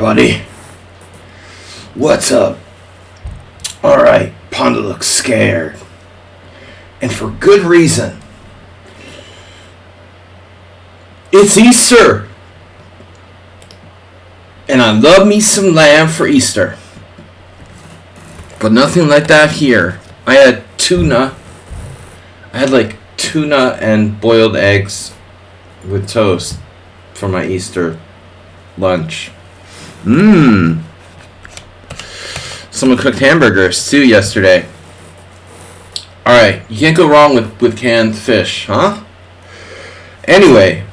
everybody? What's up? Alright, Panda looks scared. And for good reason. It's Easter! And I love me some lamb for Easter. But nothing like that here. I had tuna. I had like tuna and boiled eggs with toast for my Easter lunch. Someone cooked hamburgers too yesterday. Alright, you can't go wrong with canned fish, huh? Anyway,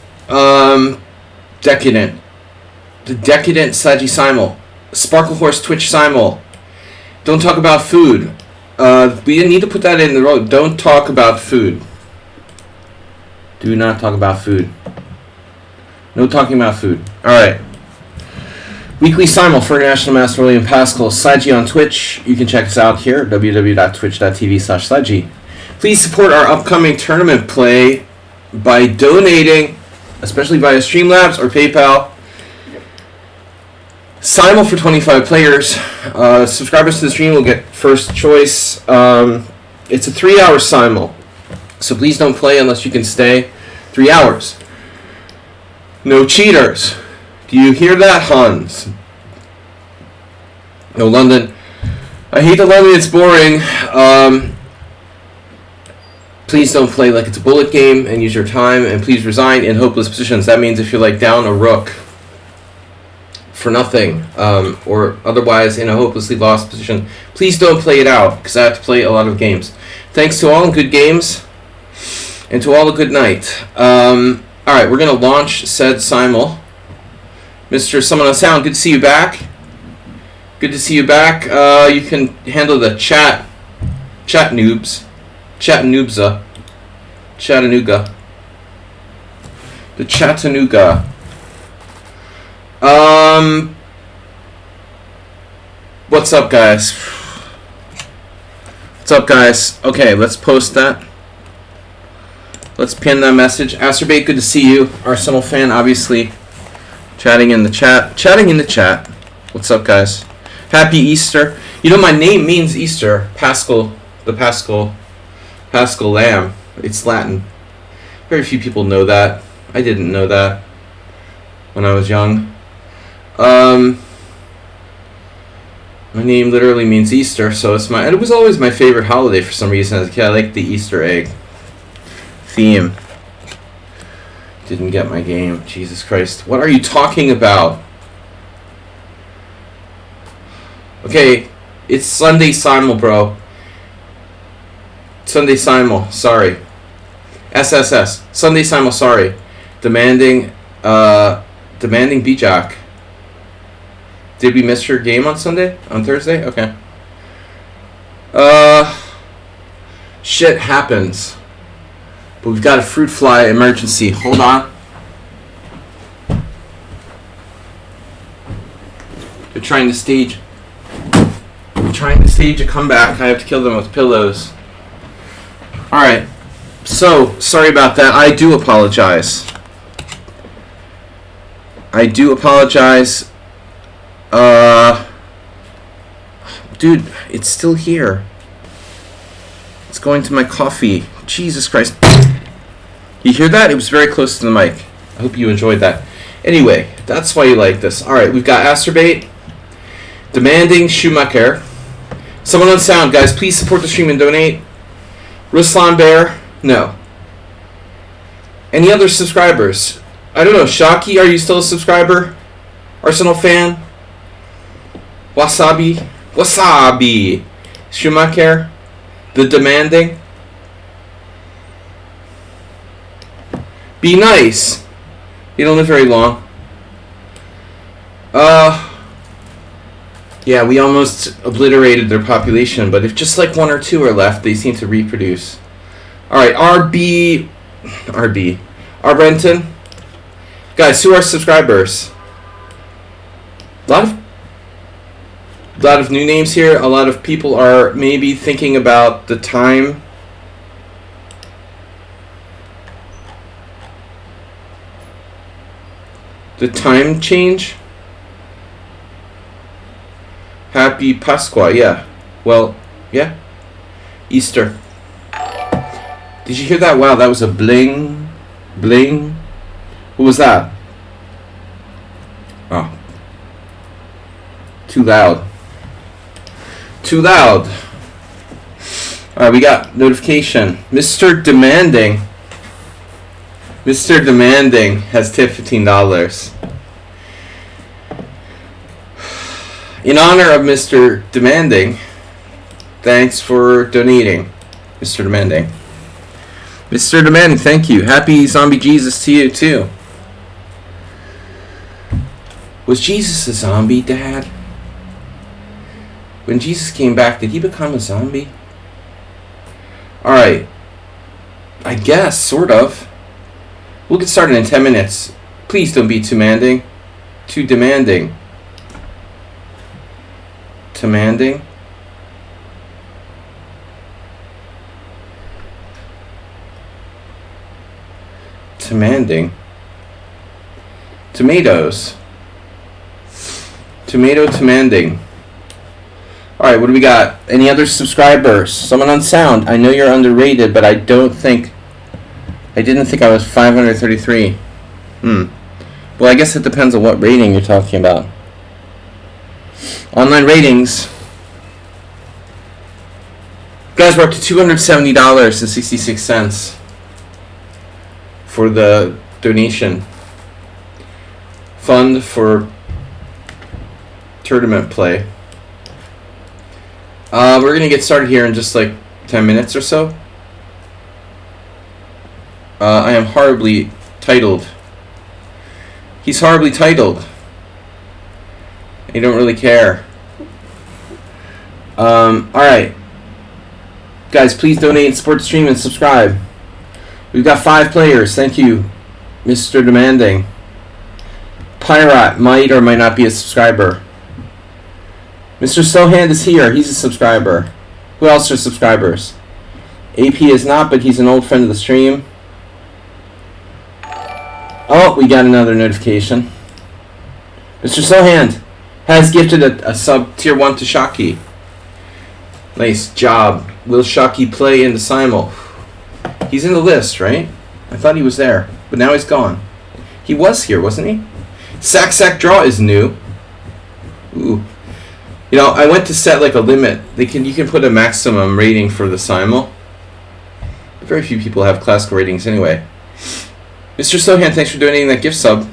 Decadent. The Decadent Sludgy Simul. Sparkle Horse Twitch Simul. Don't talk about food. We didn't need to put that in the road. Don't talk about food. Do not talk about food. No talking about food. Alright. Weekly Simul for International Master William Pascal. Sledgy on Twitch. You can check us out here. www.twitch.tv/Sledgy. Please support our upcoming tournament play by donating, especially via Streamlabs or PayPal. Simul for 25 players. Subscribers to the stream will get first choice. It's a 3-hour Simul. So please don't play unless you can stay 3 hours. No cheaters. Do you hear that, Hans? No London. I hate the London, it's boring. Please don't play like it's a bullet game and use your time. And please resign in hopeless positions. That means if you're like down a rook for nothing, or otherwise in a hopelessly lost position, please don't play it out, because I have to play a lot of games. Thanks to all and good games, and to all a good night. Alright, we're going to launch said Simul. Mr. Someone on Sound, good to see you back. Good to see you back. You can handle the chat noobs. Chattanooga. The Chattanooga. What's up, guys? What's up, guys? Okay, let's post that. Let's pin that message. Acerbate, good to see you. Arsenal fan, obviously. Chatting in the chat. What's up, guys? Happy Easter. You know, my name means Easter. Pascal Lamb. It's Latin. Very few people know that. I didn't know that when I was young. My name literally means Easter, so it was always my favorite holiday for some reason as a kid. I like the Easter egg theme. Didn't get my game. Jesus Christ. What are you talking about? Okay, it's Sunday Simul, bro. Sunday Simul, sorry. SSS. Sunday Simul, sorry. Demanding B-Jack. Did we miss your game on Sunday? On Thursday? Okay. Shit happens. But we've got a fruit fly emergency. Hold on. They're trying to stage a comeback. I have to kill them with pillows. Alright. So, sorry about that. I do apologize. Dude, it's still here. It's going to my coffee. Jesus Christ. You hear that? It was very close to the mic. I hope you enjoyed that. Anyway, that's why you like this. Alright, we've got Acerbate. Demanding Schumacher. Someone on Sound, guys, please support the stream and donate. Ruslan Bear, no. Any other subscribers? I don't know, Shaki, are you still a subscriber? Arsenal fan? Wasabi? Schumacher? The Demanding? Be nice. You don't live very long. Yeah, we almost obliterated their population, but if just like 1 or 2 are left, they seem to reproduce. Alright, RB. Brenton. Guys, who are subscribers? A lot of new names here. A lot of people are maybe thinking about the time. The time change. Happy Pasqua, yeah. Well, yeah. Easter. Did you hear that? Wow, that was a bling. Bling. What was that? Oh. Too loud. Too loud. Alright, we got notification. Mr. Demanding. Mr. Demanding has tipped $15. In honor of Mr. Demanding, thanks for donating, Mr. Demanding. Mr. Demanding, thank you. Happy Zombie Jesus to you, too. Was Jesus a zombie, Dad? When Jesus came back, did he become a zombie? Alright. I guess, sort of. We'll get started in 10 minutes. Please don't be too demanding. Too demanding. Demanding. Demanding. Tomatoes. Tomato demanding. Alright, what do we got? Any other subscribers? Someone on sound. I know you're underrated, but I didn't think I was 533. Well, I guess it depends on what rating you're talking about. Online ratings. Guys, we're up to $270.66 for the donation fund for tournament play. We're going to get started here in just like 10 minutes or so. I am horribly titled. He's horribly titled. You don't really care. Alright. Guys, please donate, support the stream, and subscribe. We've got 5 players. Thank you, Mr. Demanding. Pirate might or might not be a subscriber. Mr. Sohand is here. He's a subscriber. Who else are subscribers? AP is not, but he's an old friend of the stream. Oh, we got another notification. Mr. Sohand has gifted a sub tier 1 to Shaki. Nice job. Will Shaki play in the Simul? He's in the list, right? I thought he was there, but now he's gone. He was here, wasn't he? Sack Draw is new. Ooh. You know, I went to set like a limit. You can put a maximum rating for the Simul. Very few people have classical ratings anyway. Mr. Sohan, thanks for donating that gift sub.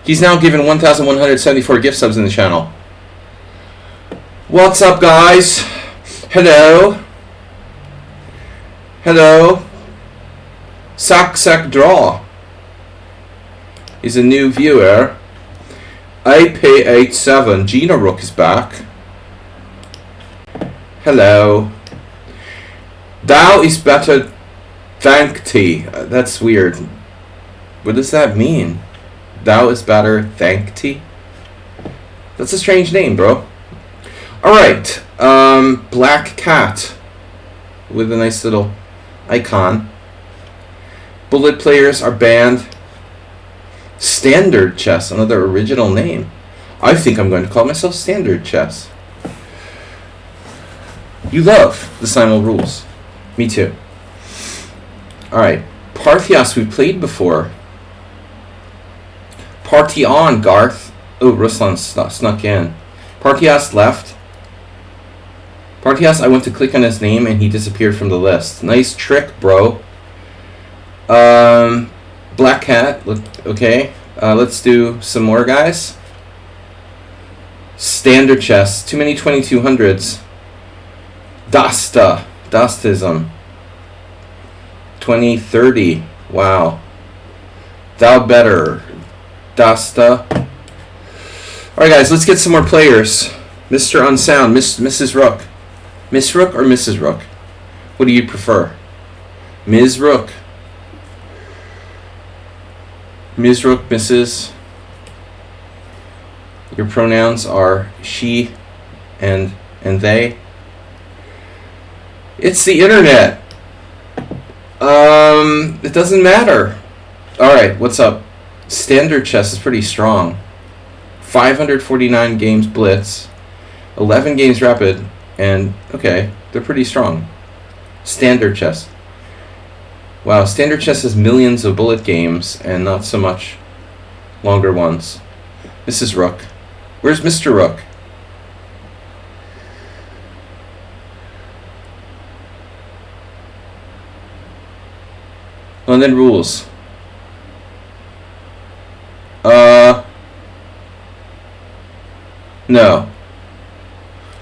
He's now given 1,174 gift subs in the channel. What's up, guys? Hello. Hello. Sack Draw is a new viewer. AP87 Gina Rook is back. Hello. Thou is better thank thee. That's weird. What does that mean? Thou is better thank thee? That's a strange name, bro. Alright. Black Cat with a nice little icon. Bullet players are banned. Standard Chess, another original name. I think I'm going to call myself Standard Chess. You love the Simul rules. Me too. Alright. Parthias we've played before. Party on, Garth. Oh, Ruslan snuck in. Parthias left. Parthias, I went to click on his name and he disappeared from the list. Nice trick, bro. Black Cat, okay. Let's do some more, guys. Standard Chess, too many 2200s. Dastism. 2030, wow. Thou better. Dasta. Alright, guys, let's get some more players. Mr. Unsound, Mrs. Rook. Miss Rook or Mrs. Rook? What do you prefer? Ms. Rook. Ms. Rook, Mrs. Your pronouns are she and they. It's the internet. It doesn't matter. Alright, what's up? Standard Chess is pretty strong. 549 games blitz. 11 games rapid, and okay, they're pretty strong. Standard chess. Wow, standard chess has millions of bullet games and not so much longer ones. Mrs. Rook. Where's Mr. Rook? London rules. No.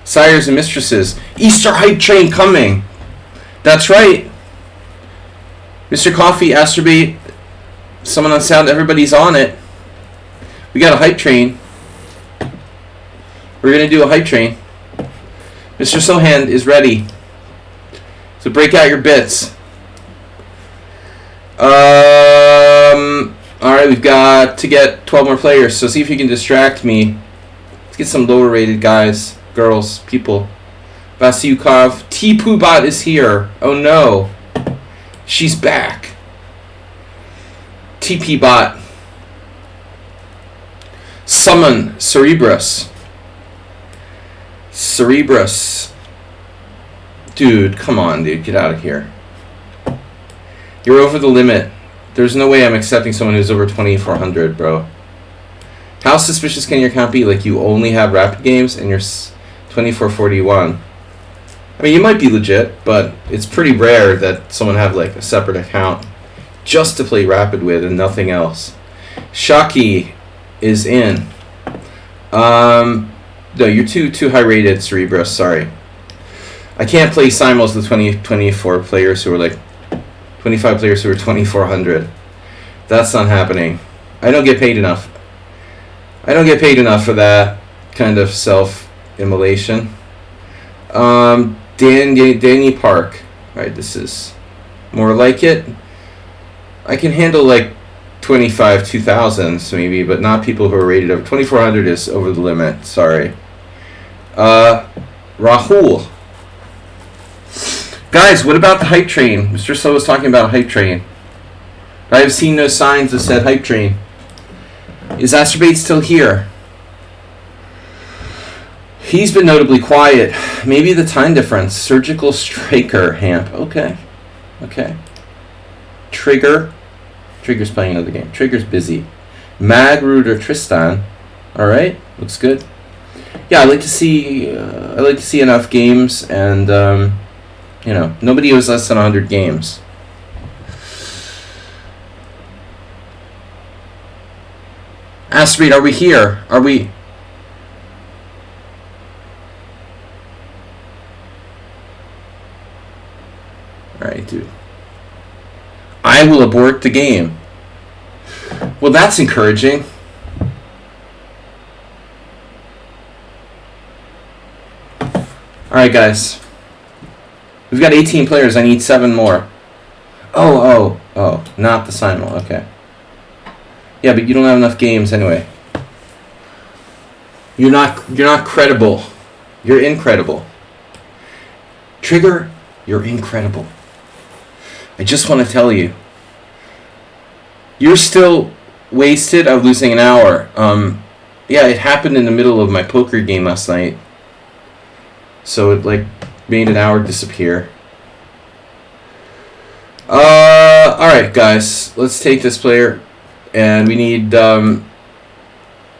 Sires and mistresses. Easter hype train coming. That's right. Mr. Coffee, Astrobate, someone on sound, everybody's on it. We got a hype train. We're going to do a hype train. Mr. Sohand is ready. So break out your bits. Alright, we've got to get 12 more players, so see if you can distract me. Let's get some lower rated guys, girls, people. Vasyukov. T-Poo-Bot is here. Oh no. She's back. TP-Bot. Summon Cerebrus. Cerebrus. Dude, come on, dude. Get out of here. You're over the limit. There's no way I'm accepting someone who's over 2,400, bro. How suspicious can your account be? Like, you only have rapid games and you're 2441. I mean, you might be legit, but it's pretty rare that someone have, like, a separate account just to play rapid with and nothing else. Shaki is in. No, you're too high rated, Cerebrus. Sorry. I can't play Simuls with 24 players who are, like, 25 players who are 2,400. That's not happening. I don't get paid enough. I don't get paid enough for that kind of self-immolation. Danny Park. Alright, this is more like it. I can handle like 25 2000s maybe, but not people who are rated over 2,400 is over the limit. Sorry. Rahul. Guys, what about the hype train? Mr. So was talking about a hype train. I have seen no signs of said hype train. Is Astrobate still here? He's been notably quiet. Maybe the time difference. Surgical Striker, Hamp. Okay. Okay. Trigger. Trigger's playing another game. Trigger's busy. Magruder Tristan. Alright. Looks good. Yeah, I like to see enough games, and you know, nobody was less than 100 games. Astrid, are we here? Are we? Alright, dude. I will abort the game. Well, that's encouraging. Alright, guys. We've got 18 players. I need 7 more. Oh, not the Simul. Okay. Yeah, but you don't have enough games anyway. You're not credible. You're incredible. Trigger, you're incredible. I just want to tell you. You're still wasted of losing an hour. Yeah, it happened in the middle of my poker game last night. So it like made an hour disappear. Alright guys, let's take this player, and we need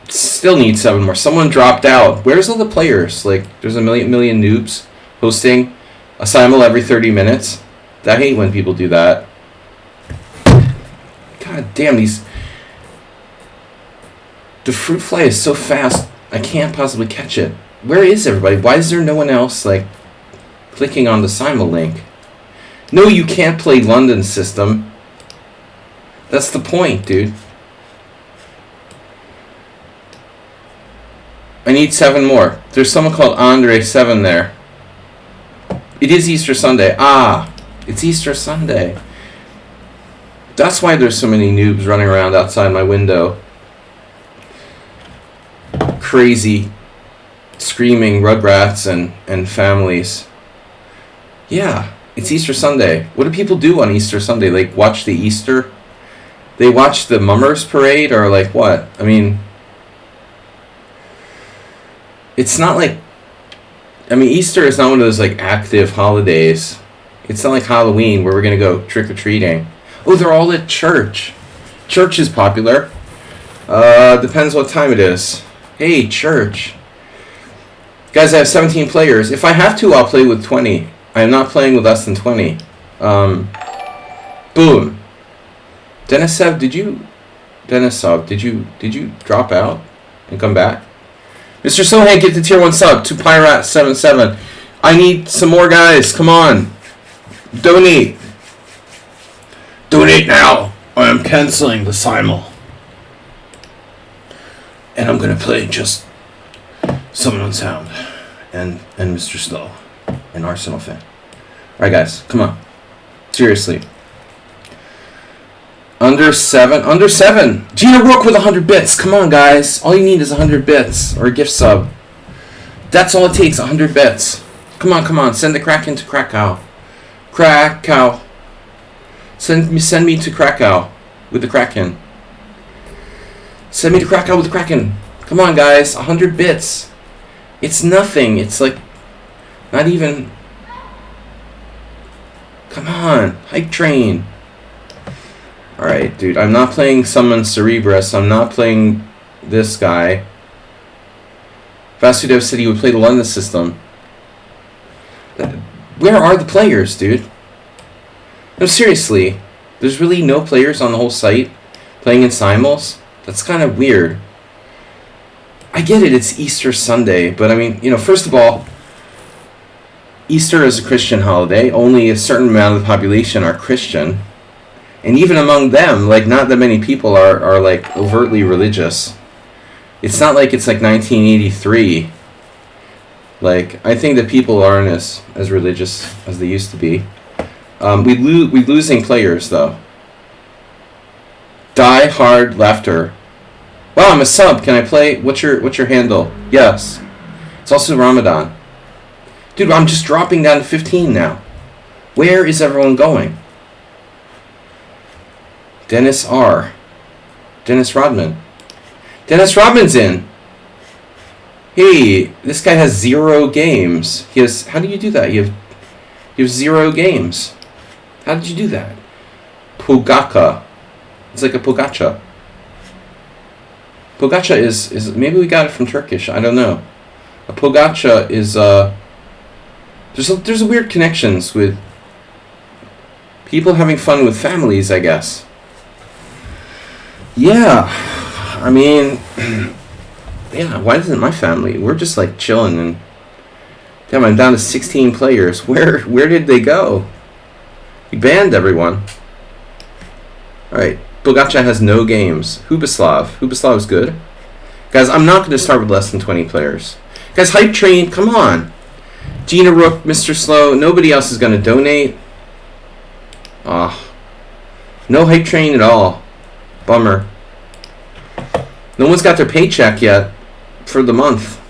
still need 7 more. Someone dropped out. Where's all the players? Like, there's a million noobs hosting a simul every 30 minutes. I hate when people do that. God damn, the fruit fly is so fast, I can't possibly catch it. Where is everybody? Why is there no one else, like, clicking on the simul link? No, you can't play London system. That's the point, dude. I need 7 more. There's someone called Andre7 there. It is Easter Sunday. Ah, it's Easter Sunday. That's why there's so many noobs running around outside my window. Crazy, screaming rugrats and families. Yeah, it's Easter Sunday. What do people do on Easter Sunday? Like, watch the Easter? They watch the Mummers Parade, or like what? I mean, it's not like I mean, Easter is not one of those like active holidays. It's not like Halloween where we're gonna go trick-or-treating. Oh, they're all at church. Church is popular. Depends what time it is. Hey, church. Guys, I have 17 players. If I have to, I'll play with 20. I am not playing with less than 20. Boom. Denisov, did you drop out and come back? Mr. Sohan, get the tier 1 sub to Pyrat77. I need some more guys. Come on. Donate. Donate now. I am canceling the Simul. And I'm going to play just Summon on Sound and Mr. Slow, an Arsenal fan. Alright, guys. Come on. Seriously. Under 7. Gina Rook with 100 bits. Come on, guys. All you need is 100 bits or a gift sub. That's all it takes, 100 bits. Come on. Send the Kraken to Krakow. Krakow. Send me to Krakow with the Kraken. Send me to Krakow with the Kraken. Come on, guys. 100 bits. It's nothing. It's like not even. Come on. Hype train. Alright, dude. I'm not playing Summon Cerebrus. I'm not playing this guy. Vasudev said he would play the London system. Where are the players, dude? No, seriously. There's really no players on the whole site playing in Simuls? That's kind of weird. I get it, it's Easter Sunday, but I mean, first of all, Easter is a Christian holiday. Only a certain amount of the population are Christian. And even among them, like, not that many people are like, overtly religious. It's not like it's like 1983. Like, I think that people aren't as religious as they used to be. We losing players, though. Die Hard Laughter. Wow, I'm a sub. Can I play? What's your handle? Yes. It's also Ramadan. Dude, I'm just dropping down to 15 now. Where is everyone going? Dennis R. Dennis Rodman. Dennis Rodman's in. Hey, this guy has 0 games. He has. How do you do that? You have 0 games. How did you do that? Pogaka. It's like a pogacha. Pogacha is maybe we got it from Turkish. I don't know. A pogacha is there's a weird connections with people having fun with families, I guess. Yeah, I mean, yeah. Why isn't my family? We're just like chilling and. Damn, I'm down to 16 players. Where did they go? He banned everyone. Alright. Bogacha has no games. Hubislav is good. Guys, I'm not going to start with less than 20 players. Guys, Hype Train, come on. Gina Rook, Mr. Slow. Nobody else is going to donate. No Hype Train at all. Bummer. No one's got their paycheck yet for the month.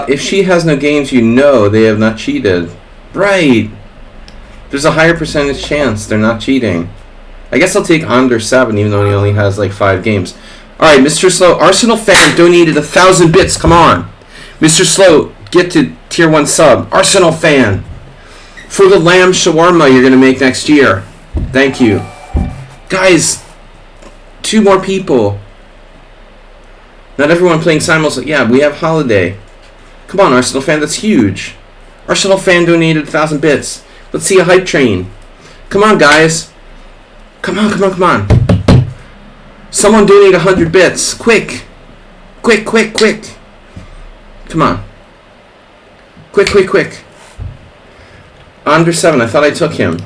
If she has no games, they have not cheated. Right. There's a higher percentage chance they're not cheating. I guess I'll take under 7, even though he only has like 5 games. Alright, Mr. Slow, Arsenal fan donated 1,000 bits. Come on. Mr. Slow, get to tier 1 sub. Arsenal fan. For the lamb shawarma you're going to make next year. Thank you. Guys, 2 more people. Not everyone playing Simuls. Yeah, we have holiday. Come on, Arsenal fan, that's huge. Arsenal fan donated 1,000 bits. Let's see a hype train. Come on, guys. Come on. Someone donate 100 bits. Quick. Come on. Quick. Under 7, I thought I took him.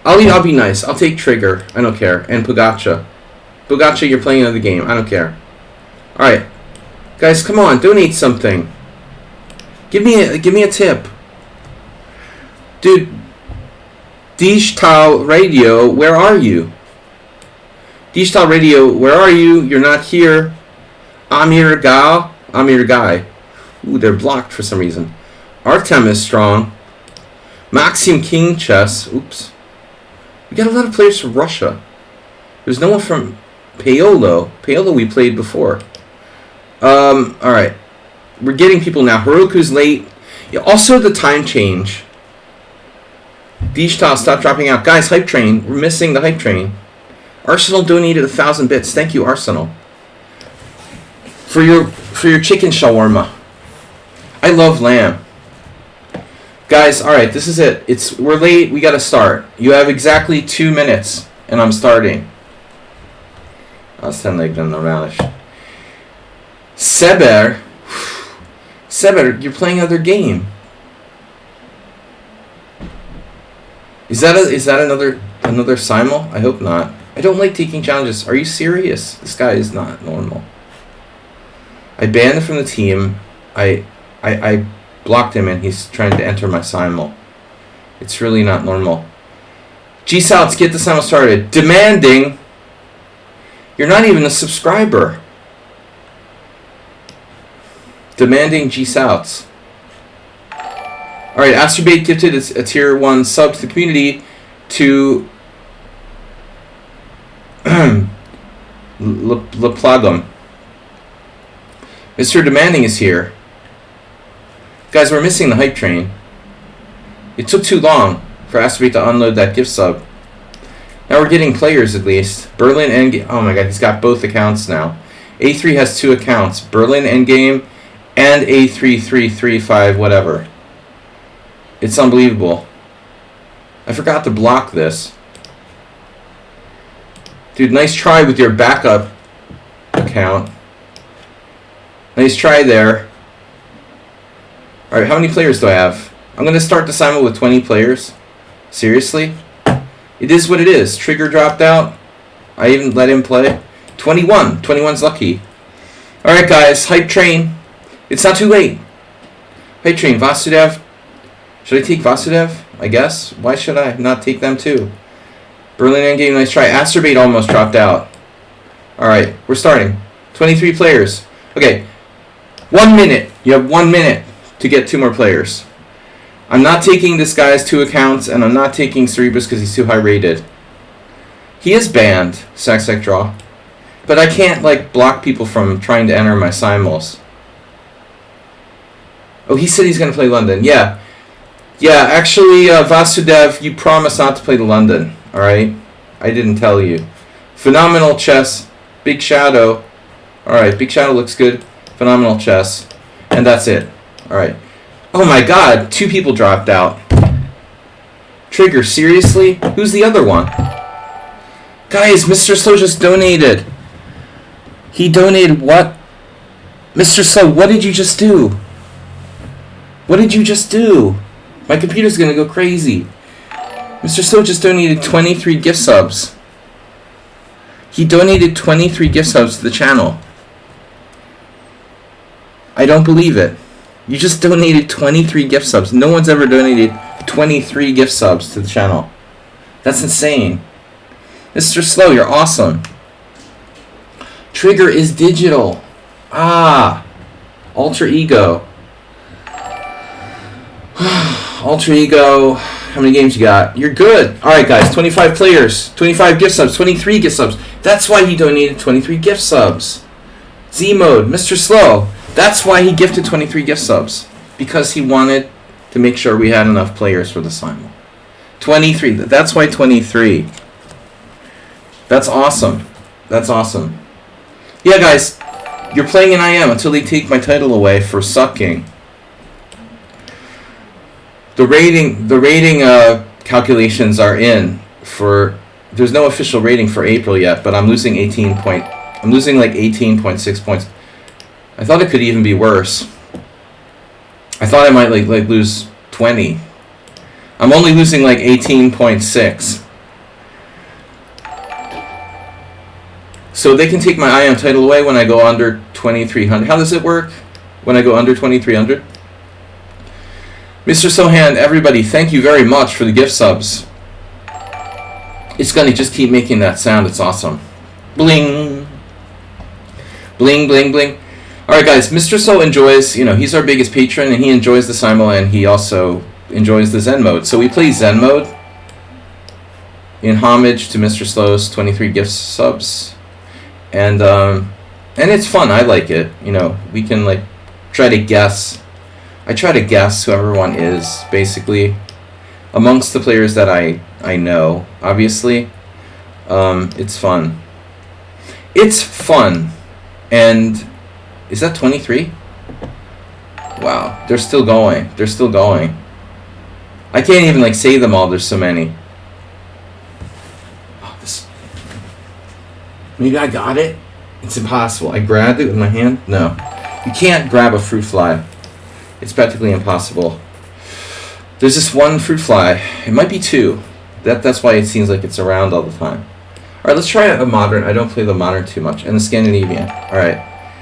I'll be nice. I'll take Trigger. I don't care. And Pogacha. Pogacha, you're playing another game. I don't care. Alright. Guys, come on. Donate something. Give me a tip. Dude. Digital Radio, where are you? Digital Radio, where are you? You're not here. I'm your guy. Ooh, they're blocked for some reason. Artem is strong. Maxim King Chess. Oops. We got a lot of players from Russia. There's no one from Paolo. Paolo we played before. All right. We're getting people now. Heroku's late. Yeah, also, the time change. Digital, stop dropping out. Guys, Hype Train. We're missing the Hype Train. Arsenal donated 1,000 bits. Thank you, Arsenal. For your chicken shawarma. I love lamb. Guys, alright, this is it. We're late, we gotta start. You have exactly 2 minutes, and I'm starting. Sen lägger normalish. Seber, you're playing another game. Is that another simul? I hope not. I don't like taking challenges. Are you serious? This guy is not normal. I banned him from the team. I blocked him and he's trying to enter my simul. It's really not normal. G-Souts, get the simul started. Demanding. You're not even a subscriber. Demanding G-Souts. Alright, Astrobate gifted a tier 1 sub to the community to Plagum. Mr. Demanding is here. Guys, we're missing the Hype Train. It took too long for Astrobate to unload that gift sub. Now we're getting players at least. Berlin Endgame. Oh my god, he's got both accounts now. A3 has 2 accounts. Berlin Endgame and A3335 whatever. It's unbelievable. I forgot to block this. Dude, nice try with your backup account. Nice try there. Alright, how many players do I have? I'm going to start the simul with 20 players. Seriously? It is what it is. Trigger dropped out. I even let him play. 21. 21's lucky. Alright guys, Hype Train. It's not too late. Hype Train, Vasudev. Should I take Vasudev? I guess. Why should I not take them too? Berlin Endgame, nice try. Astrobate almost dropped out. Alright, we're starting. 23 players. Okay. 1 minute. You have 1 minute to get 2 more players. I'm not taking this guy's 2 accounts, and I'm not taking Cerebus because he's too high rated. He is banned, Sack Draw. But I can't, like, block people from trying to enter my simuls. Oh, he said he's going to play London. Yeah. Yeah, actually, Vasudev, you promised not to play the London. Alright? I didn't tell you. Phenomenal chess. Big Shadow. Alright, Big Shadow looks good. Phenomenal chess. And that's it. Alright. Oh my god, 2 people dropped out. Trigger, seriously? Who's the other one? Guys, Mr. Slow just donated. He donated what? Mr. Slow, what did you just do? What did you just do? My computer's gonna go crazy. Mr. Slow just donated 23 gift subs. He donated 23 gift subs to the channel. I don't believe it. You just donated 23 gift subs. No one's ever donated 23 gift subs to the channel. That's insane. Mr. Slow, you're awesome. Trigger is digital. Ah. Alter Ego. Alter Ego. How many games you got? You're good. Alright, guys. 25 players. 25 gift subs. 23 gift subs. That's why he donated 23 gift subs. Z-Mode. Mr. Slow. That's why he gifted 23 gift subs. Because he wanted to make sure we had enough players for the simul. 23. That's why 23. That's awesome. That's awesome. Yeah, guys. You're playing in IM until they take my title away for sucking. The rating calculations are in for. There's no official rating for April yet, but I'm losing I'm losing like 18.6 points. I thought it could even be worse. I thought I might like lose 20. I'm only losing like 18.6. So they can take my IM title away when I go under 2300. How does it work when I go under 2300? Mr. Sohan, everybody, thank you very much for the gift subs. It's going to just keep making that sound. It's awesome. Bling. Bling, bling, bling. Alright, guys, Mr. So enjoys, he's our biggest patron, and he enjoys the simul, and he also enjoys the Zen mode. So we play Zen mode in homage to Mr. Slow's 23 gift subs. And And it's fun. I like it. You know, we can like try to guess. I try to guess who everyone is, basically, amongst the players that I know. Obviously, it's fun. It's fun. And is that 23? Wow, they're still going. They're still going. I can't even like say them all. There's so many. Oh, this. Maybe I got it. It's impossible. I grabbed it with my hand. No, you can't grab a fruit fly. It's practically impossible. There's this one fruit fly. It might be two. That's why it seems like it's around all the time. All right, let's try a modern. I don't play the modern too much, and the Scandinavian. All right,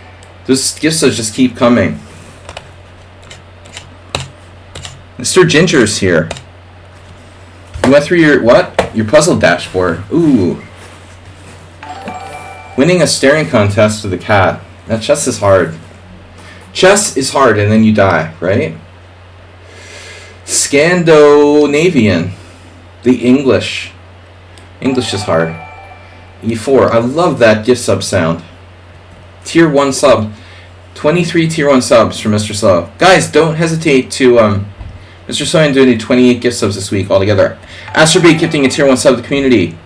those gifts just keep coming. Mr. Ginger's here. You went through your what? Your puzzle dashboard. Ooh. Winning a staring contest with a cat. Now, chess is hard. Chess is hard, and then you die, right? Scandinavian. The English. English is hard. E4. I love that gift sub sound. Tier 1 sub. 23 Tier 1 subs for Mr. Slow. Guys, don't hesitate to... Mr. Soyan donated 28 gift subs this week altogether. Astrobate gifting a Tier 1 sub to the community.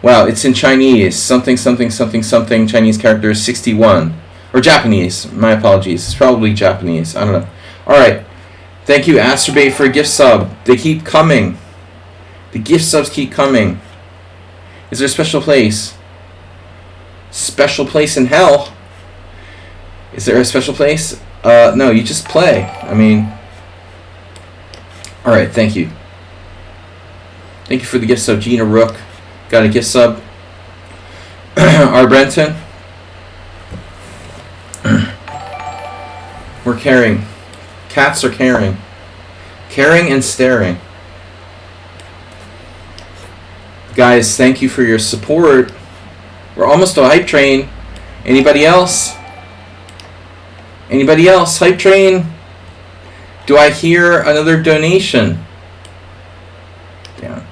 Wow, it's in Chinese. Something, something, something, something. Chinese character 61. Or Japanese. My apologies. It's probably Japanese. I don't know. Alright. Thank you, Astrobate, for a gift sub. They keep coming. The gift subs keep coming. Is there a special place? Special place in hell? Is there a special place? No, you just play. I mean... Alright, thank you. Thank you for the gift sub, Gina Rook. Got a gift sub. R. Brenton. We're caring. Cats are caring. Caring and staring. Guys, thank you for your support. We're almost a hype train. Anybody else? Anybody else? Hype train? Do I hear another donation? Damn.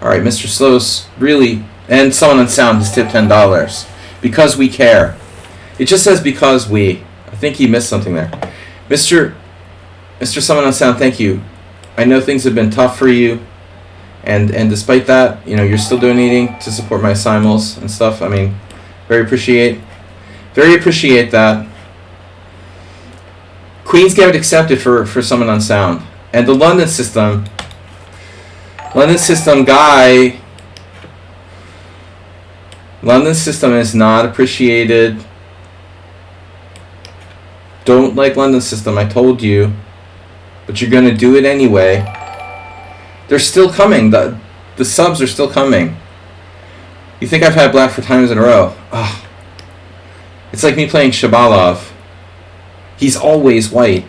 Alright, Mr. Slows, really, and someone on sound has tipped $10. Because we care. It just says because we. I think he missed something there. Mr. Someone on sound, thank you. I know things have been tough for you. And despite that, you know, you're still donating to support my simuls and stuff. I mean, very appreciate that. Queen's Gambit accepted for someone on sound. And the London system guy, London system is not appreciated. Don't like London system, I told you. But you're gonna do it anyway. They're still coming. The subs are still coming. You think I've had black 4 times in a row? Ugh. It's like me playing Shabalov. He's always white.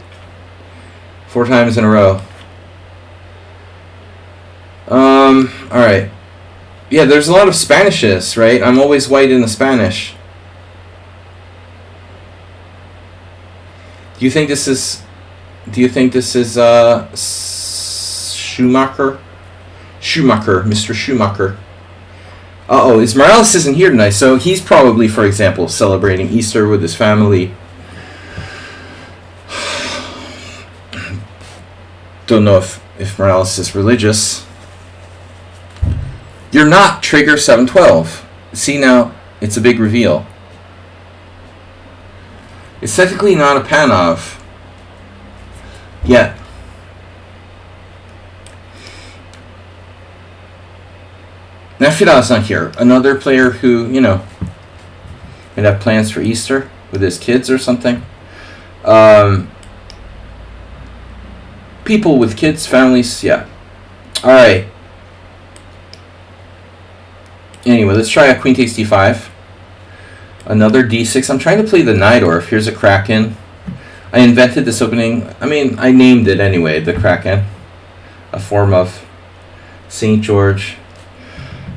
4 times in a row. Alright. Yeah, there's a lot of Spanishes, right? I'm always white in the Spanish. Do you think this is Schumacher? Schumacher, Mr. Schumacher. Uh-oh, is Morales isn't here tonight, so he's probably, for example, celebrating Easter with his family. Don't know if Morales is religious. You're not Trigger 712. See now, it's a big reveal. It's technically not a Panov. Yet. Nefidah's not here. Another player who, you know, might have plans for Easter with his kids or something. People with kids, families, yeah. Alright. Anyway, let's try a Queen takes D5. Another D6. I'm trying to play the Najdorf. Here's a Kraken. I invented this opening. I mean, I named it anyway, the Kraken. A form of St. George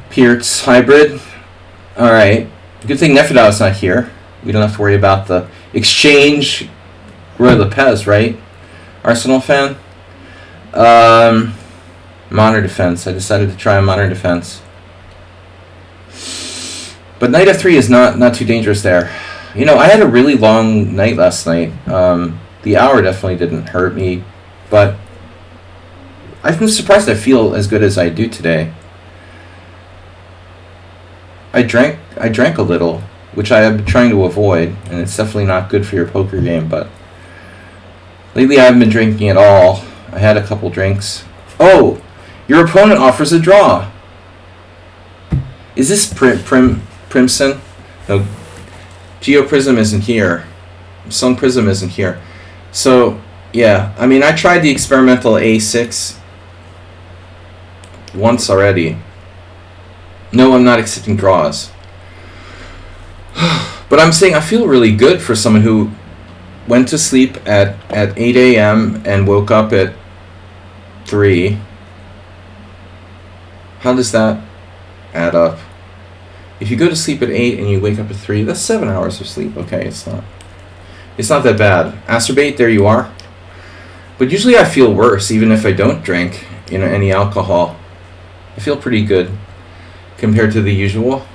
Pierce hybrid. Alright. Good thing Nefidah's not here. We don't have to worry about the exchange. Roy Lopez, right? Arsenal fan. Modern defense. I decided to try a modern defense. But knight f3 is not too dangerous there. You know, I had a really long night last night. The hour definitely didn't hurt me, but I'm surprised I feel as good as I do today. I drank a little, which I have been trying to avoid, and it's definitely not good for your poker game, but lately I haven't been drinking at all. I had a couple drinks. Oh, your opponent offers a draw. Is this Primson? No, GeoPrism isn't here. Sun Prism isn't here. So, yeah, I mean, I tried the experimental A6 once already. No, I'm not accepting draws. But I'm saying I feel really good for someone who went to sleep at 8 a.m. and woke up at 3. How does that add up? If you go to sleep at 8 and you wake up at 3, that's 7 hours of sleep. Okay, it's not that bad. Acerbate, there you are. But usually I feel worse even if I don't drink, you know, any alcohol. I feel pretty good compared to the usual.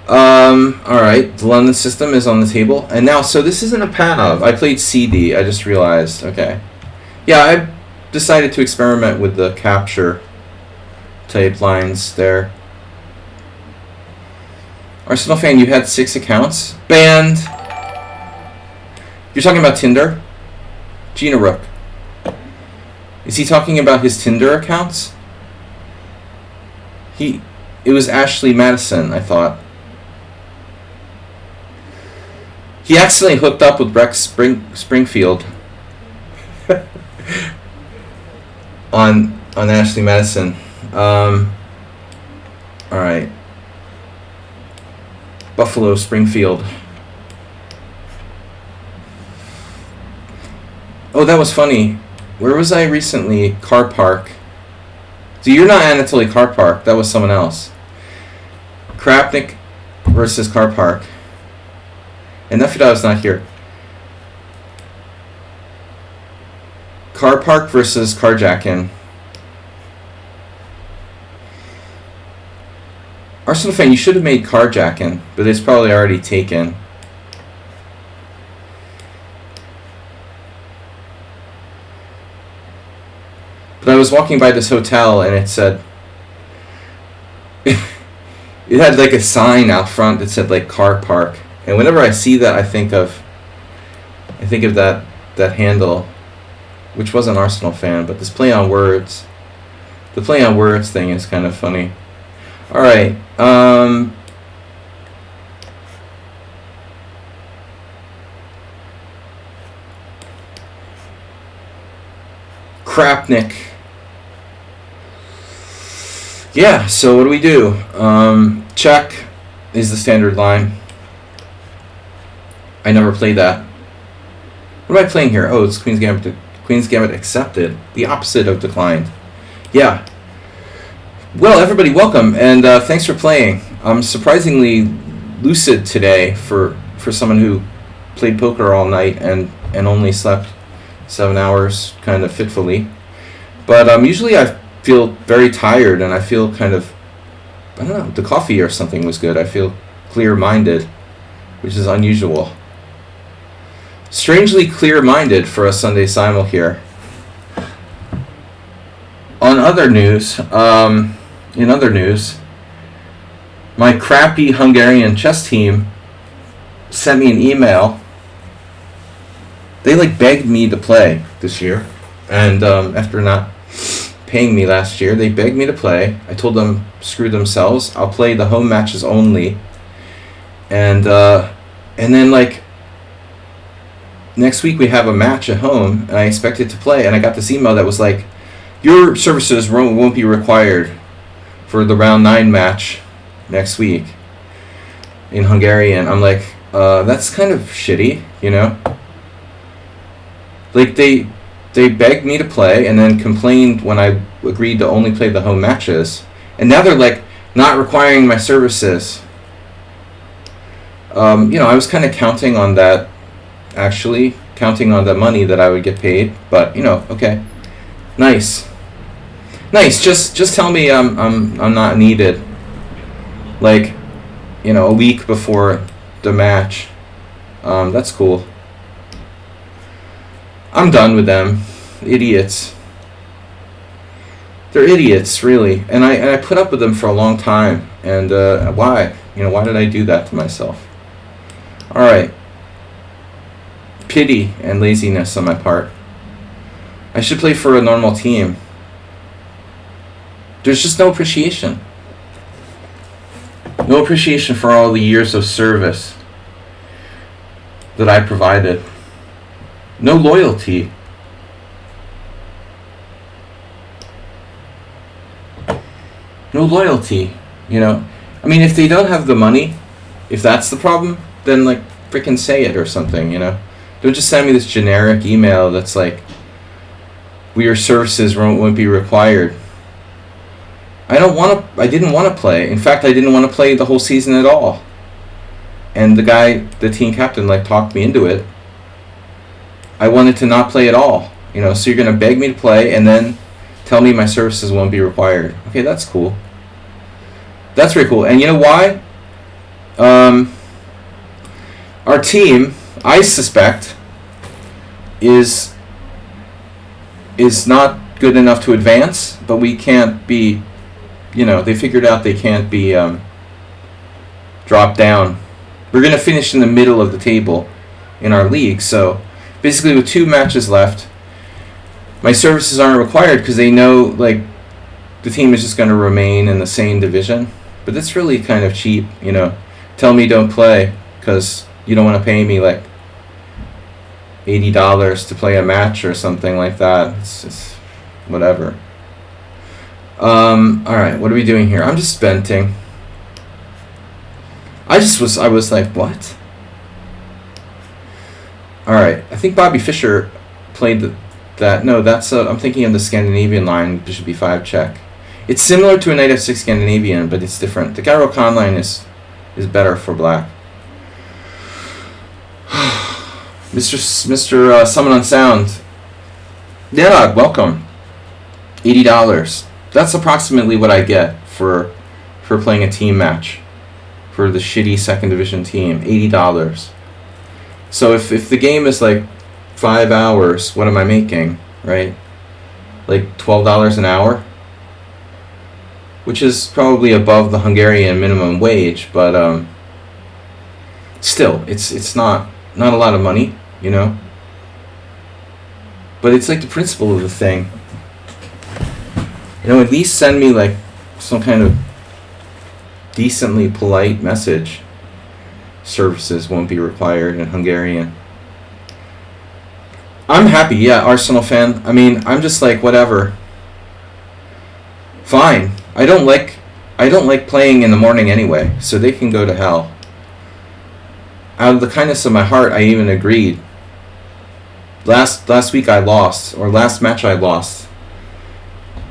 Alright, the London system is on the table. And now, so this isn't a Panov. I played CD, I just realized. Okay. Yeah, I decided to experiment with the capture type lines there. Arsenal fan, you had 6 accounts. Banned. You're talking about Tinder? Gina Rook. Is he talking about his Tinder accounts? It was Ashley Madison, I thought. He accidentally hooked up with Rex Springfield on Ashley Madison. Alright. Buffalo Springfield. Oh, that was funny. Where was I recently? Car Park. So you're not Anatoly Karpark. That was someone else. Krapnik versus Karpark. And Nefedov's not here. Karpark versus Karjakin. Arsenal fan, you should have made Karjakin, but it's probably already taken. But I was walking by this hotel and it said, it had like a sign out front that said like car park. And whenever I see that, I think of that handle, which was an Arsenal fan, but this play on words, the play on words thing is kind of funny. All right. Krapnik. Yeah, so what do we do? Check is the standard line. I never played that. What am I playing here? Oh, it's Queen's Gambit. Queen's Gambit accepted. The opposite of declined. Yeah. Well, everybody, welcome, and thanks for playing. I'm surprisingly lucid today for someone who played poker all night and only slept 7 hours kind of fitfully. But usually I feel very tired and I feel kind of, I don't know, the coffee or something was good. I feel clear-minded, which is unusual. Strangely clear-minded for a Sunday Simul here. On other news, in other news, my crappy Hungarian chess team sent me an email. They like begged me to play this year, and after not paying me last year, they begged me to play. I told them screw themselves. I'll play the home matches only, and then like next week we have a match at home, and I expected to play, and I got this email that was like, your services won't be required for the round 9 match next week in Hungarian. I'm like, that's kind of shitty, you know? Like, they begged me to play and then complained when I agreed to only play the home matches. And now they're, like, not requiring my services. You know, I was kind of counting on that, actually. Counting on the money that I would get paid. But, you know, okay. Nice. Nice. Just tell me I'm not needed. Like, a week before the match. That's cool. I'm done with them. Idiots. They're idiots, really. And I put up with them for a long time. And why? Why did I do that to myself? Alright. Pity and laziness on my part. I should play for a normal team. There's just no appreciation. No appreciation for all the years of service that I provided. No loyalty. No loyalty, I mean, if they don't have the money, if that's the problem, then, like, freaking say it or something, Don't just send me this generic email that's like, your services won't be required. I didn't want to play. In fact, I didn't want to play the whole season at all. And the team captain, talked me into it. I wanted to not play at all. So you're going to beg me to play and then tell me my services won't be required. Okay, that's cool. That's very cool. And you know why? Our team, I suspect, is not good enough to advance, but we can't be, they figured out they can't be dropped down. We're going to finish in the middle of the table in our league, so basically with 2 matches left, my services aren't required because they know, the team is just going to remain in the same division. But that's really kind of cheap, Tell me don't play because you don't want to pay me, $80 to play a match or something like that. It's whatever. Alright, what are we doing here? I'm just venting. I was like, what? Alright, I think Bobby Fischer played that. No, that's I'm thinking of the Scandinavian line, bishop b5 check. It's similar to a knight f6 Scandinavian, but it's different. The Garo-Khan line is better for black. Mr. Summon on Sound. Yeah, welcome. $80. That's approximately what I get for playing a team match for the shitty second division team. $80. So if the game is 5 hours, what am I making, right? $12 an hour? Which is probably above the Hungarian minimum wage, but still, it's not a lot of money, But it's the principle of the thing. At least send me some kind of decently polite message. Services won't be required in Hungarian. I'm happy, yeah, Arsenal fan. I mean, I'm just whatever. Fine. I don't like playing in the morning anyway, so they can go to hell. Out of the kindness of my heart, I even agreed. Last week I lost, or last match I lost.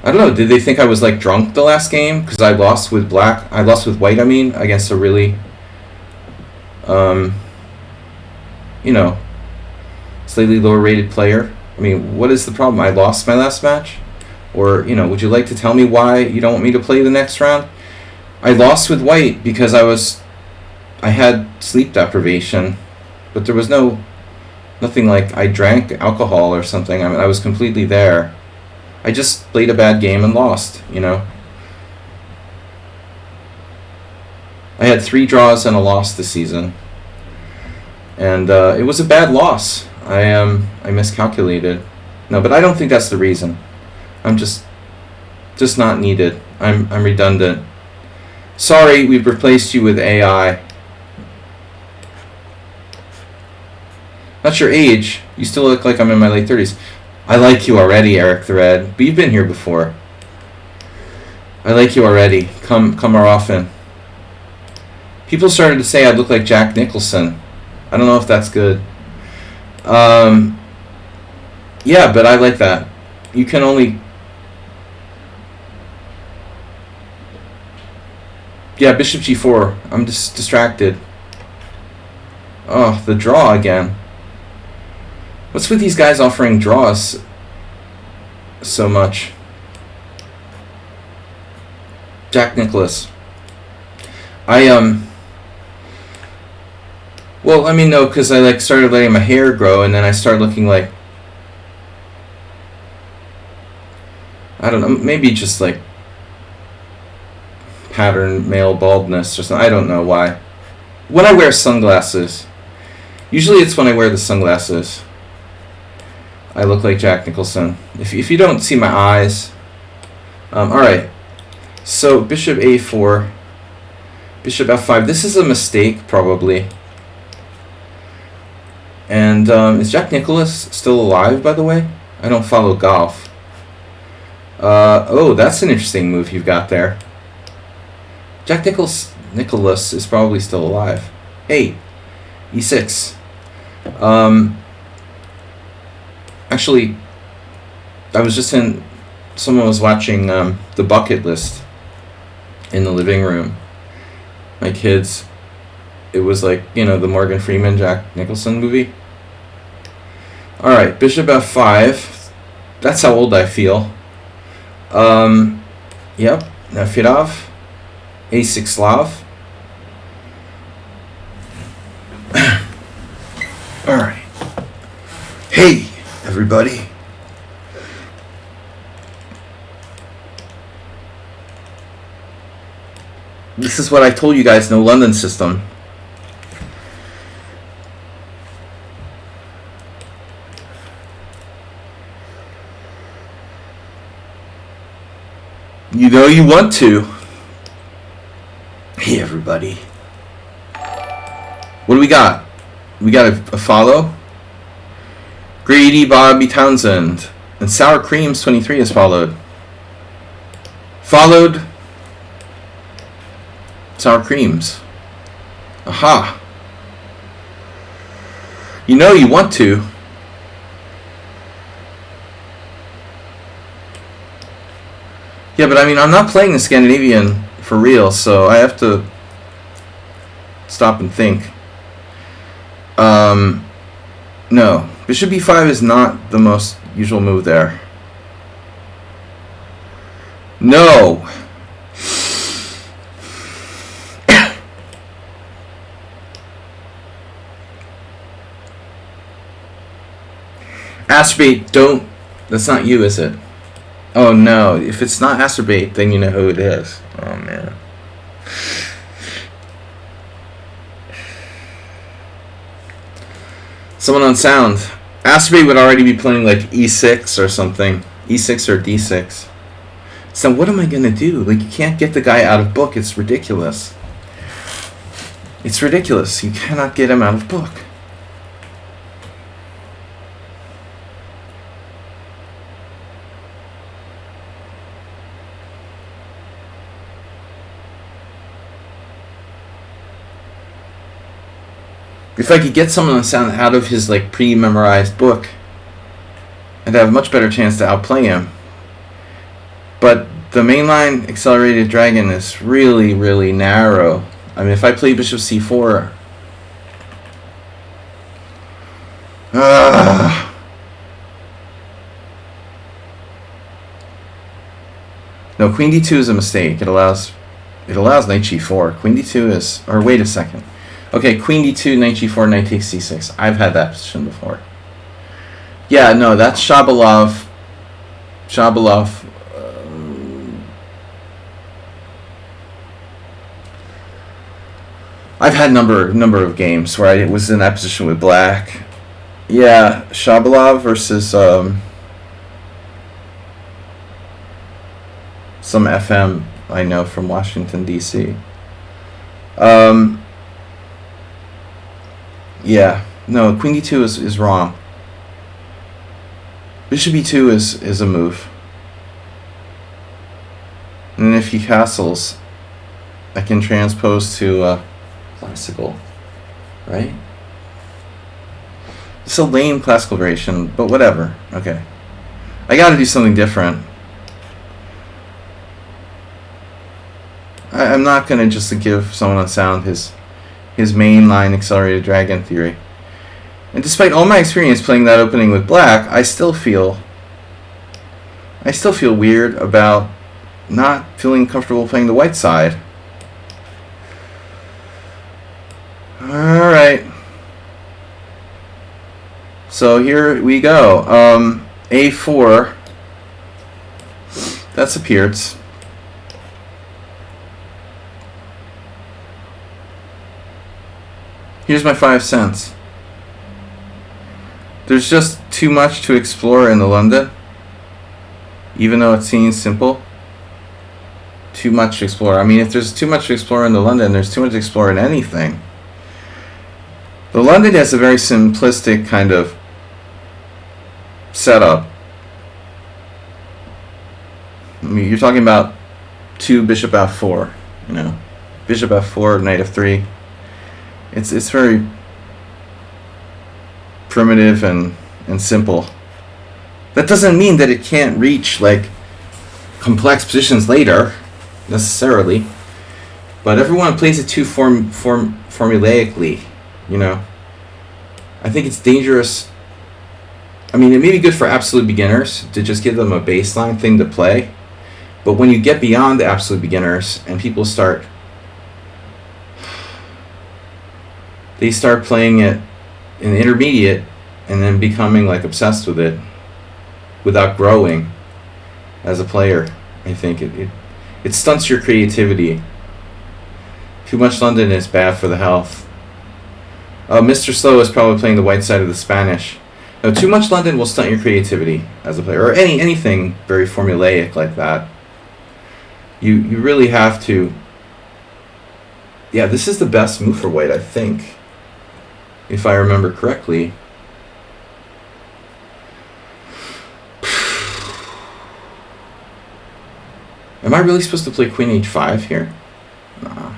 I don't know, did they think I was drunk the last game? Because I lost with white, against a really, slightly lower rated player. I mean, what is the problem? I lost my last match? Or, would you like to tell me why you don't want me to play the next round? I lost with white because I had sleep deprivation, but there was nothing I drank alcohol or something. I was completely there. I just played a bad game and lost, I had 3 draws and a loss this season. And it was a bad loss. I miscalculated. No, but I don't think that's the reason. I'm just not needed. I'm redundant. Sorry, we've replaced you with AI. Not your age. You still look like I'm in my late 30s. I like you already, Eric the Red. But you've been here before. I like you already. Come more often. People started to say I look like Jack Nicholson. I don't know if that's good. Yeah, but I like that. You can only... Yeah, bishop g4. I'm just distracted. Oh, the draw again. What's with these guys offering draws so much? Jack Nicholas. Well, I mean, no, because I like started letting my hair grow, and then I started looking like, I don't know, maybe just like pattern male baldness or something. I don't know why. When I wear sunglasses, usually it's when I wear the sunglasses, I look like Jack Nicholson. If you don't see my eyes, all right. So bishop a4, bishop f5. This is a mistake probably. And is Jack Nicklaus still alive, by the way? I don't follow golf. Oh, that's an interesting move you've got there. Jack Nicklaus is probably still alive. Hey, e6. Actually, I was just in. Someone was watching The Bucket List in the living room. My kids. It was like, you know, the Morgan Freeman, Jack Nicholson movie. All right, bishop f5. That's how old I feel. Yep, Nefedov. a6 Slav. All right. Hey, everybody. This is what I told you guys, no London system. You know you want to. Hey, everybody. What do we got? We got a follow. Grady Bobby Townsend. And Sour Creams 23 is followed. Followed. Sour Creams. Aha. You know you want to. Yeah, but I mean, I'm not playing the Scandinavian for real, so I have to stop and think. No. Bishop b5 is not the most usual move there. No. Astrobate, don't. That's not you, is it? Oh no. If it's not Astrobate, then you know who it is. Oh man. Someone on sound. Astrobate would already be playing like e6 or something. E6 or d6. So what am I going to do? Like, you can't get the guy out of book. It's ridiculous. It's ridiculous. You cannot get him out of book. If I could get someone on sound out of his like pre-memorized book, I'd have a much better chance to outplay him. But the mainline accelerated dragon is really, really narrow. I mean, if I play bishop c4, no, queen d2 is a mistake. It allows knight g4. Queen d2 is, or wait a second. Okay, queen d2, knight g4, knight takes c6. I've had that position before. Yeah, no, that's Shabalov. Shabalov. I've had number of games where I was in that position with black. Yeah, Shabalov versus some FM I know from Washington D.C. Yeah, no, queen d2 is wrong. Bishop e2 is a move. And if he castles, I can transpose to classical, right? It's a lame classical variation, but whatever. Okay. I gotta do something different. I'm not gonna just give someone on sound his mainline accelerated dragon theory. And despite all my experience playing that opening with black, I still feel weird about not feeling comfortable playing the white side. Alright. So here we go. A4. That's a Pierce. Here's my 5 cents. There's just too much to explore in the London. Even though it seems simple. Too much to explore. I mean, if there's too much to explore in the London, there's too much to explore in anything. The London has a very simplistic kind of setup. I mean, you're talking about 2 bishop f4, you know, bishop f4, knight f3. It's very primitive and simple. That doesn't mean that it can't reach like complex positions later, necessarily. But everyone plays it too formulaically, you know. I think it's dangerous. I mean, it may be good for absolute beginners to just give them a baseline thing to play. But when you get beyond the absolute beginners and people start playing it in the intermediate and then becoming like obsessed with it without growing as a player, I think it stunts your creativity. Too much London is bad for the health. Mr. Slow is probably playing the white side of the Spanish. No, too much London will stunt your creativity as a player, or anything very formulaic like that. You really have to. Yeah, this is the best move for white, I think, if I remember correctly. Am I really supposed to play Queen h5 here? Nah.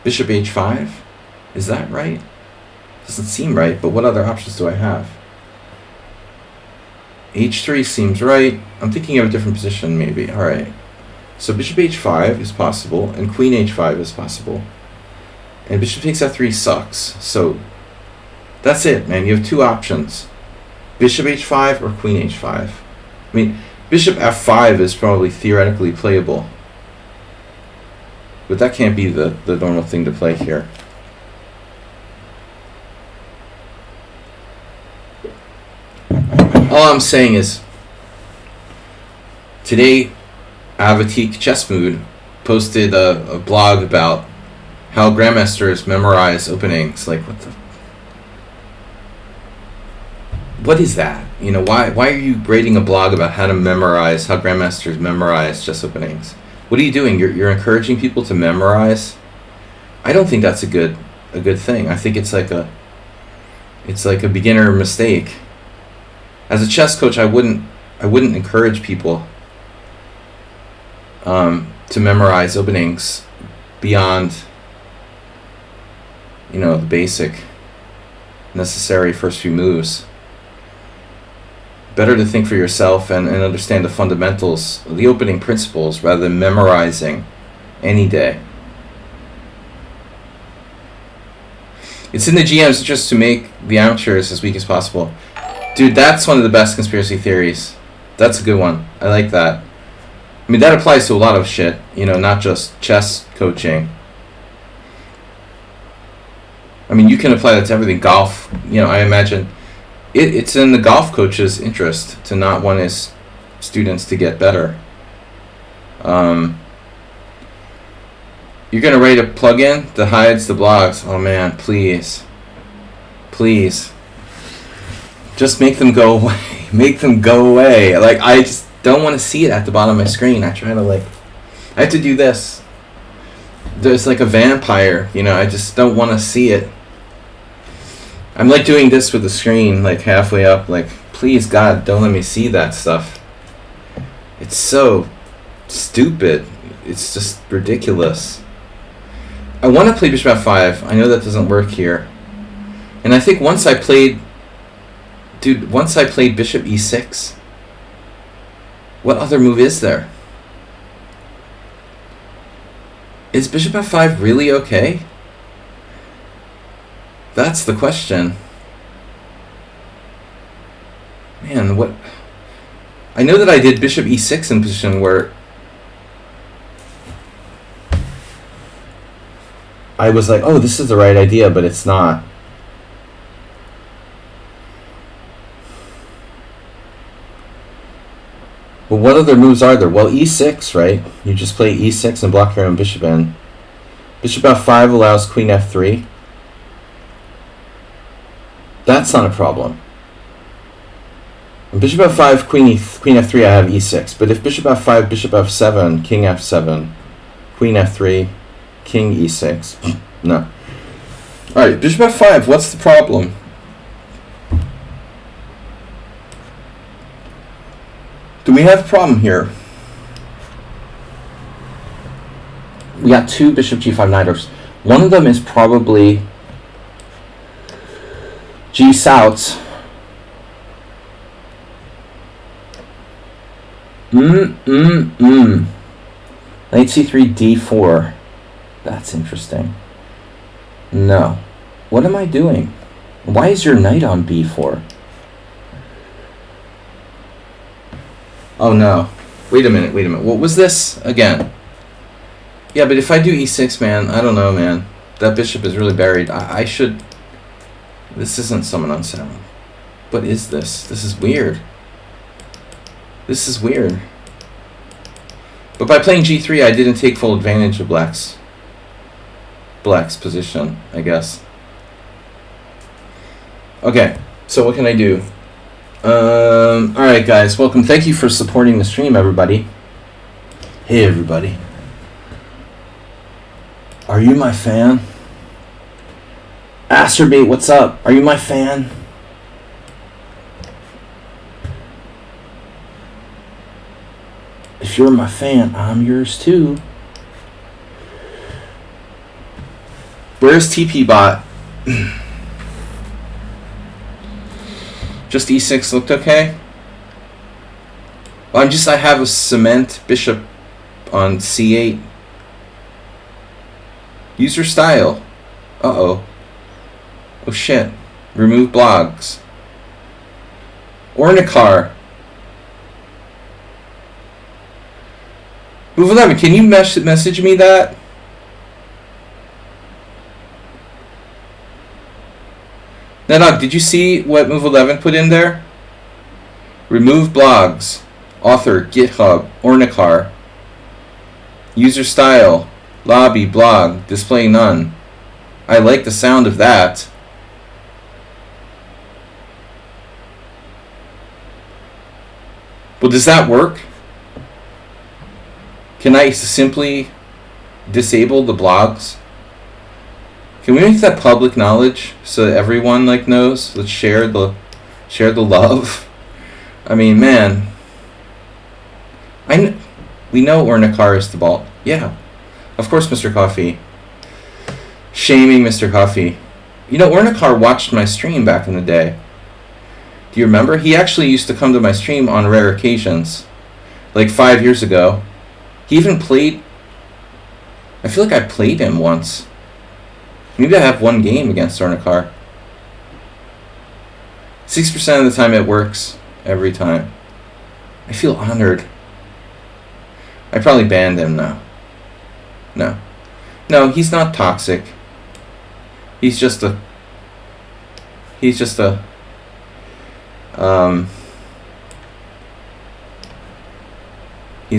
Bishop h5? Is that right? Doesn't seem right, but what other options do I have? h3 seems right. I'm thinking of a different position, maybe. Alright. So bishop h5 is possible, and queen h5 is possible. And bishop takes f3 sucks. So that's it, man. You have 2 options. Bishop h5 or queen h5. I mean, bishop f5 is probably theoretically playable. But that can't be the normal thing to play here. All I'm saying is, today, Avatique Chess Mood posted a blog about how grandmasters memorize openings. Like, what is that? You know, why are you grading a blog about how grandmasters memorize chess openings? What are you doing? You're encouraging people to memorize? I don't think that's a good thing. I think it's like a beginner mistake. As a chess coach, I wouldn't encourage people to memorize openings beyond, you know, the basic necessary first few moves. Better to think for yourself and understand the fundamentals, the opening principles, rather than memorizing any day. It's in the GM's interest to make the amateurs as weak as possible. Dude, that's one of the best conspiracy theories. That's a good one. I like that. I mean, that applies to a lot of shit, you know, not just chess coaching. I mean, you can apply that to everything. Golf, you know, I imagine it's in the golf coach's interest to not want his students to get better. You're going to write a plugin that hides the blogs. Oh, man, please. Please. Just make them go away. Make them go away. Like, I just don't want to see it at the bottom of my screen. I have to do this. There's like a vampire, you know, I just don't want to see it. I'm like doing this with the screen, like halfway up, like, please God, don't let me see that stuff. It's so stupid. It's just ridiculous. I want to play bishop f5. I know that doesn't work here. And I think once I played bishop e6, what other move is there? Is bishop f5 really okay? That's the question. Man, what? I know that I did bishop e6 in position where I was like, oh, this is the right idea, but it's not. But what other moves are there? Well, e6, right? You just play e6 and block your own bishop in. Bishop f5 allows queen f3. That's not a problem. And bishop f5, queen f3, I have e6. But if bishop f5, bishop f7, king f7, queen f3, king e6, no. All right, bishop f5. What's the problem? Do we have a problem here? We got two bishop g5 knighters. One of them is probably g south. Knight c3 d4. That's interesting. No. What am I doing? Why is your knight on b4? Oh no. Wait a minute. What was this again? Yeah, but if I do e6, man, I don't know, man. That bishop is really buried. I should... This isn't summon on 7. What is this? This is weird. This is weird. But by playing g3, I didn't take full advantage of black's position, I guess. Okay, so what can I do? Alright guys, welcome. Thank you for supporting the stream, everybody. Hey everybody. Are you my fan? Acerbate, what's up? Are you my fan? If you're my fan, I'm yours too. Where's TP bot? Just e6 looked okay? Well, I have a cement bishop on c8. User style. Uh-oh. Oh shit. Remove blogs. Ornikar. Move 11, can you message me that? Nadog, did you see what Move 11 put in there? Remove blogs. Author, GitHub, Ornikar. User style. Lobby, blog, display none. I like the sound of that. Well, does that work? Can I simply disable the blogs? Can we make that public knowledge so that everyone knows? Let's share the love. I mean, man. We know Ornikar is the ball. Yeah. Of course, Mr. Coffee. Shaming Mr. Coffee. You know, Ornikar watched my stream back in the day. Do you remember? He actually used to come to my stream on rare occasions. Like 5 years ago. He even played... I feel like I played him once. Maybe I have one game against Ornikar. 6% of the time it works. Every time. I feel honored. I probably banned him now. No, he's not toxic. He's just a he's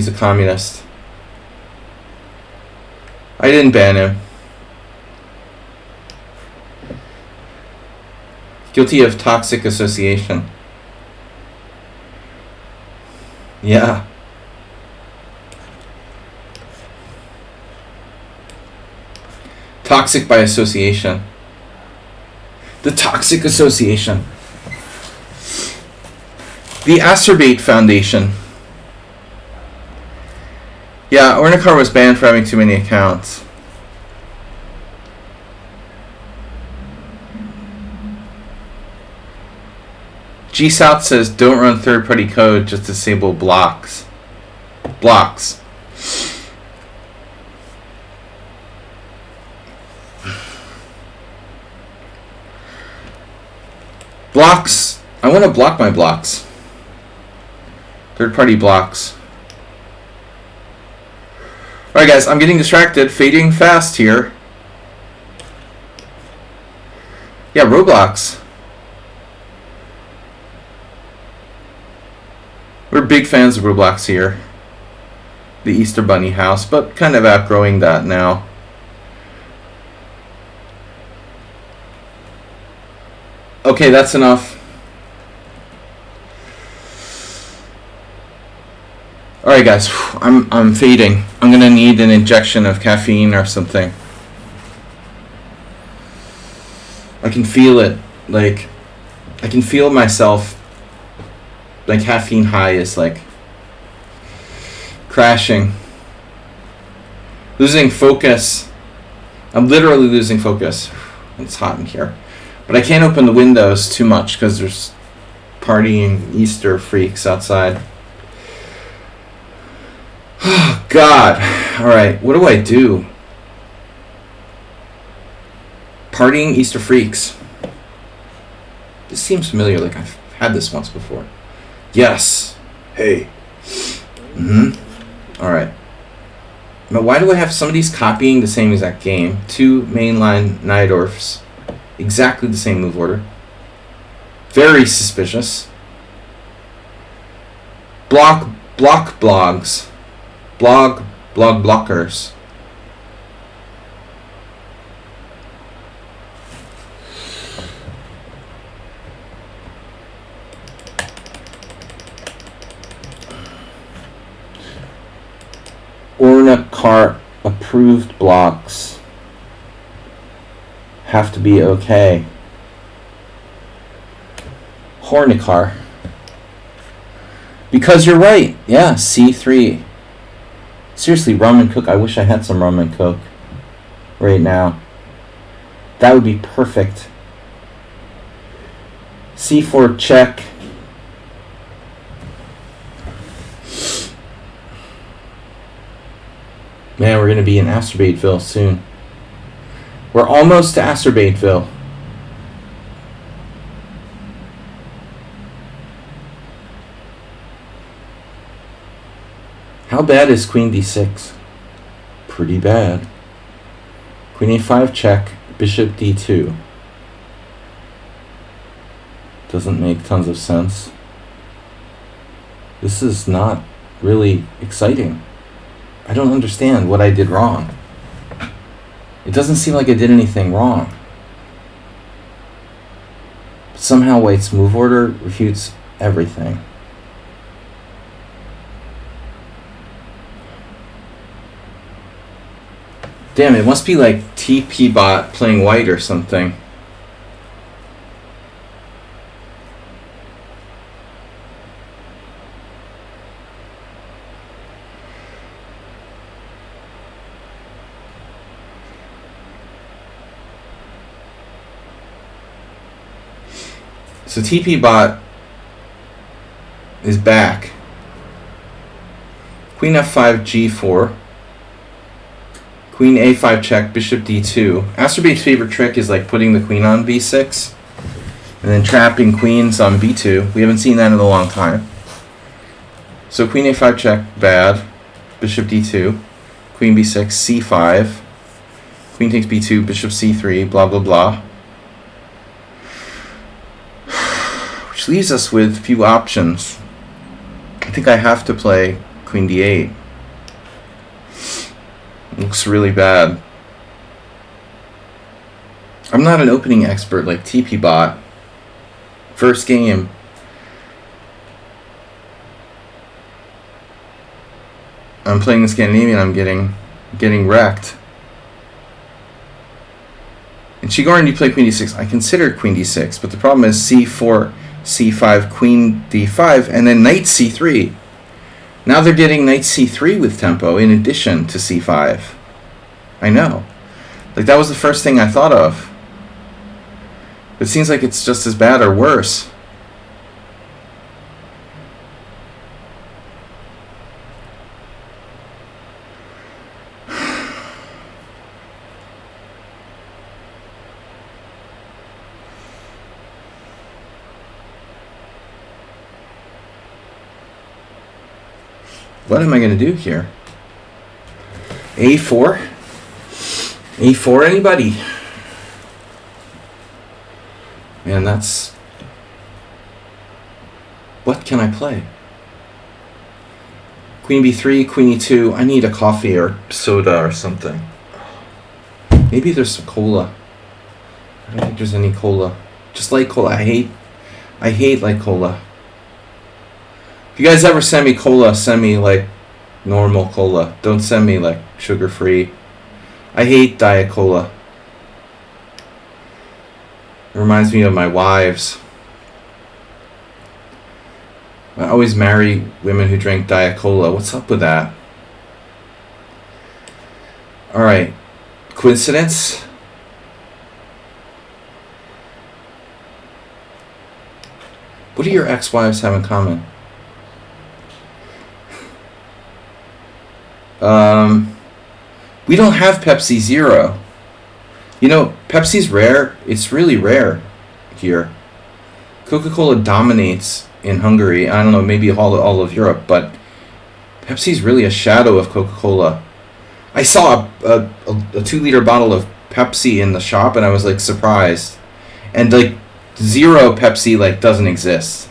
a communist. I didn't ban him. Guilty of toxic association. Yeah. Toxic by association. The toxic association. The Acerbate Foundation. Yeah, Ornikar was banned for having too many accounts. G South says don't run third-party code, just disable blocks. Blocks. Blocks. I want to block my blocks. Third-party blocks. Alright guys, I'm getting distracted. Fading fast here. Yeah, Roblox. We're big fans of Roblox here. The Easter Bunny house, but kind of outgrowing that now. Okay, that's enough. Alright guys, I'm fading. I'm gonna need an injection of caffeine or something. I can feel it. Like, I can feel myself. Like, caffeine high is like crashing. Losing focus. I'm literally losing focus. It's hot in here. But I can't open the windows too much because there's partying Easter freaks outside. Oh, God. Alright, what do I do? Partying Easter freaks. This seems familiar, like I've had this once before. Yes. Hey. Alright. Now, why do I have some of these copying the same exact game? 2 mainline Najdorfs. Exactly the same move order. Very suspicious. Blockers. Blog blockers. Orna-cart approved blocks have to be okay. Hornicar. Because you're right. Yeah, C3. Seriously, rum and coke. I wish I had some rum and coke right now. That would be perfect. C4 check. Man, we're going to be in Asturbateville soon. We're almost to Asturbateville. How bad is Queen D6? Pretty bad. Queen A5 check, Bishop D2. Doesn't make tons of sense. This is not really exciting. I don't understand what I did wrong. It doesn't seem like I did anything wrong. But somehow White's move order refutes everything. Damn, it must be like TP bot playing White or something. So TP bot is back. Queen F5 G4. Queen A5 check, Bishop D2. Asturbate's favorite trick is like putting the queen on B6 and then trapping queens on B2. We haven't seen that in a long time. So Queen A5 check, bad. Bishop D2. Queen B6, C5. Queen takes B2, Bishop C3, blah blah blah. Which leaves us with few options. I think I have to play Queen D8. Looks really bad. I'm not an opening expert like TP bot. First game. I'm playing the Scandinavian, I'm getting wrecked. In Chigorin you play Queen D6. I considered Queen D6, but the problem is C4, C5, Queen D5, and then Knight C3. Now they're getting Knight C3 with tempo in addition to C5. I know. Like, that was the first thing I thought of. It seems like it's just as bad or worse. What am I going to do here? A4? A4, anybody? Man, that's... What can I play? Queen b3, queen e2. I need a coffee or soda or something. Maybe there's some cola. I don't think there's any cola. Just light cola. I hate light cola. If you guys ever send me cola, send me like normal cola. Don't send me like sugar-free. I hate Diet Cola. It reminds me of my wives. I always marry women who drink Diet Cola. What's up with that? Alright. Coincidence? What do your ex-wives have in common? We don't have Pepsi Zero. You know, Pepsi's rare. It's really rare here. Coca-Cola dominates in Hungary. I don't know, maybe all of Europe, but Pepsi's really a shadow of Coca-Cola. I saw a 2-liter bottle of Pepsi in the shop, and I was like surprised. And like Zero Pepsi like doesn't exist.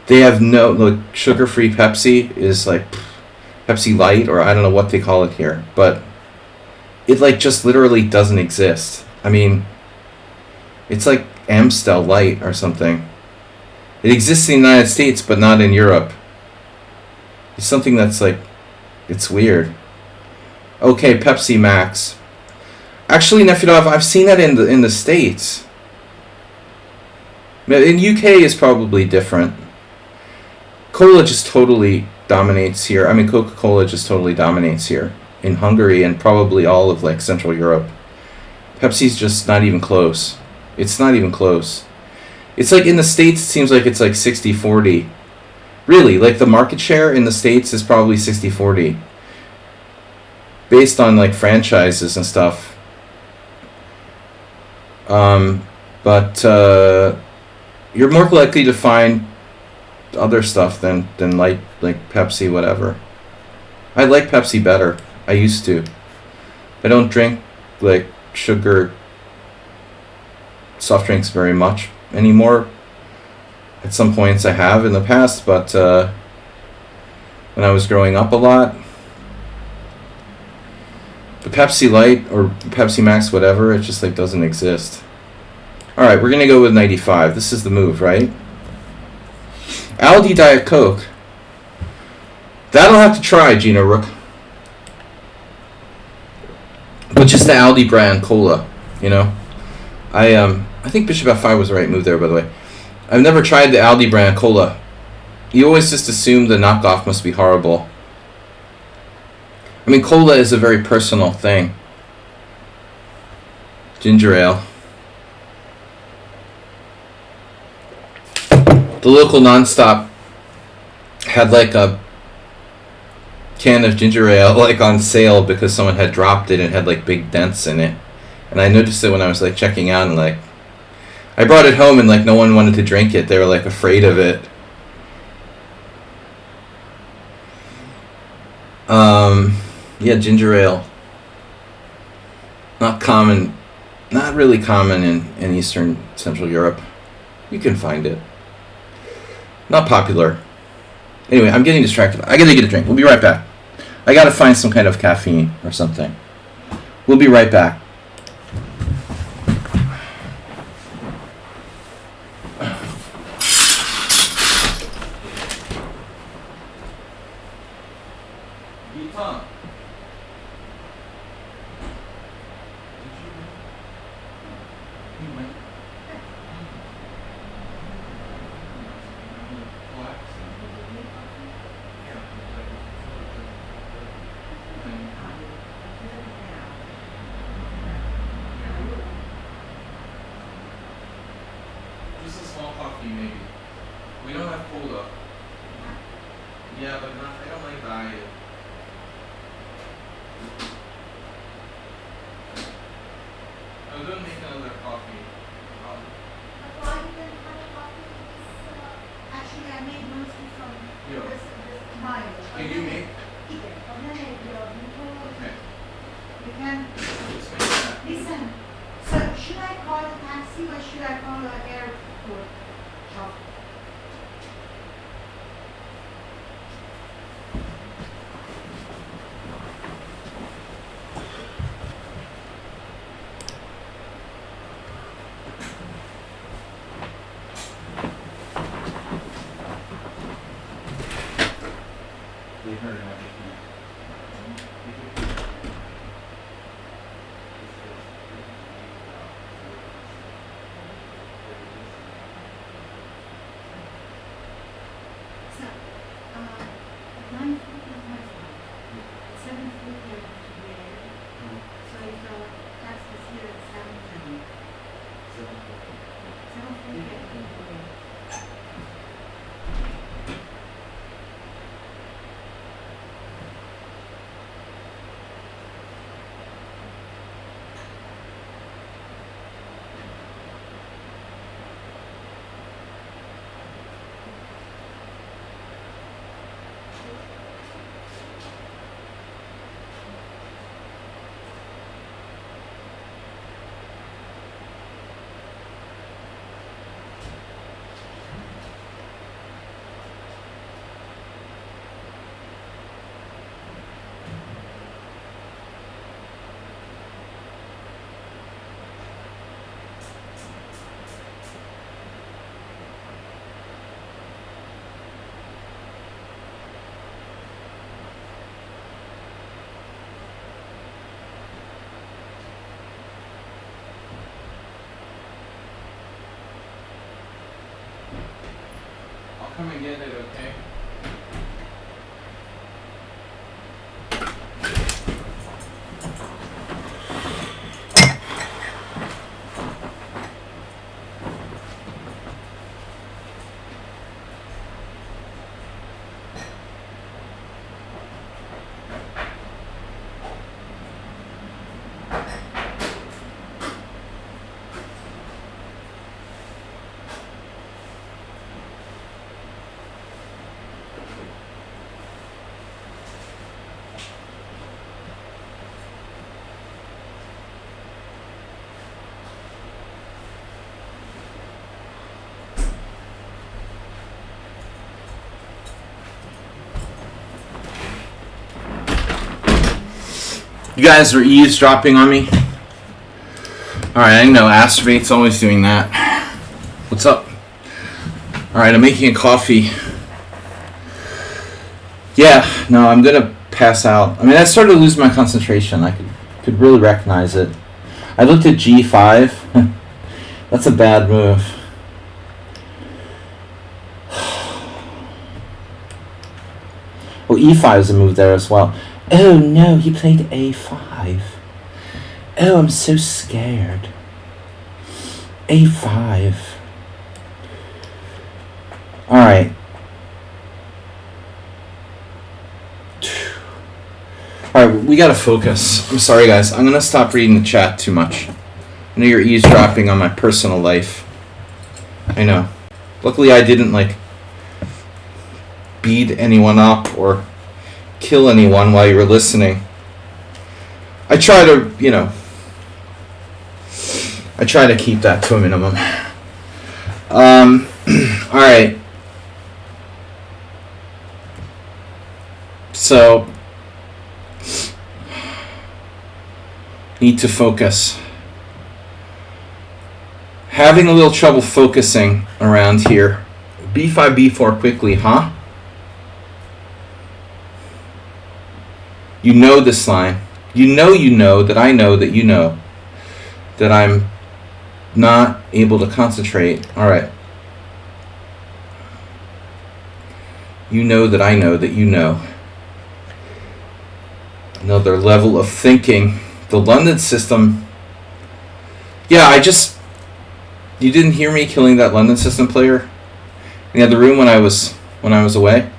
They have no like sugar-free Pepsi is like Pepsi Light, or I don't know what they call it here, but it like just literally doesn't exist. I mean, it's like Amstel Light or something. It exists in the United States, but not in Europe. It's something that's like, it's weird. Okay, Pepsi Max. Actually, Nefedov, I've seen that in the States. In UK is probably different. Cola just totally dominates here. I mean, Coca-Cola just totally dominates here. In Hungary and probably all of like Central Europe. Pepsi's just not even close. It's not even close. It's like in the States, it seems like it's like 60-40. Really, like the market share in the States is probably 60-40. Based on like franchises and stuff. But you're more likely to find other stuff than like Pepsi, whatever. I like Pepsi better. I used to. I don't drink like sugar soft drinks very much anymore. At some points I have in the past, but when I was growing up a lot, the Pepsi Light or Pepsi Max, whatever, it just like doesn't exist. All right, we're gonna go with 95. This is the move, right? Aldi Diet Coke. That'll have to try, Gina Rook. But just the Aldi brand cola, you know. I think Bishop F5 was the right move there, by the way. I've never tried the Aldi brand cola. You always just assume the knockoff must be horrible. I mean, cola is a very personal thing. Ginger ale. The local nonstop had like a can of ginger ale like on sale because someone had dropped it and it had like big dents in it. And I noticed it when I was like checking out, and like I brought it home and like no one wanted to drink it. They were like afraid of it. Yeah, ginger ale. Not common, not really common in Eastern Central Europe. You can find it. Not popular. Anyway, I'm getting distracted. I gotta get a drink. We'll be right back. I gotta find some kind of caffeine or something. We'll be right back. Come and get it, okay? You guys are eavesdropping on me? Alright, I know Astrobate's always doing that. What's up? Alright, I'm making a coffee. Yeah, no, I'm gonna pass out. I mean, I started to lose my concentration. I could really recognize it. I looked at G5. That's a bad move. Well, E5 is a move there as well. Oh no, he played A5. Oh, I'm so scared. A5. Alright. Alright, we gotta focus. I'm sorry, guys. I'm gonna stop reading the chat too much. I know you're eavesdropping on my personal life. I know. Luckily, I didn't, beat anyone up or kill anyone while you were listening. I try to, I try to keep that to a minimum. Alright. So, need to focus. Having a little trouble focusing around here. B5, B4 quickly, huh? You know this line. You know that I know that you know that I'm not able to concentrate. Alright. You know that I know that you know. Another level of thinking. The London system. Yeah, you didn't hear me killing that London system player in the other room when I was away?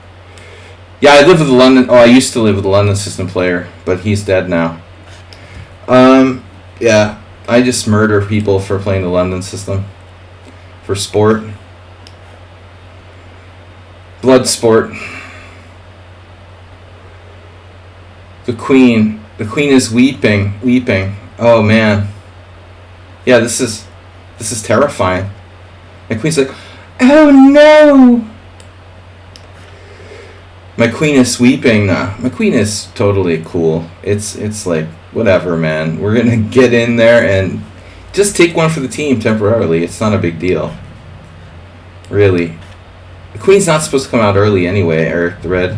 Yeah, I live with the London. Oh, I used to live with the London system player, but he's dead now. Yeah, I just murder people for playing the London system for sport, blood sport. The queen is weeping. Oh man, yeah, this is terrifying. The queen's like, oh no. My queen is weeping. Nah, my queen is totally cool. It's like, whatever, man. We're gonna get in there and just take one for the team temporarily. It's not a big deal. Really. The queen's not supposed to come out early anyway, or the red.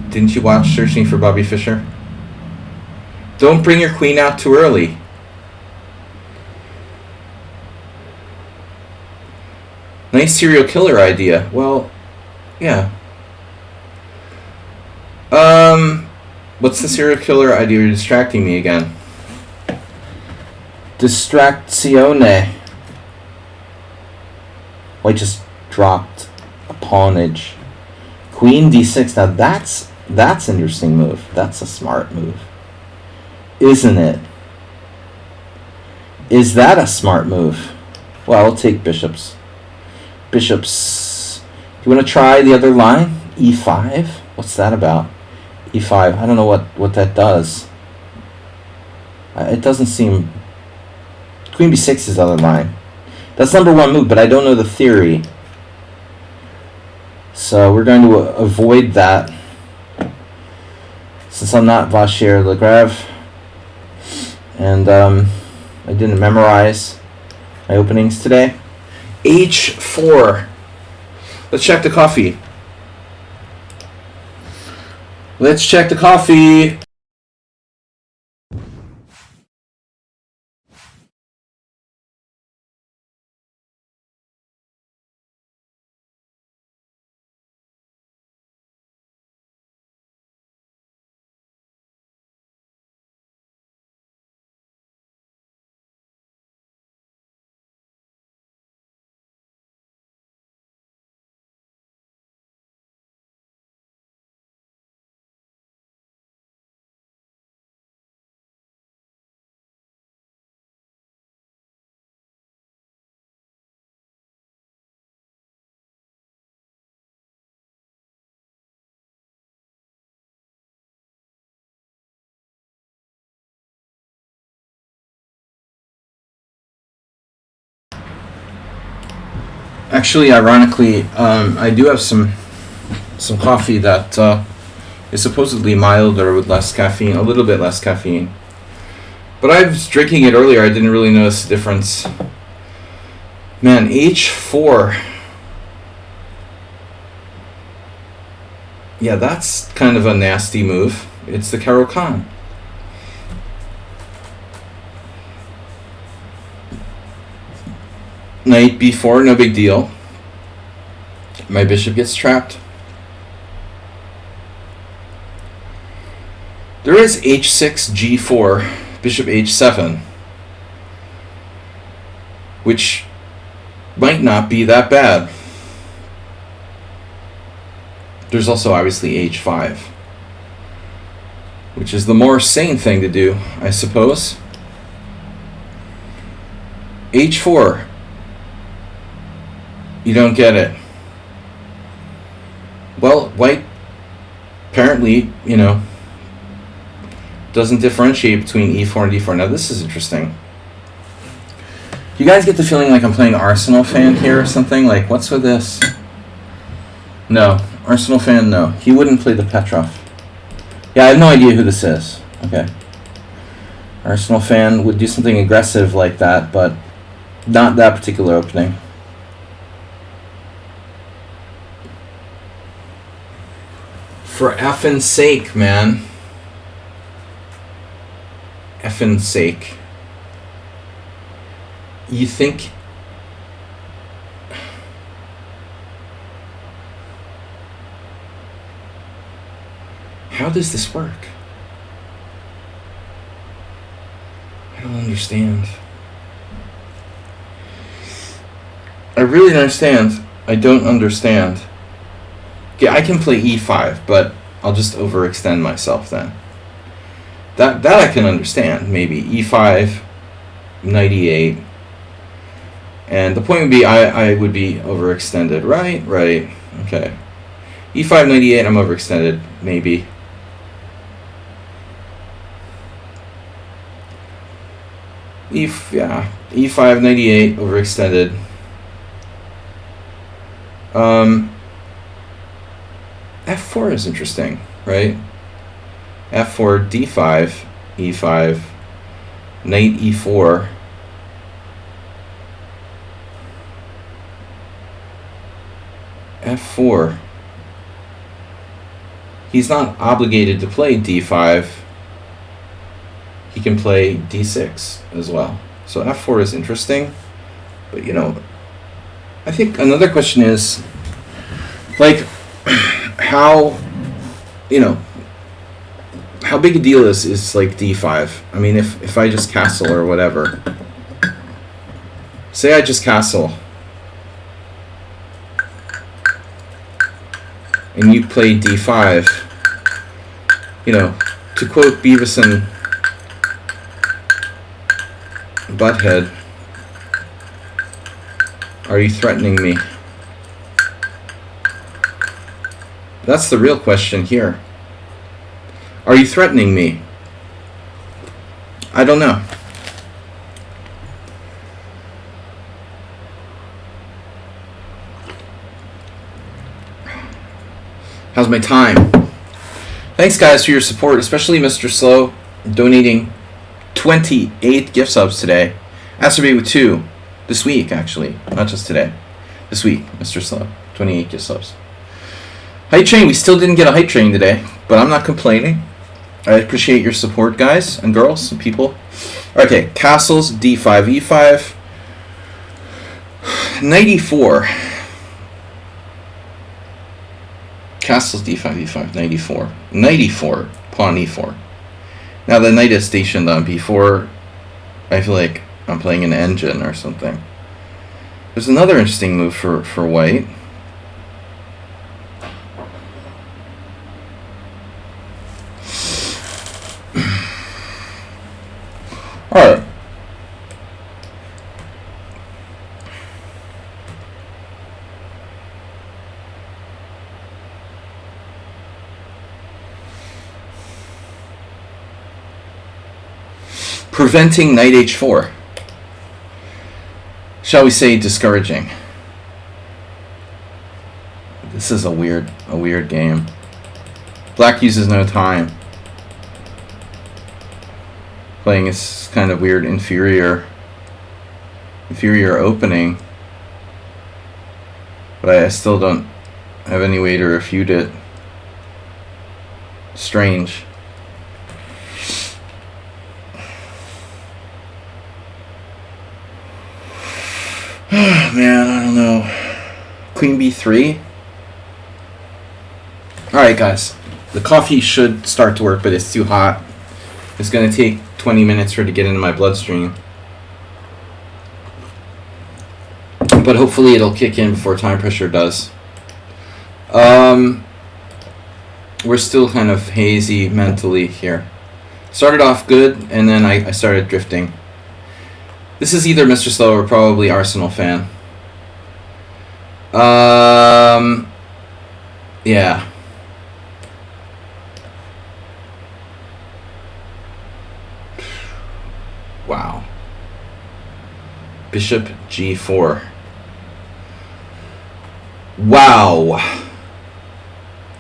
Didn't you watch Searching for Bobby Fischer? Don't bring your queen out too early. Nice serial killer idea. Well, yeah. What's the serial killer idea? You're distracting me again. Distrazione. White just dropped a pawnage. Queen d6. Now that's an interesting move. That's a smart move. Isn't it? Is that a smart move? Well, I'll take bishops. Bishops. Do you want to try the other line? e5? What's that about? e5. I don't know what that does. It doesn't seem... Queen b6 is the other line. That's number one move, but I don't know the theory. So we're going to avoid that. Since I'm not Vacher Legrave. And I didn't memorize my openings today. h4. Let's check the coffee. Let's check the coffee. Actually, ironically, I do have some coffee that is supposedly milder with less caffeine, a little bit less caffeine. But I was drinking it earlier. I didn't really notice the difference. Man, h4. Yeah, that's kind of a nasty move. It's the Kraken. Knight b4, no big deal. My bishop gets trapped. There is h6, g4, bishop h7, which might not be that bad. There's also obviously h5, which is the more sane thing to do, I suppose. h4. You don't get it. Well, white apparently, doesn't differentiate between e4 and d4. Now this is interesting. You guys get the feeling like I'm playing Arsenal fan here or something? Like, what's with this? No. Arsenal fan, no. He wouldn't play the Petrov. Yeah, I have no idea who this is. Okay. Arsenal fan would do something aggressive like that, but not that particular opening. For effing sake, man. Effing sake. You think... How does this work? I don't understand. I really don't understand. I don't understand. Yeah, I can play e5, but I'll just overextend myself then. That I can understand, maybe. e5, knight e8. And the point would be I would be overextended, right? Right. Okay. e5, knight e8, I'm overextended, maybe. e5, knight e8, overextended. F4 is interesting, right? F4, D5, E5, knight E4. F4. He's not obligated to play D5. He can play D6 as well. So F4 is interesting. But, I think another question is, like, how big a deal is like D5? I mean, if I just castle or whatever, Say I just castle. And you play d5. You know, to quote Beavis and Butthead, are you threatening me? That's the real question here. Are you threatening me? I don't know. How's my time? Thanks, guys, for your support, especially Mr. Slow, donating 28 gift subs today. Acerbate with 2 this week, actually. Not just today. This week, Mr. Slow. 28 gift subs. Height train. We still didn't get a height train today, but I'm not complaining. I appreciate your support, guys and girls and people. Okay, castles, d5, e5. Knight e4. Castles, d5, e5, knight e4. Knight e4, pawn e4. Now the knight is stationed on b4. I feel like I'm playing an engine or something. There's another interesting move for white. Alright. Preventing knight h4. Shall we say discouraging? This is a weird game. Black uses no time. Playing this kind of weird inferior opening, but I still don't have any way to refute it. Strange. Man, I don't know. Queen b3. Alright, guys. The coffee should start to work, but it's too hot. It's going to take 20 minutes for it to get into my bloodstream. But hopefully it'll kick in before time pressure does. We're still kind of hazy mentally here. Started off good, and then I started drifting. This is either Mr. Slow or probably Arsenal fan. Yeah. Wow. Bishop g4. Wow.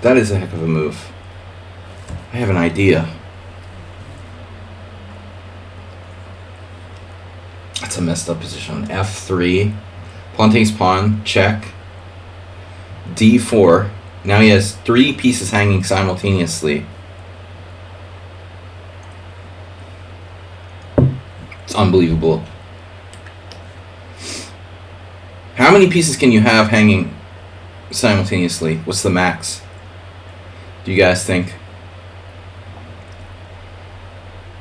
That is a heck of a move. I have an idea. That's a messed up position. f3. Pawn takes pawn. Check. d4. Now he has 3 pieces hanging simultaneously. It's unbelievable. How many pieces can you have hanging simultaneously? What's the max? Do you guys think?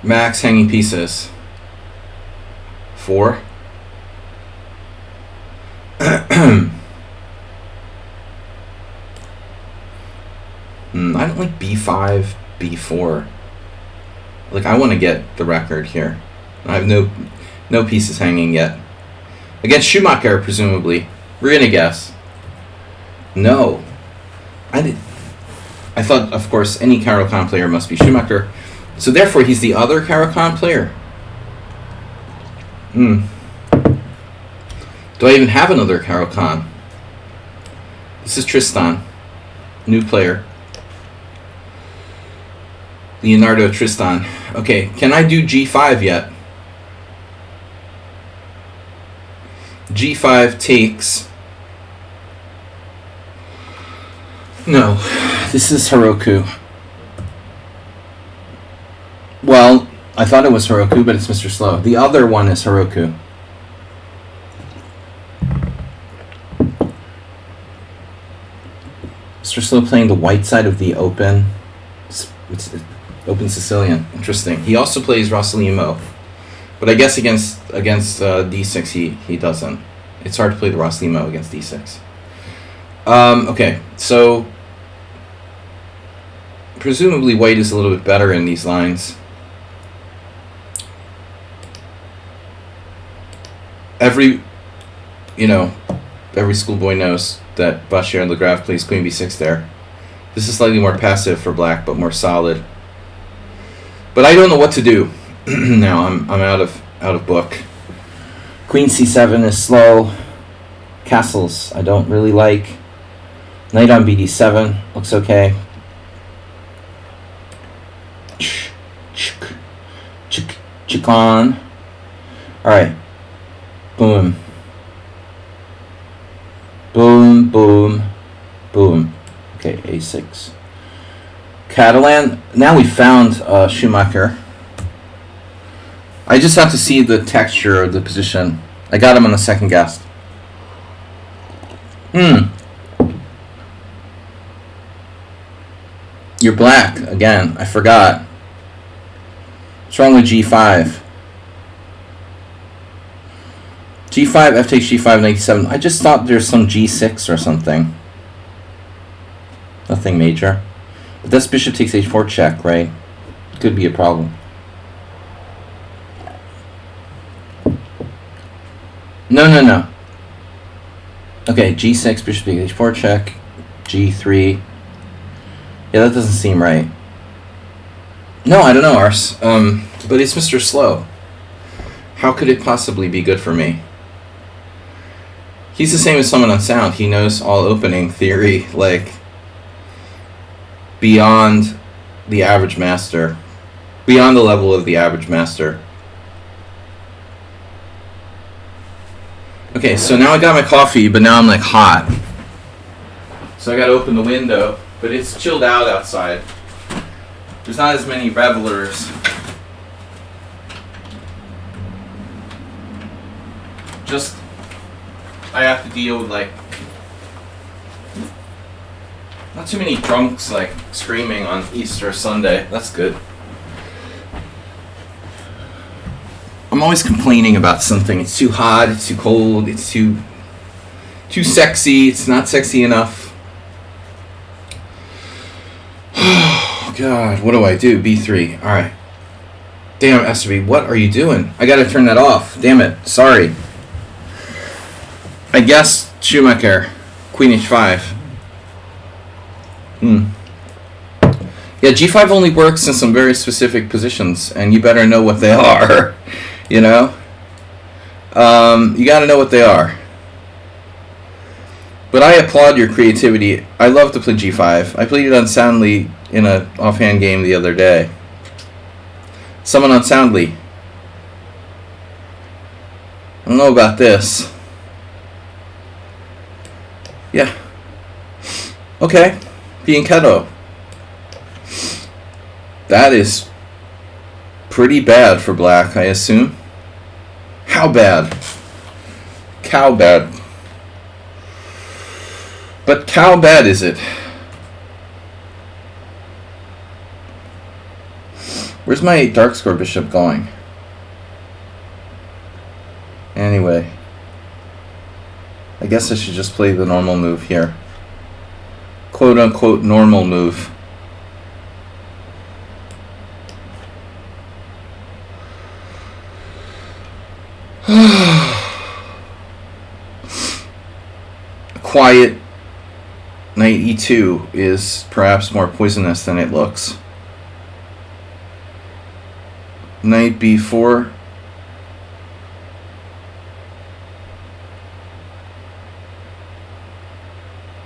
Max hanging pieces. 4. I don't like b5, b4. Like, I want to get the record here. I have no pieces hanging yet. Against Schumacher, presumably. We're gonna guess. No. I thought, of course, any Kraken player must be Schumacher. So therefore, he's the other Kraken player. Do I even have another Kraken? This is Tristan. New player. Leonardo Tristan. Okay, can I do g5 yet? g5 takes... No, this is Heroku. Well, I thought it was Heroku, but it's Mr. Slow. The other one is Heroku. Mr. Slow playing the white side of the open. It's open Sicilian. Interesting. He also plays Rossalimo. But I guess against d6 he doesn't. It's hard to play the Roslimo against d6. Okay, so presumably white is a little bit better in these lines. Every schoolboy knows that Bashir and Legrave plays queen b6 there. This is slightly more passive for black, but more solid. But I don't know what to do now. I'm out of book. Queen c7 is slow. Castles I don't really like. Knight on bd7 looks okay. Chikon. All right. Boom. Boom, boom, boom. Okay, a6. Catalan. Now we found Schumacher. I just have to see the texture of the position. I got him on the second guess. You're black again. I forgot. What's wrong with g5? g5, f takes g5, knight e7. I just thought there's some g6 or something. Nothing major. But that's bishop takes h4 check, right? Could be a problem. No. Okay, g6, bishop takes h4 check. g3. Yeah, that doesn't seem right. No, I don't know, Ars. But it's Mr. Slow. How could it possibly be good for me? He's the same as someone on sound. He knows all opening theory, like, beyond the average master. Beyond the level of the average master. Okay, so now I got my coffee, but now I'm, like, hot. So I gotta open the window, but it's chilled out outside. There's not as many revelers. Just, I have to deal with, like, not too many drunks, like, screaming on Easter Sunday. That's good. I'm always complaining about something. It's too hot, it's too cold, it's too sexy, it's not sexy enough. Oh, God, what do I do? B3. All right. Damn, Esterby, what are you doing? I gotta turn that off. Damn it. Sorry. I guess Schumacher. Queen h5. Yeah, g5 only works in some very specific positions, and you better know what they are. You know? You gotta know what they are. But I applaud your creativity. I love to play g5. I played it unsoundly in an offhand game the other day. Someone unsoundly. I don't know about this. Yeah. Okay. Being keto. That is pretty bad for black, I assume. How bad? Cow bad. But how bad is it? Where's my dark square bishop going? Anyway. I guess I should just play the normal move here. Quote unquote normal move. Quiet knight e2 is perhaps more poisonous than it looks. Knight b4.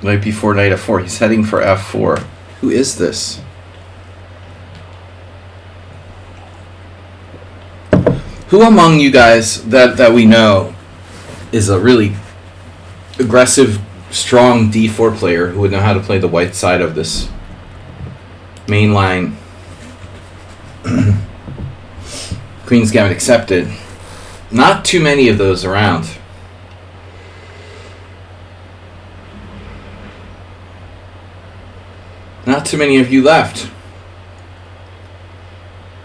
Knight b4, knight f4. He's heading for f4. Who is this? Who among you guys that we know is a really aggressive, strong d4 player who would know how to play the white side of this main line? Queen's Gambit accepted. Not too many of those around. Not too many of you left.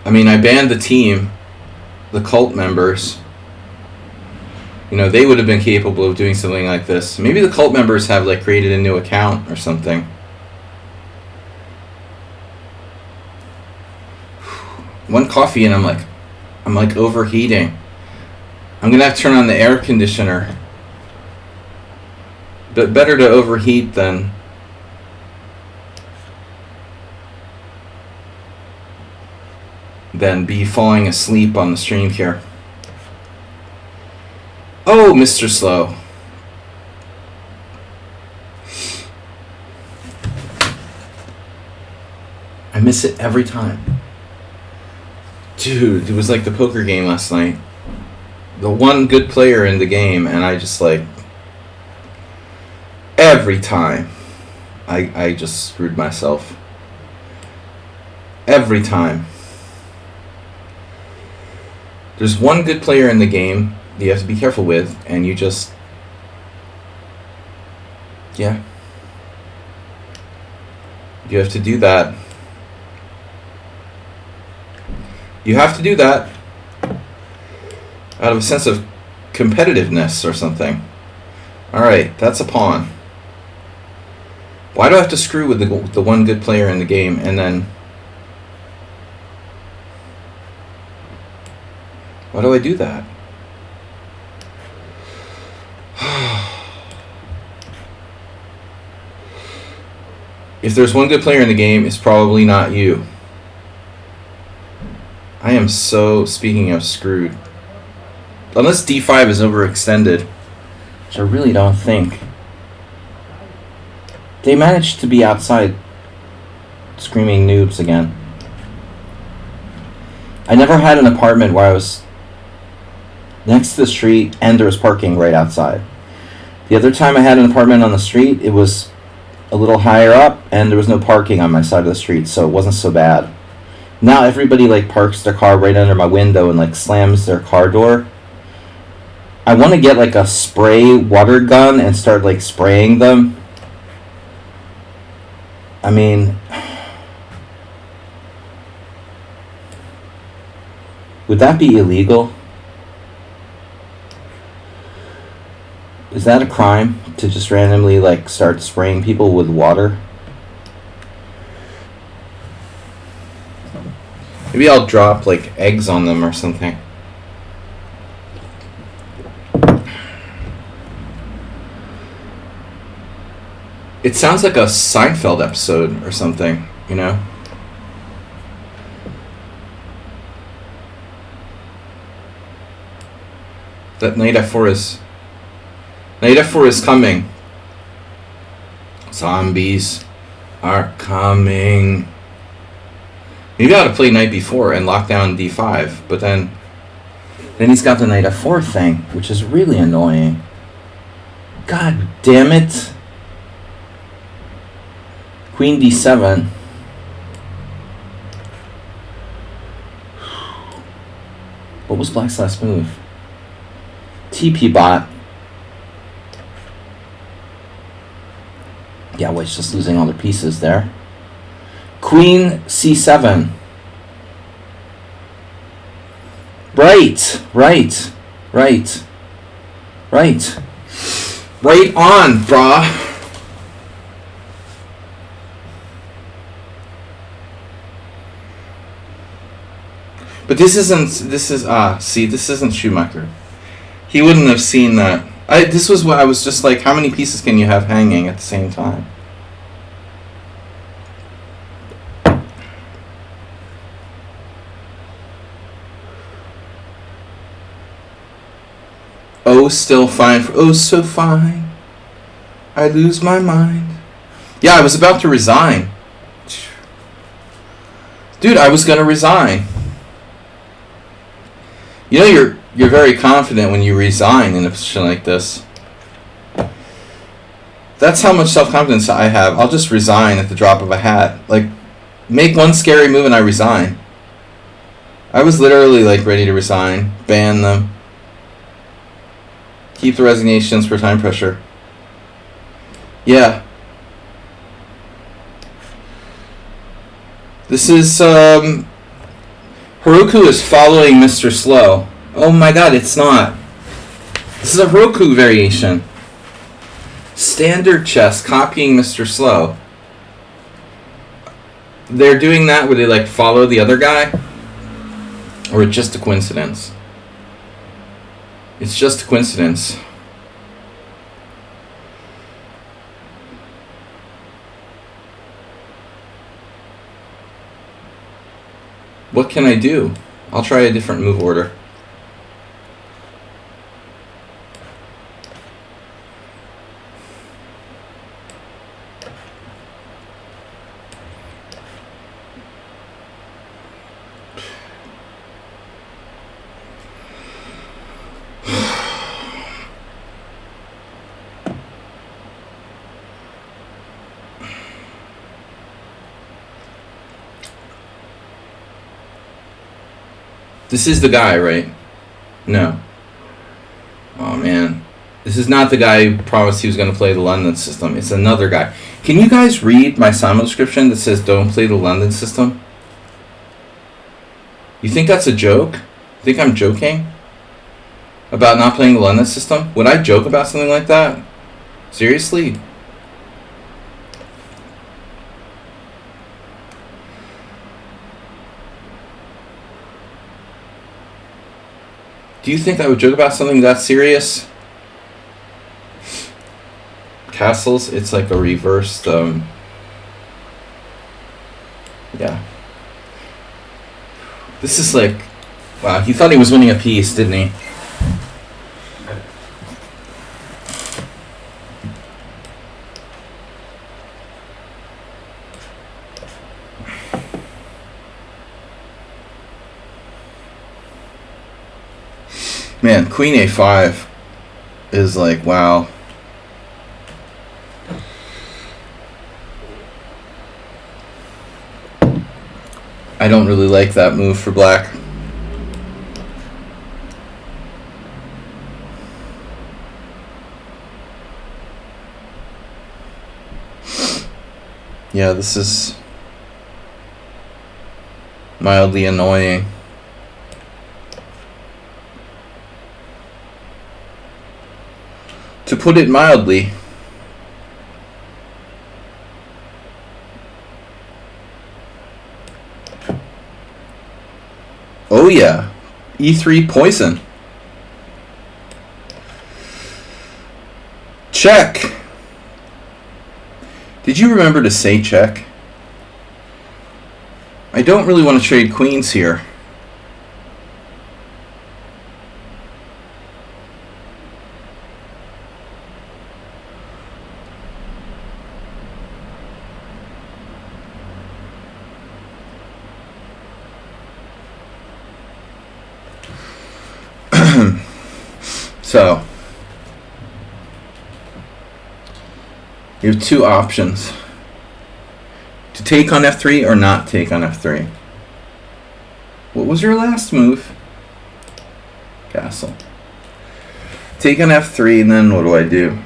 I mean, I banned the team the cult members, you know, they would have been capable of doing something like this. Maybe the cult members have like created a new account or something. One coffee and I'm like overheating. I'm gonna have to turn on the air conditioner. But better to overheat than be falling asleep on the stream here. Oh, Mr. Slow. I miss it every time. Dude, it was like the poker game last night. The one good player in the game, and I just like... Every time, I just screwed myself. Every time. There's one good player in the game that you have to be careful with, and you just... Yeah. You have to do that. You have to do that out of a sense of competitiveness or something. Alright, that's a pawn. Why do I have to screw with the one good player in the game and then... Why do I do that? If there's one good player in the game, it's probably not you. I am so, speaking of screwed. Unless d5 is overextended, which I really don't think. They managed to be outside screaming noobs again. I never had an apartment where I was next to the street and there was parking right outside. The other time I had an apartment on the street, it was a little higher up and there was no parking on my side of the street, so it wasn't so bad. Now everybody like parks their car right under my window and like slams their car door. I want to get like a spray water gun and start like spraying them. I mean, would that be illegal? Is that a crime to just randomly like start spraying people with water? Maybe I'll drop like eggs on them or something. It sounds like a Seinfeld episode or something, you know? That knight f4 is... Knight f4 is coming. Zombies are coming. Maybe I ought to play knight b4 and lock down d5, but then he's got the knight f4 thing, which is really annoying. God damn it. Queen d7. What was black's last move? TP bot. Yeah, white's just losing all the pieces there. Queen c7. Right. Right on, brah. But this isn't Schumacher. He wouldn't have seen that. This was what I was just like, how many pieces can you have hanging at the same time? Oh, still fine. Oh, so fine. I lose my mind. Yeah, I was about to resign. Dude, I was going to resign. You know, you're very confident when you resign in a position like this. That's how much self-confidence I have. I'll just resign at the drop of a hat. Like, make one scary move and I resign. I was literally, like, ready to resign. Ban them. Keep the resignations for time pressure. Yeah. This is, Heroku is following Mr. Slow. Oh my god, it's not. This is a Heroku variation. Standard chess copying Mr. Slow. They're doing that where they like follow the other guy? Or it's just a coincidence? It's just a coincidence. What can I do? I'll try a different move order. This is the guy, right? No. Oh, man. This is not the guy who promised he was going to play the London system. It's another guy. Can you guys read my Simul description that says don't play the London system? You think that's a joke? You think I'm joking? About not playing the London system? Would I joke about something like that? Seriously? Do you think I would joke about something that serious? Castles, it's like a reversed, yeah. This is like, wow, he thought he was winning a piece, didn't he? Man, Queen A5 is like, wow. I don't really like that move for black. Yeah, this is mildly annoying. To put it mildly. Oh yeah, E3 poison. Check. Did you remember to say check? I don't really want to trade queens here. So, you have two options. To take on F3 or not take on F3. What was your last move? Castle. Take on F3 and then what do I do?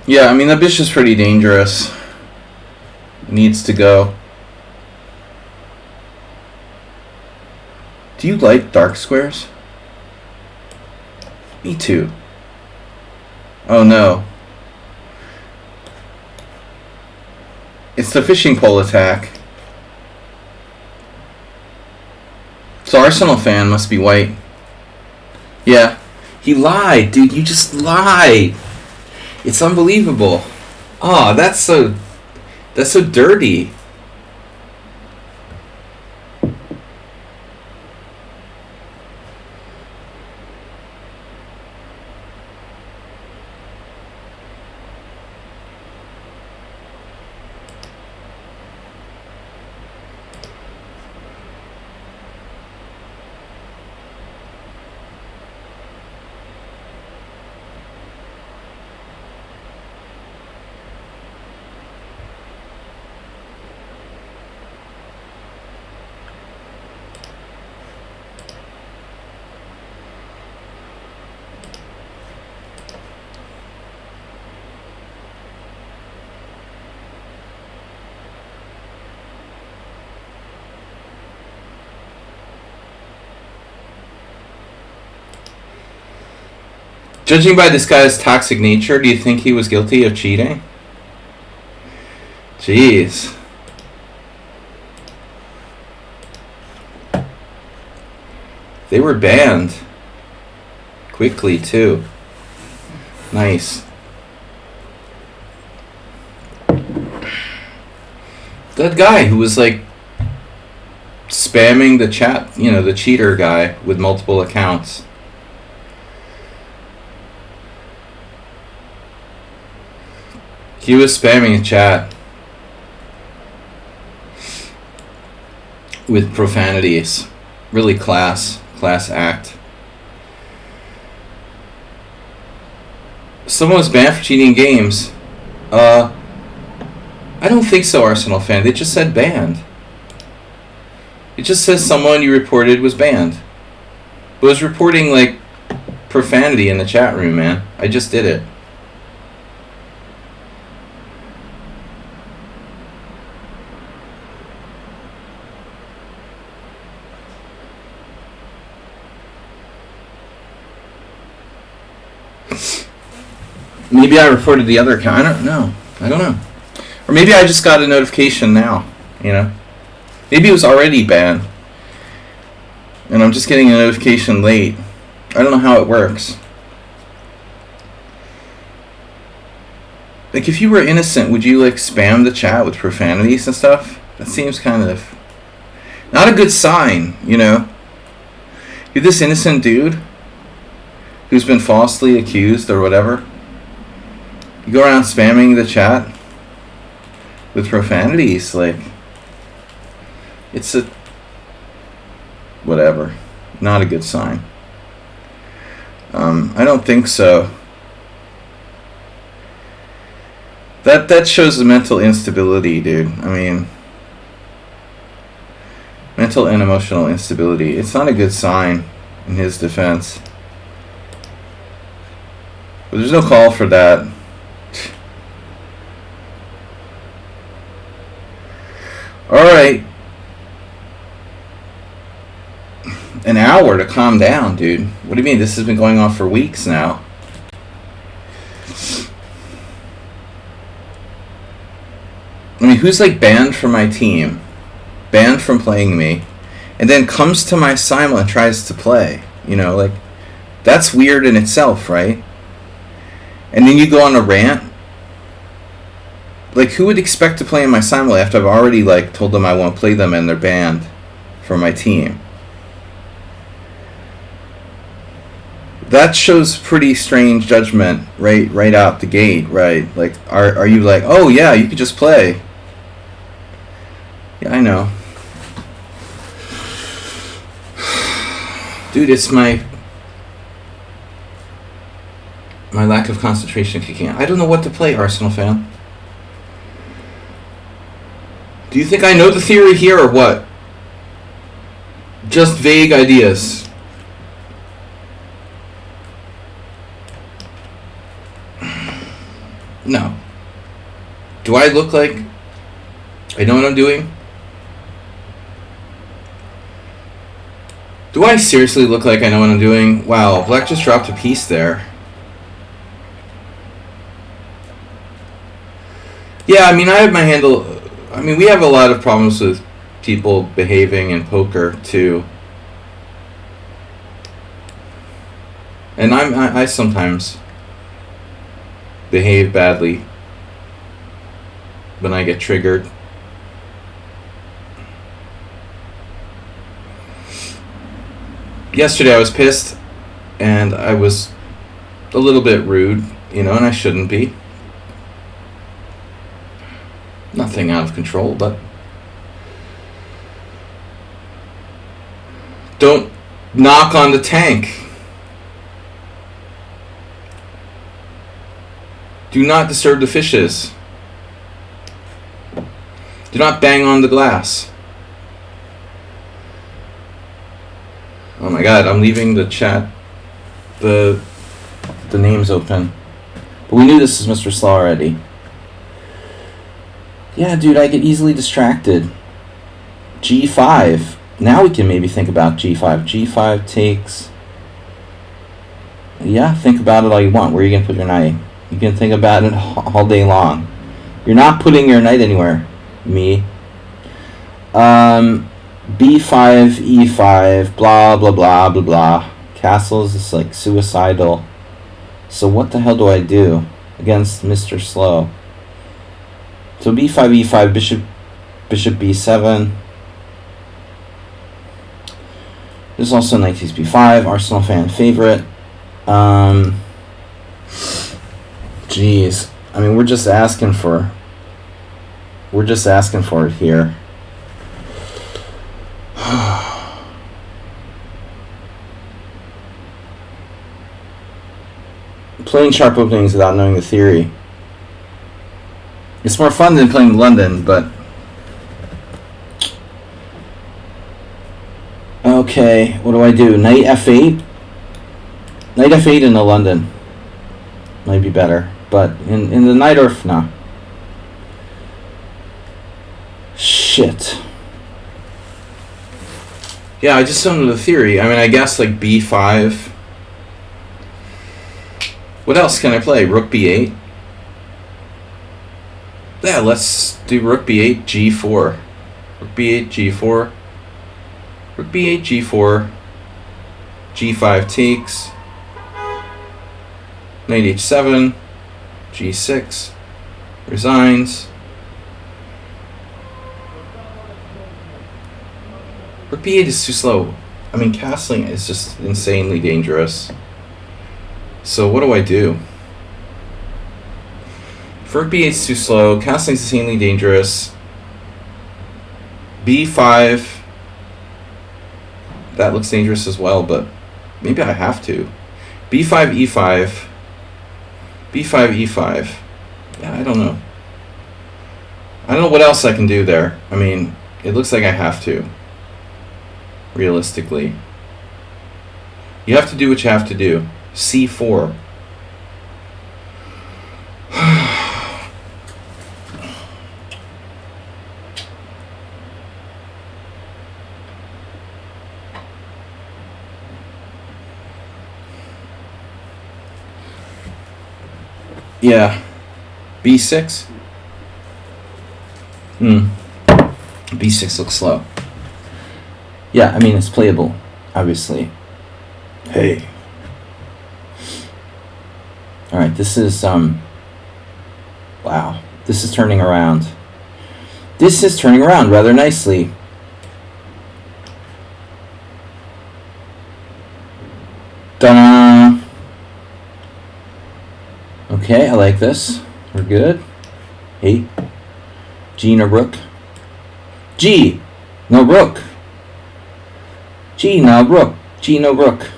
Yeah, I mean, that bishop's pretty dangerous. Needs to go. Do you like dark squares? Me too. Oh no. It's the fishing pole attack. So Arsenal fan must be white. Yeah. He lied, dude. You just lied. It's unbelievable. Oh, that's so dirty. Judging by this guy's toxic nature, do you think he was guilty of cheating? Jeez. They were banned. Quickly, too. Nice. That guy who was like spamming the chat, you know, the cheater guy with multiple accounts. He was spamming the chat with profanities. Really class act. Someone was banned for cheating games. I don't think so, Arsenal fan. They just said banned. It just says someone you reported was banned. But it was reporting, like, profanity in the chat room, man. I just did it. Maybe I reported the other account. I don't know. Or maybe I just got a notification now, you know. Maybe it was already banned. And I'm just getting a notification late. I don't know how it works. Like, if you were innocent, would you, like, spam the chat with profanities and stuff? That seems kind of not a good sign, you know. You're this innocent dude who's been falsely accused or whatever. You go around spamming the chat with profanities, like, it's a whatever, not a good sign. I don't think so. That shows a mental instability, dude. I mean, mental and emotional instability. It's not a good sign in his defense. But there's no call for that. Alright. An hour to calm down, dude. What do you mean? This has been going on for weeks now. I mean, who's like banned from my team, banned from playing me, and then comes to my Simul and tries to play? You know, like, that's weird in itself, right? And then you go on a rant. Like, who would expect to play in my Simul after I've already, like, told them I won't play them and they're banned from my team? That shows pretty strange judgment right out the gate, right? Like, are you like, oh yeah, you could just play? Yeah, I know. Dude, it's my lack of concentration kicking in. I don't know what to play, Arsenal fan. Do you think I know the theory here or what? Just vague ideas. No. Do I look like I know what I'm doing? Do I seriously look like I know what I'm doing? Wow, Black just dropped a piece there. Yeah, I mean, I have my handle. I mean, we have a lot of problems with people behaving in poker too. And I sometimes behave badly when I get triggered. Yesterday I was pissed and I was a little bit rude, you know, and I shouldn't be. Nothing out of control, but don't knock on the tank. Do not disturb the fishes. Do not bang on the glass. Oh my god, I'm leaving the chat, the names open. But we knew this is Mr. Slaw already. Yeah, dude, I get easily distracted. G5. Now we can maybe think about G5. G5 takes... Yeah, think about it all you want. Where are you going to put your knight? You can think about it all day long. You're not putting your knight anywhere. Me. B5, E5, blah, blah, blah, blah, blah. Castles is like suicidal. So what the hell do I do against Mr. Slow? So B5, E5, bishop B7. There's also knight takes B5, Arsenal fan favorite. Jeez. I mean, we're just asking for it here. Playing sharp openings without knowing the theory. It's more fun than playing London, but... Okay, what do I do? Knight F8? Knight F8 in the London. Might be better. But in the Knight Orf, no. Shit. Yeah, I just don't know the theory. I mean, I guess like B5... What else can I play? Rook B8? Yeah, let's do Rook B8, G4. Rook B8, G4. Rook B8, G4. G5 takes. Knight H7. G6. Resigns. Rook B8 is too slow. I mean, castling is just insanely dangerous. So what do I do? If Rook B8 is too slow, castling is insanely dangerous. B5, that looks dangerous as well, but maybe I have to. B5, E5, B5, E5. Yeah, I don't know. I don't know what else I can do there. I mean, it looks like I have to. Realistically. You have to do what you have to do. C4. Yeah. B6. B6 looks slow. Yeah, I mean, it's playable, obviously. Hey. Alright, this is, wow. This is turning around. This is turning around rather nicely. Ta-da! Okay, I like this. We're good. Hey. G, no rook. G, no rook. G, no rook. G, no rook.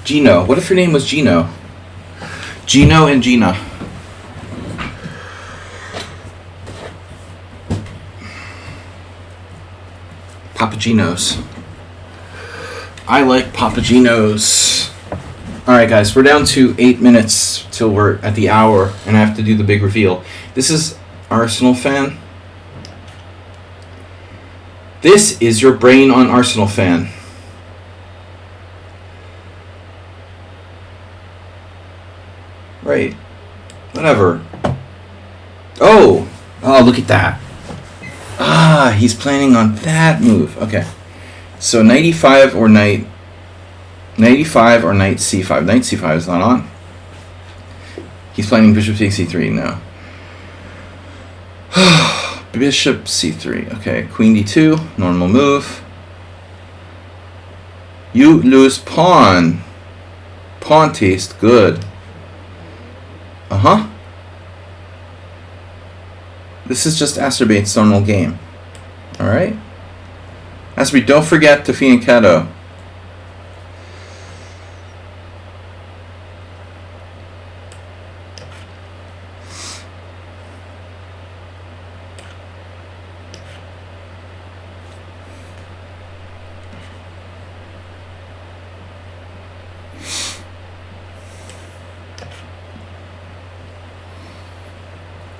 Gino. What if your name was Gino? Gino and Gina. Papagenos. I like Papagenos. Alright guys, we're down to 8 minutes till we're at the hour and I have to do the big reveal. This is Arsenal fan. This is your brain on Arsenal fan. Right. Whatever. Oh! Oh, look at that. Ah, he's planning on that move. Okay. So knight e5 or knight... Knight e5 or knight c5. Knight c5 is not on. He's planning bishop takes c3 now. Bishop c3. Okay, queen d2. Normal move. You lose pawn. Pawn taste good. Uh-huh. This is just Acerbate's normal game. Alright? Acerbate, don't forget to fianchetto.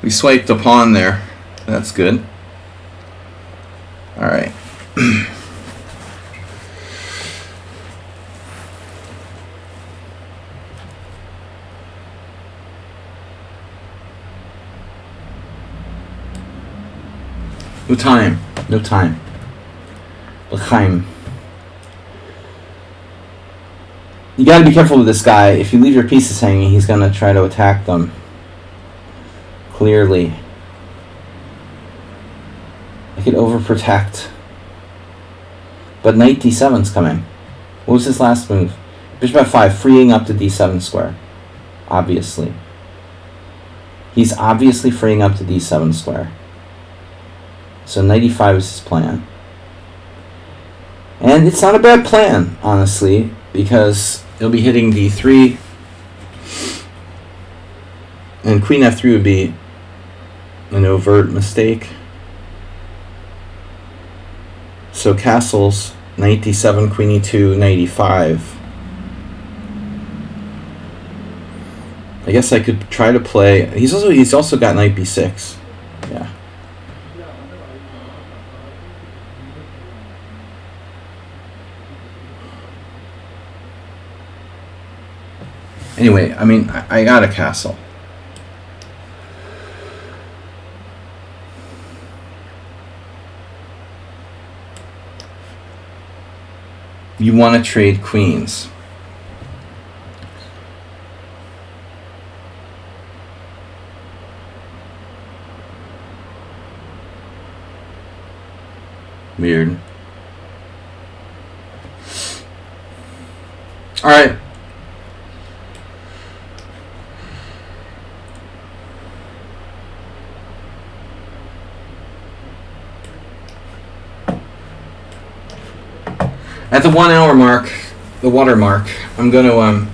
We swiped a pawn there. That's good. Alright. No time. No time. L'chaim. You gotta be careful with this guy. If you leave your pieces hanging, he's gonna try to attack them. Clearly. I could overprotect. But knight d7's coming. What was his last move? Bishop f5, freeing up the d7 square. Obviously. He's obviously freeing up the d7 square. So knight e5 is his plan. And it's not a bad plan, honestly, because it'll be hitting d3. And queen f3 would be an overt mistake. So castles, knight d7, queen e2, knight e5. I guess I could try to play. He's also got knight b6. Yeah. Anyway, I mean, I got a castle. You want to trade queens. Weird. All right. At the 1 hour mark, the water mark, I'm going to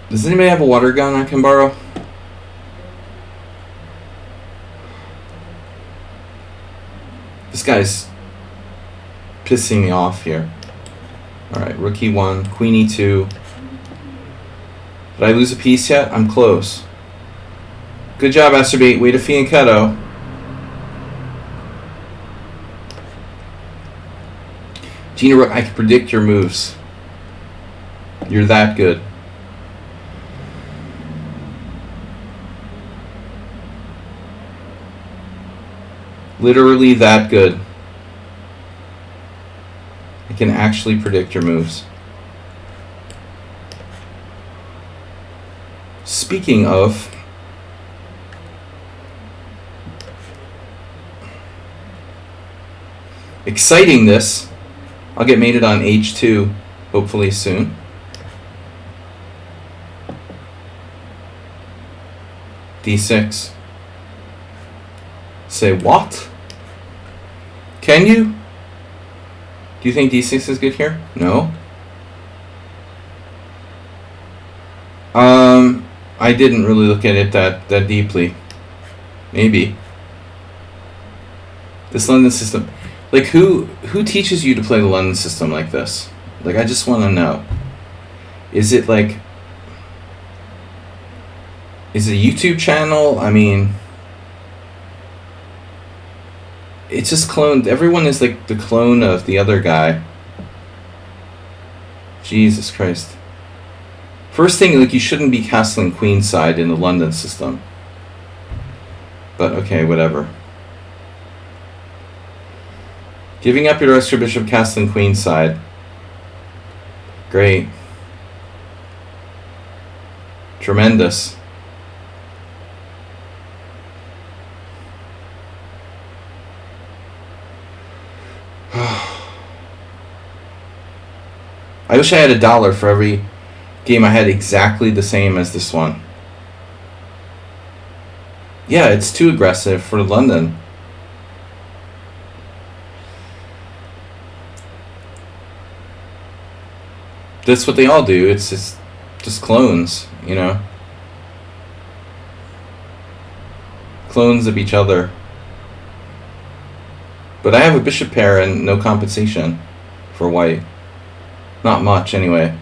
Does anybody have a water gun I can borrow? This guy's pissing me off here. Alright, rook e1, queen e2. Did I lose a piece yet? I'm close. Good job, Asterbate. Way to fianchetto. Gina Rook, I can predict your moves. You're that good. Literally that good. I can actually predict your moves. Speaking of, exciting this, I'll get mated on h2 hopefully soon. d6. Say what? Can you? Do you think d6 is good here? No. I didn't really look at it that deeply. Maybe. This London system. Like, who teaches you to play the London system like this? Like, I just want to know. Is it like... Is it a YouTube channel? I mean... It's just cloned. Everyone is like the clone of the other guy. Jesus Christ. First thing, like, you shouldn't be castling queenside in the London system. But okay, whatever. Giving up your extra bishop, castling queenside. Great. Tremendous. I wish I had $1 for every game I had exactly the same as this one. Yeah, it's too aggressive for London. That's what they all do. It's just clones, you know? Clones of each other. But I have a bishop pair and no compensation for white. Not much, anyway.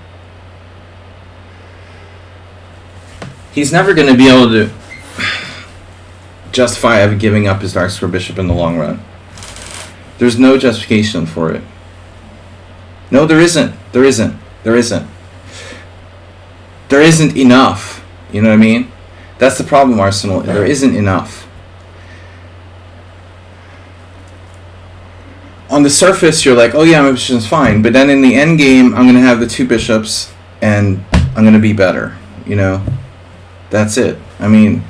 He's never going to be able to justify giving up his dark square bishop in the long run. There's no justification for it. No, there isn't. There isn't. There isn't. There isn't enough. You know what I mean? That's the problem, Arsenal. There isn't enough. On the surface, you're like, oh yeah, my position's fine. But then in the end game, I'm going to have the 2 bishops, and I'm going to be better. You know? That's it. I mean,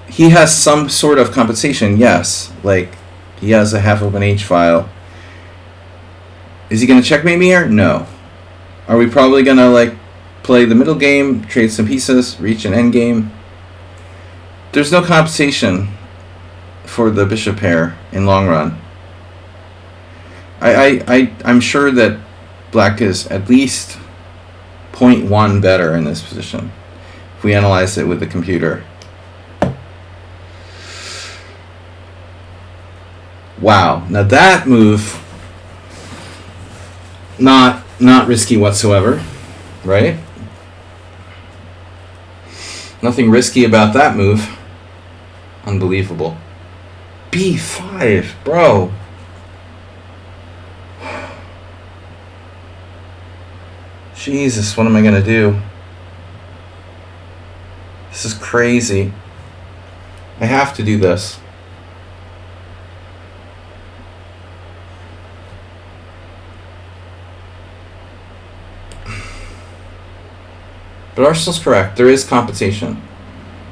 he has some sort of compensation, yes. Like, he has a half-open H-file. Is he going to checkmate me here? No. Are we probably going to, like, play the middle game, trade some pieces, reach an end game? There's no compensation for the bishop pair in long run. I'm sure that black is at least 0.1 better in this position if we analyze it with the computer. Wow. Now that move, not risky whatsoever, right? Nothing risky about that move. Unbelievable. B5, bro. Jesus, what am I gonna do? This is crazy. I have to do this. But Arsenal's correct. There is compensation.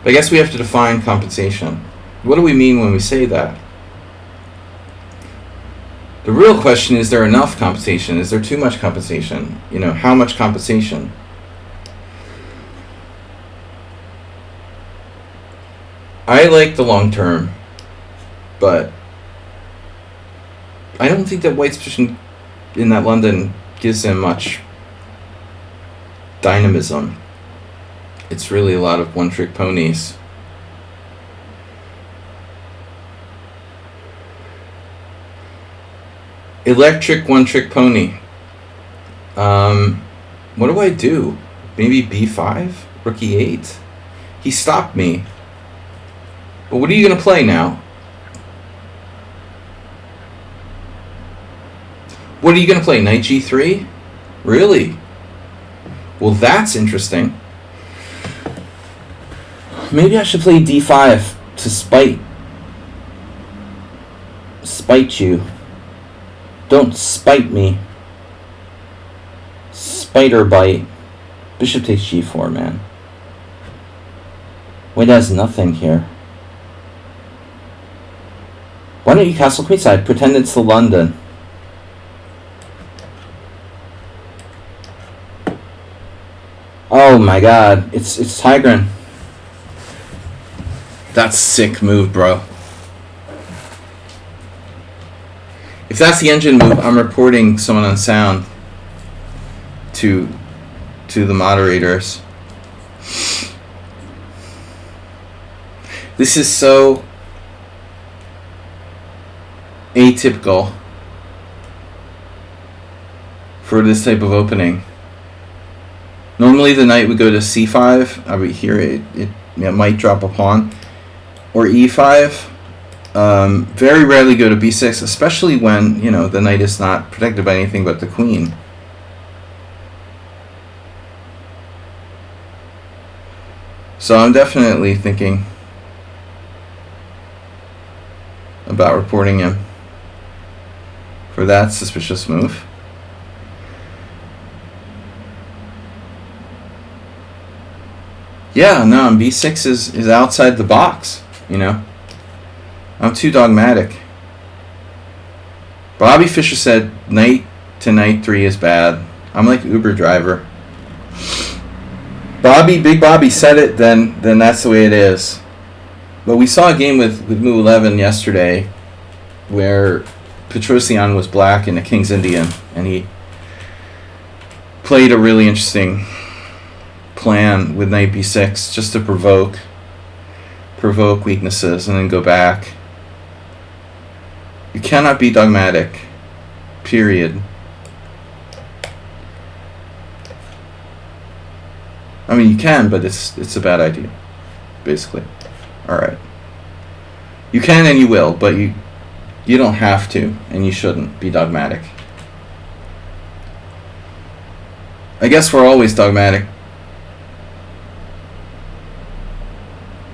But I guess we have to define compensation. What do we mean when we say that? The real question is there enough compensation? Is there too much compensation? You know, how much compensation? I like the long term, but I don't think that White's position in that London gives him much dynamism. It's really a lot of one-trick ponies. Electric one-trick pony. What do I do? Maybe b5? Rook e8? He stopped me. But what are you going to play now? What are you going to play? Knight g3? Really? Well, that's interesting. Maybe I should play d5 to spite you. Don't spite me. Spider bite. Bishop takes g4, man. White has nothing here. Why don't you castle queenside? Pretend it's the London. Oh my god. It's Tigran. That's a sick move, bro. If that's the engine move, I'm reporting someone on sound to the moderators. This is so atypical for this type of opening. Normally the knight would go to c5. I would hear it might drop a pawn. Or e5. Very rarely go to b6, especially when, the knight is not protected by anything but the queen. So I'm definitely thinking about reporting him for that suspicious move. Yeah, no, b6 is outside the box, I'm too dogmatic. Bobby Fischer said knight to knight 3 is bad. I'm like Uber driver. Big Bobby said it, then that's the way it is. But we saw a game with Mu 11 yesterday where Petrosian was black in a King's Indian, and he played a really interesting plan with knight b6 just to provoke weaknesses and then go back. You cannot be dogmatic. Period. I mean, you can, but it's a bad idea, basically. All right. You can and you will, but you don't have to, and you shouldn't be dogmatic. I guess we're always dogmatic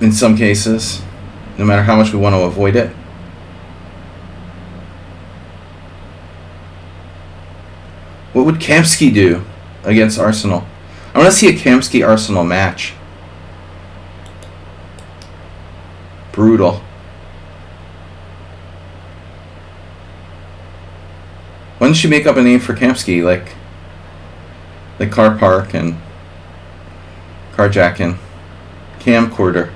in some cases, no matter how much we want to avoid it. What would Kamsky do against Arsenal? I want to see a Kamsky-Arsenal match. Brutal. Why don't you make up a name for Kamsky, like Car Park and Carjacking, Camcorder,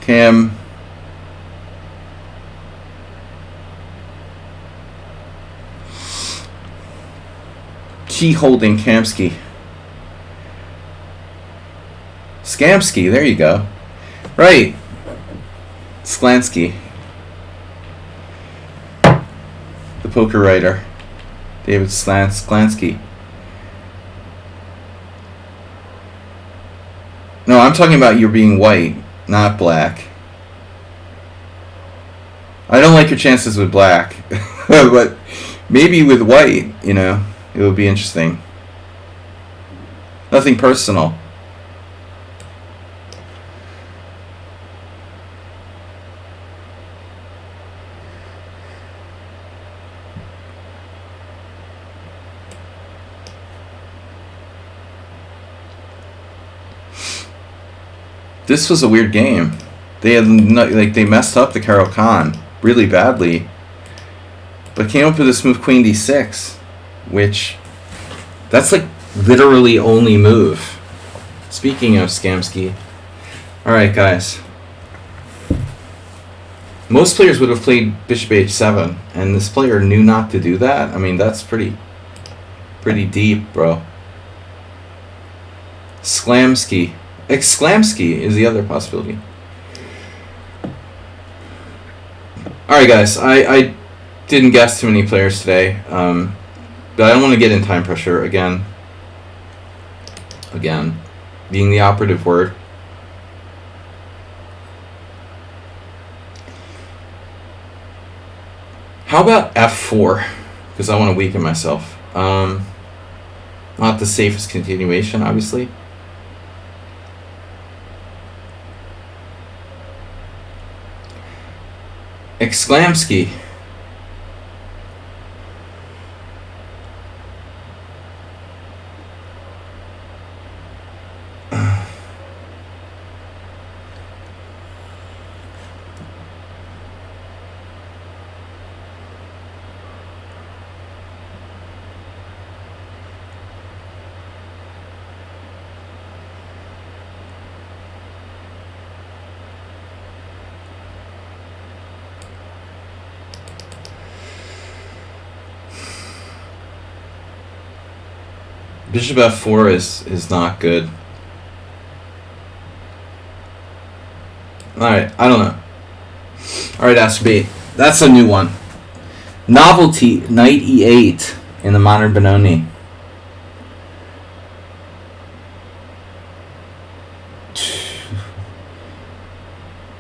Cam. Key holding Kamsky. Skamsky, there you go. Right. Sklansky. The poker writer. David Sklansky. No, I'm talking about you being white, not black. I don't like your chances with black. But maybe with white, you know, it would be interesting. Nothing personal. This was a weird game. They had they messed up the Kraken really badly, but came up with this move Queen D6, which that's like literally only move. Speaking of Skamsky, all right, guys. Most players would have played Bishop H7, and this player knew not to do that. I mean, that's pretty deep, bro. Sklamsky. Exclamsky is the other possibility. Alright, guys. I didn't guess too many players today. But I don't want to get in time pressure again. Again. Being the operative word. How about F4? Because I want to weaken myself. Not the safest continuation, obviously. Exclamsky. Bishop F4 is not good. Alright, I don't know. Alright, Aster B. That's a new one. Novelty, Knight E8 in the modern Benoni.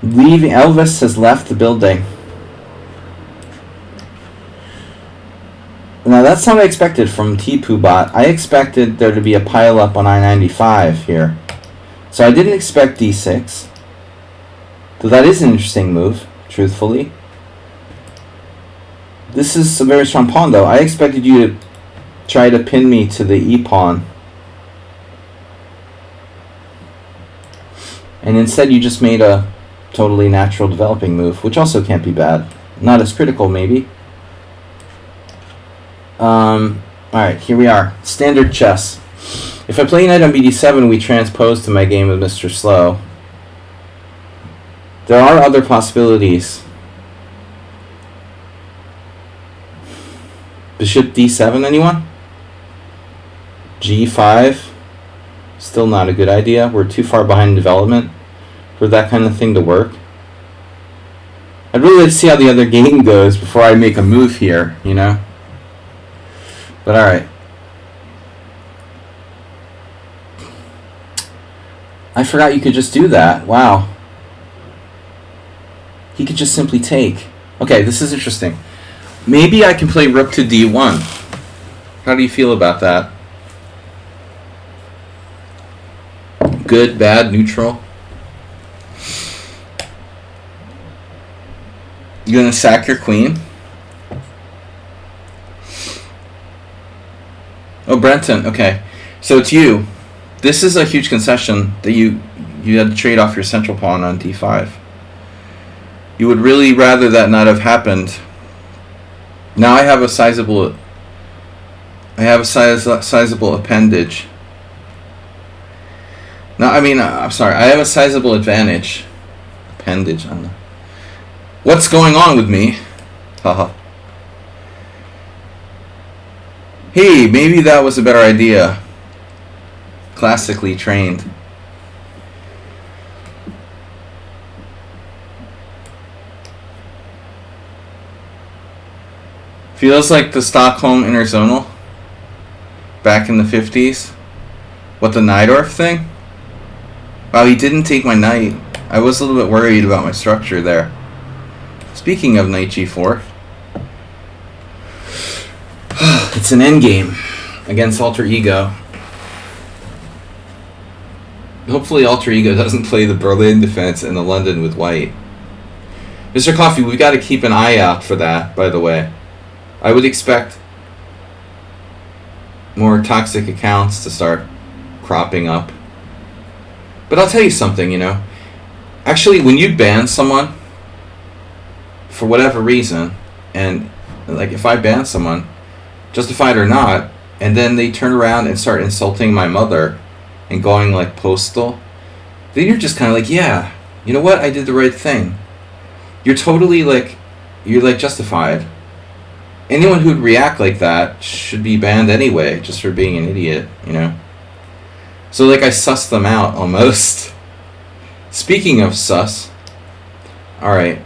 Leaving, Elvis has left the building. Now that's not what I expected from T-Poo-Bot. I expected there to be a pile-up on I-95 here. So I didn't expect D6. Though that is an interesting move, truthfully. This is a very strong pawn, though. I expected you to try to pin me to the E-pawn. And instead you just made a totally natural developing move, which also can't be bad. Not as critical, maybe. Alright, here we are. Standard chess. If I play knight on BD7, we transpose to my game with Mr. Slow. There are other possibilities. Bishop D7, anyone? G5. Still not a good idea. We're too far behind in development for that kind of thing to work. I'd really like to see how the other game goes before I make a move here, you know? But alright. I forgot you could just do that. Wow. He could just simply take. Okay, this is interesting. Maybe I can play rook to D1. How do you feel about that? Good, bad, neutral? You gonna sack your queen? Oh, Brenton. Okay, so it's you. This is a huge concession that you had to trade off your central pawn on d5. You would really rather that not have happened. Now I have a sizable appendage. No, I mean, I'm sorry. I have a sizable advantage. Appendage. I don't know. What's going on with me? Haha. Hey, maybe that was a better idea. Classically trained. Feels like the Stockholm interzonal back in the 50s. What, the Najdorf thing? Wow, he didn't take my knight. I was a little bit worried about my structure there. Speaking of knight g4. It's an endgame against Alter Ego. Hopefully Alter Ego doesn't play the Berlin defense and the London with white. Mr. Coffee, we've got to keep an eye out for that, by the way. I would expect more toxic accounts to start cropping up. But I'll tell you something, you know. Actually, when you ban someone, for whatever reason, and like if I ban someone, justified or not, and then they turn around and start insulting my mother and going like postal, then you're just kind of like, yeah, you know what? I did the right thing. You're totally like, you're like justified. Anyone who'd react like that should be banned anyway, just for being an idiot, you know? So, like, I sussed them out, almost. Speaking of sus. Alright.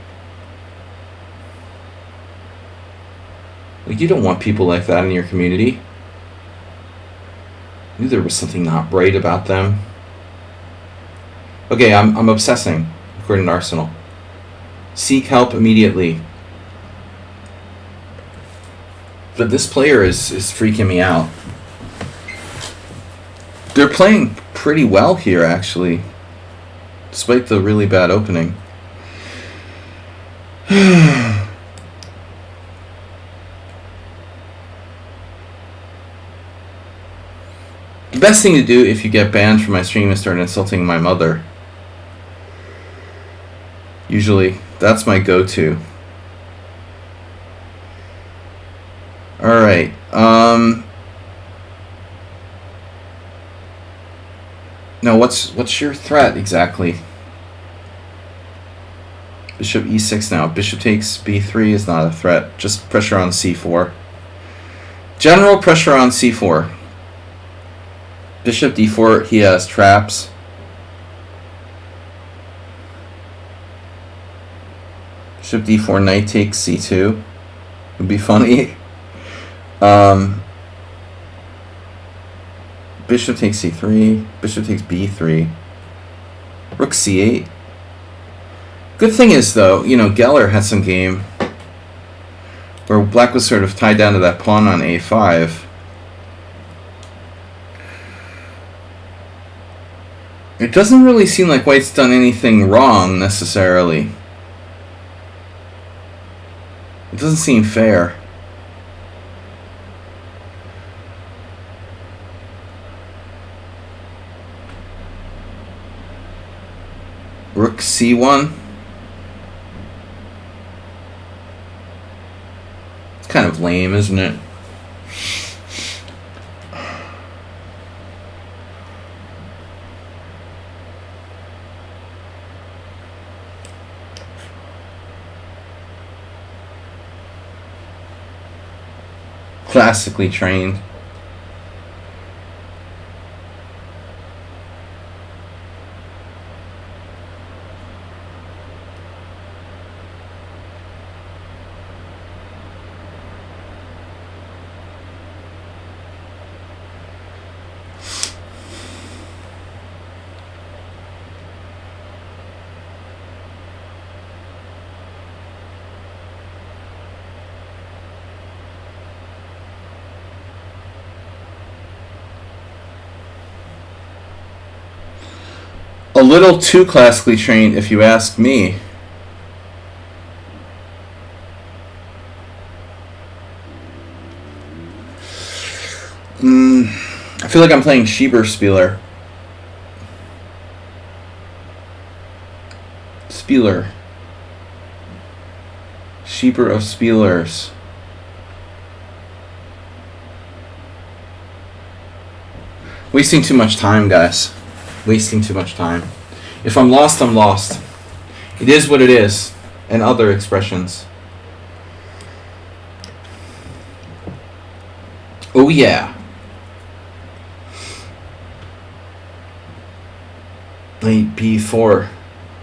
Like, you don't want people like that in your community. I knew there was something not right about them. Okay, I'm obsessing, according to Arsenal. Seek help immediately. But this player is freaking me out. They're playing pretty well here, actually, despite the really bad opening. The best thing to do if you get banned from my stream is start insulting my mother. Usually, that's my go-to. Alright, now what's your threat exactly? Bishop e6 now. Bishop takes b3 is not a threat, just pressure on c4. General pressure on c4. Bishop d4, he has traps. Bishop d4, knight takes c2. Would be funny. Bishop takes c3. Bishop takes b3. Rook c8. Good thing is, though, you know, Geller had some game where black was sort of tied down to that pawn on a5. It doesn't really seem like white's done anything wrong, necessarily. It doesn't seem fair. Rook c1. It's kind of lame, isn't it? Classically trained. A little too classically trained, if you ask me. feel like I'm playing Schieber-Spieler. Spieler. Schieber of Spielers. Wasting too much time, guys. Wasting too much time. If I'm lost, I'm lost. It is what it is. And other expressions. Oh yeah. Knight b4.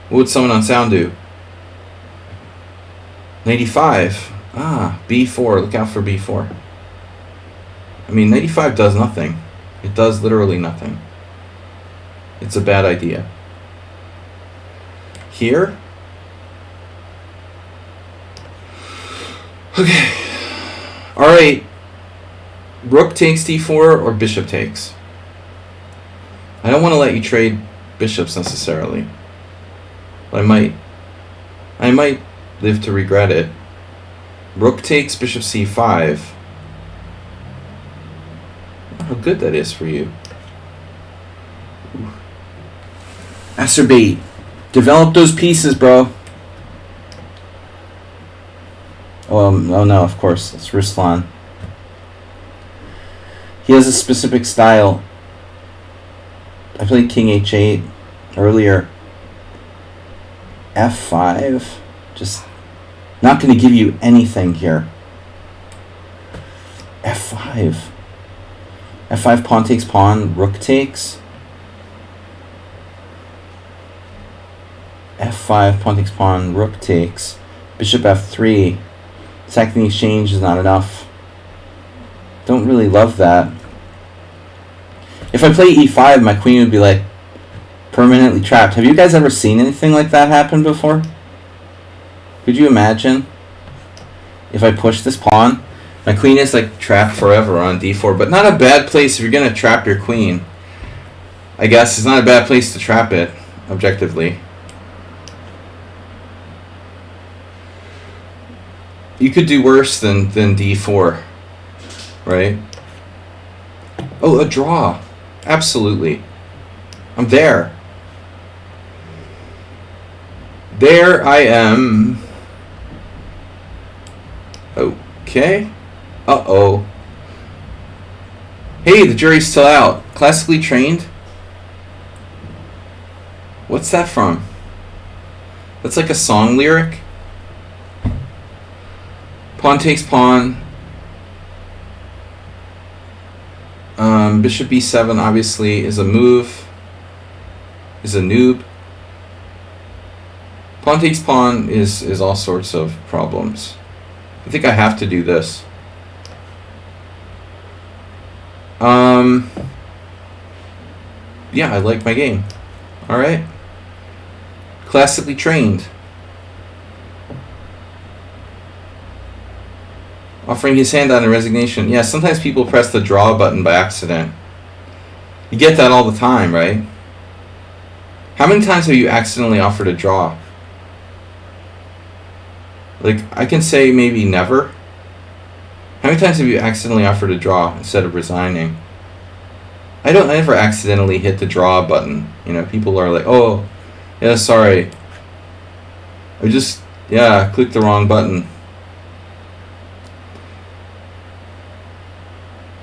What would someone on sound do? Knight e5. Ah, b4. Look out for b4. I mean, knight e5 does nothing. It does literally nothing. It's a bad idea. Here? Okay. Alright. Rook takes d4 or bishop takes. I don't want to let you trade bishops necessarily. But I might live to regret it. Rook takes bishop c5. How good that is for you. Acerbate. Develop those pieces, bro. Oh no, of course. It's Ruslan. He has a specific style. I played king h8 earlier. f5. Just not going to give you anything here. f5. f5, pawn takes pawn, rook takes. f5, pawn takes pawn, rook takes. Bishop f3. Sacking the exchange is not enough. Don't really love that. If I play e5, my queen would be like permanently trapped. Have you guys ever seen anything like that happen before? Could you imagine if I push this pawn? My queen is like trapped forever on d4, but not a bad place if you're going to trap your queen. I guess it's not a bad place to trap it, objectively. You could do worse than d4, right? Oh, a draw. Absolutely. I'm there. There I am. Okay. Uh-oh. Hey, the jury's still out. Classically trained? What's that from? That's like a song lyric? Pawn takes pawn. Bishop b7 obviously is a move. Is a noob. Pawn takes pawn is all sorts of problems. I think I have to do this. Yeah, I like my game. Alright. Classically trained. Offering his hand out in resignation. Yeah, sometimes people press the draw button by accident. You get that all the time, right? How many times have you accidentally offered a draw? Like, I can say maybe never. How many times have you accidentally offered a draw instead of resigning? I don't ever accidentally hit the draw button. You know, people are like, oh, yeah, sorry. I just, yeah, clicked the wrong button.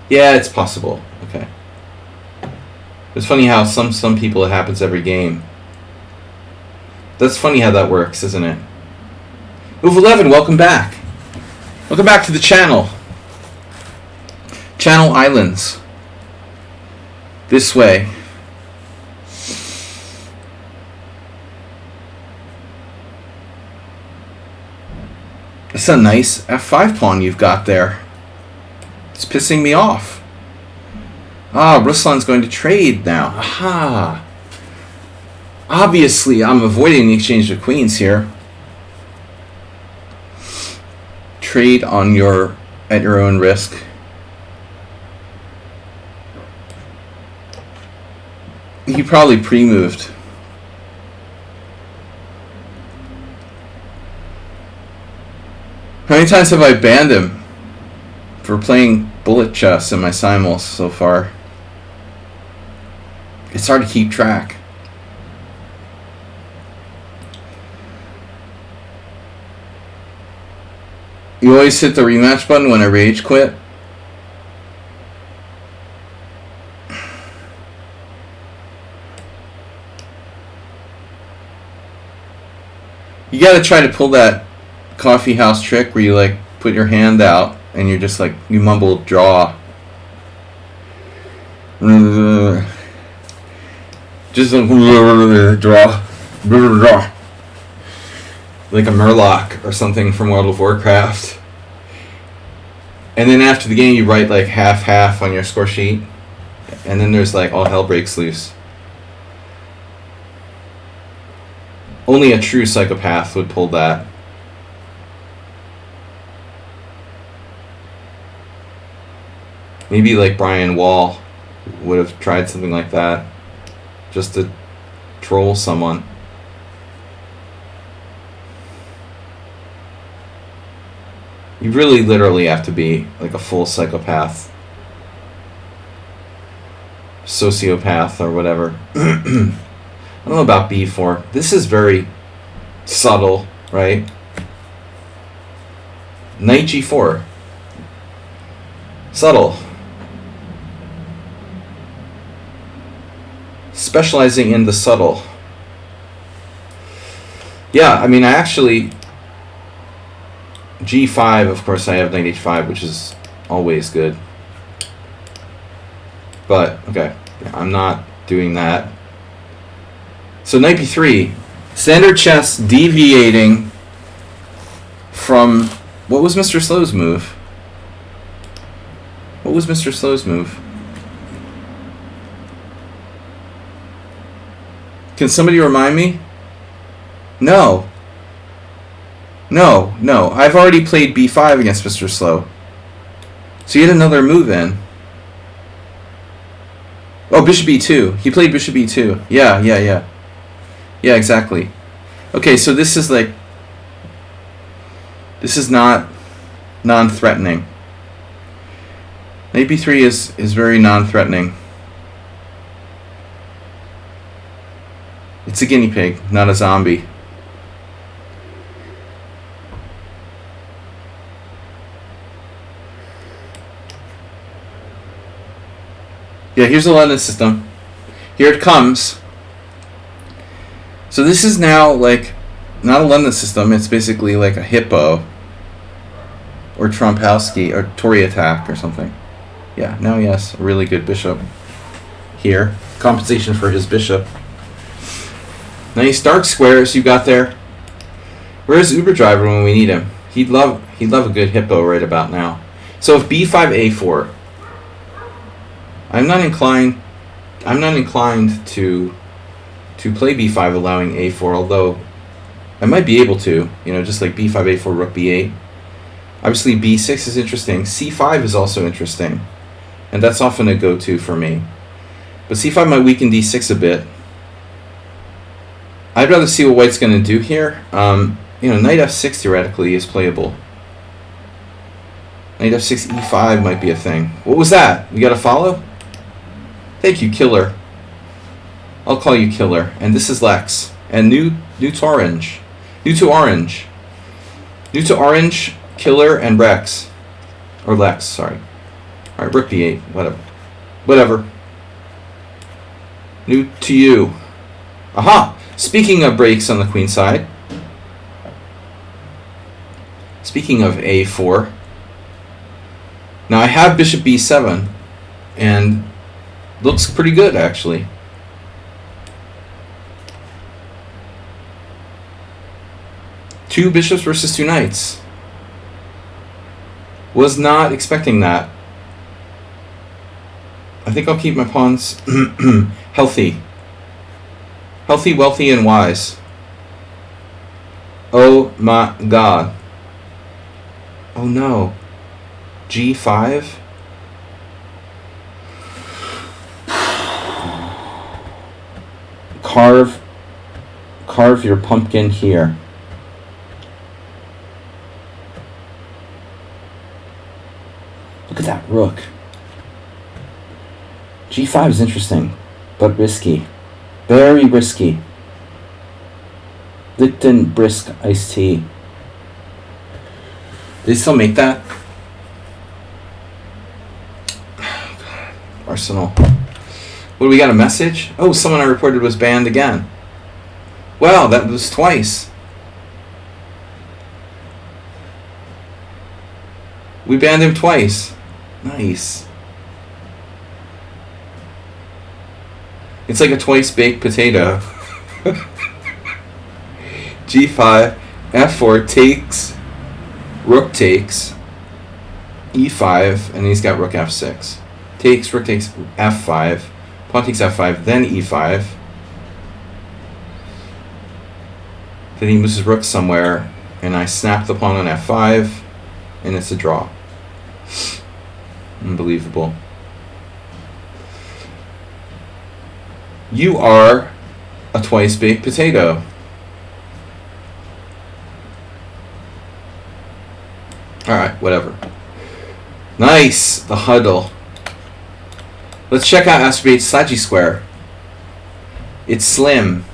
Yeah, it's possible. Okay. It's funny how some people it happens every game. That's funny how that works, isn't it? Move 11, welcome back. Welcome back to the channel. Channel Islands. This way. That's a nice f5 pawn you've got there. It's pissing me off. Ah, Ruslan's going to trade now. Aha. Obviously, I'm avoiding the exchange of queens here. Trade on at your own risk. He probably pre-moved. How many times have I banned him for playing bullet chess in my simuls so far? It's hard to keep track. You always hit the rematch button when I rage quit. You gotta try to pull that coffee house trick where you like put your hand out and you're just like, you mumble draw. Just draw. Like a Murloc or something from World of Warcraft. And then after the game you write like half on your score sheet. And then there's like all hell breaks loose. Only a true psychopath would pull that. Maybe like Brian Wall would have tried something like that. Just to troll someone. You really literally have to be like a full psychopath. Sociopath or whatever. I don't know about B4. This is very subtle, right? Knight G4. Subtle. Specializing in the subtle. Yeah, I mean, I actually... G5, of course, I have Knight H5, which is always good. But, okay, I'm not doing that. So Knight B3, standard chess deviating from... What was Mr. Slow's move? What was Mr. Slow's move? Can somebody remind me? No. No. I've already played B5 against Mr. Slow. So you had another move in. Oh, Bishop E2. He played Bishop E2. Yeah. Yeah, exactly. Okay, so this is like... This is not non-threatening. Knight B3 is very non-threatening. It's a guinea pig, not a zombie. Yeah, here's the London system. Here it comes. So this is now like not a London system, it's basically like a hippo or Trompowsky or Tory attack or something. Yeah, now he has a really good bishop here. Compensation for his bishop. Nice dark squares you got there. Where's Uber Driver when we need him? He'd love a good hippo right about now. So if B5 A4, I'm not inclined to play B5 allowing A4, although I might be able to, just like B5 A4 rook B8. Obviously B6 is interesting. C5 is also interesting. And that's often a go-to for me. But C5 might weaken D6 a bit. I'd rather see what white's going to do here. Knight F6 theoretically is playable. Knight F6 E5 might be a thing. What was that? We got to follow? Thank you, Killer. I'll call you Killer. And this is Lex. And new to orange. New to orange. New to orange, Killer, and Rex. Or Lex, sorry. Alright, rook B8. Whatever. New to you. Aha! Speaking of breaks on the queen side. Speaking of A4. Now I have bishop B7. And looks pretty good, actually. Two bishops versus two knights. Was not expecting that. I think I'll keep my pawns healthy. Healthy, wealthy, and wise. Oh my god. Oh no. G5? Carve your pumpkin here. Look at that rook. G5 is interesting. but risky. Very risky. Lipton Brisk iced tea. They still make that? Arsenal. What do we got? A message? Oh, someone I reported was banned again. Wow, that was twice. We banned him twice. Nice. It's like a twice baked potato. G5, F4 takes, rook takes, E5, and he's got rook F6. Takes, rook takes F5, pawn takes F5, then E5. Then he moves his rook somewhere, and I snap the pawn on F5, and it's a draw. Unbelievable. You are a twice baked potato. Alright, whatever. Nice! The huddle. Let's check out Astrobate Saji Square. It's slim.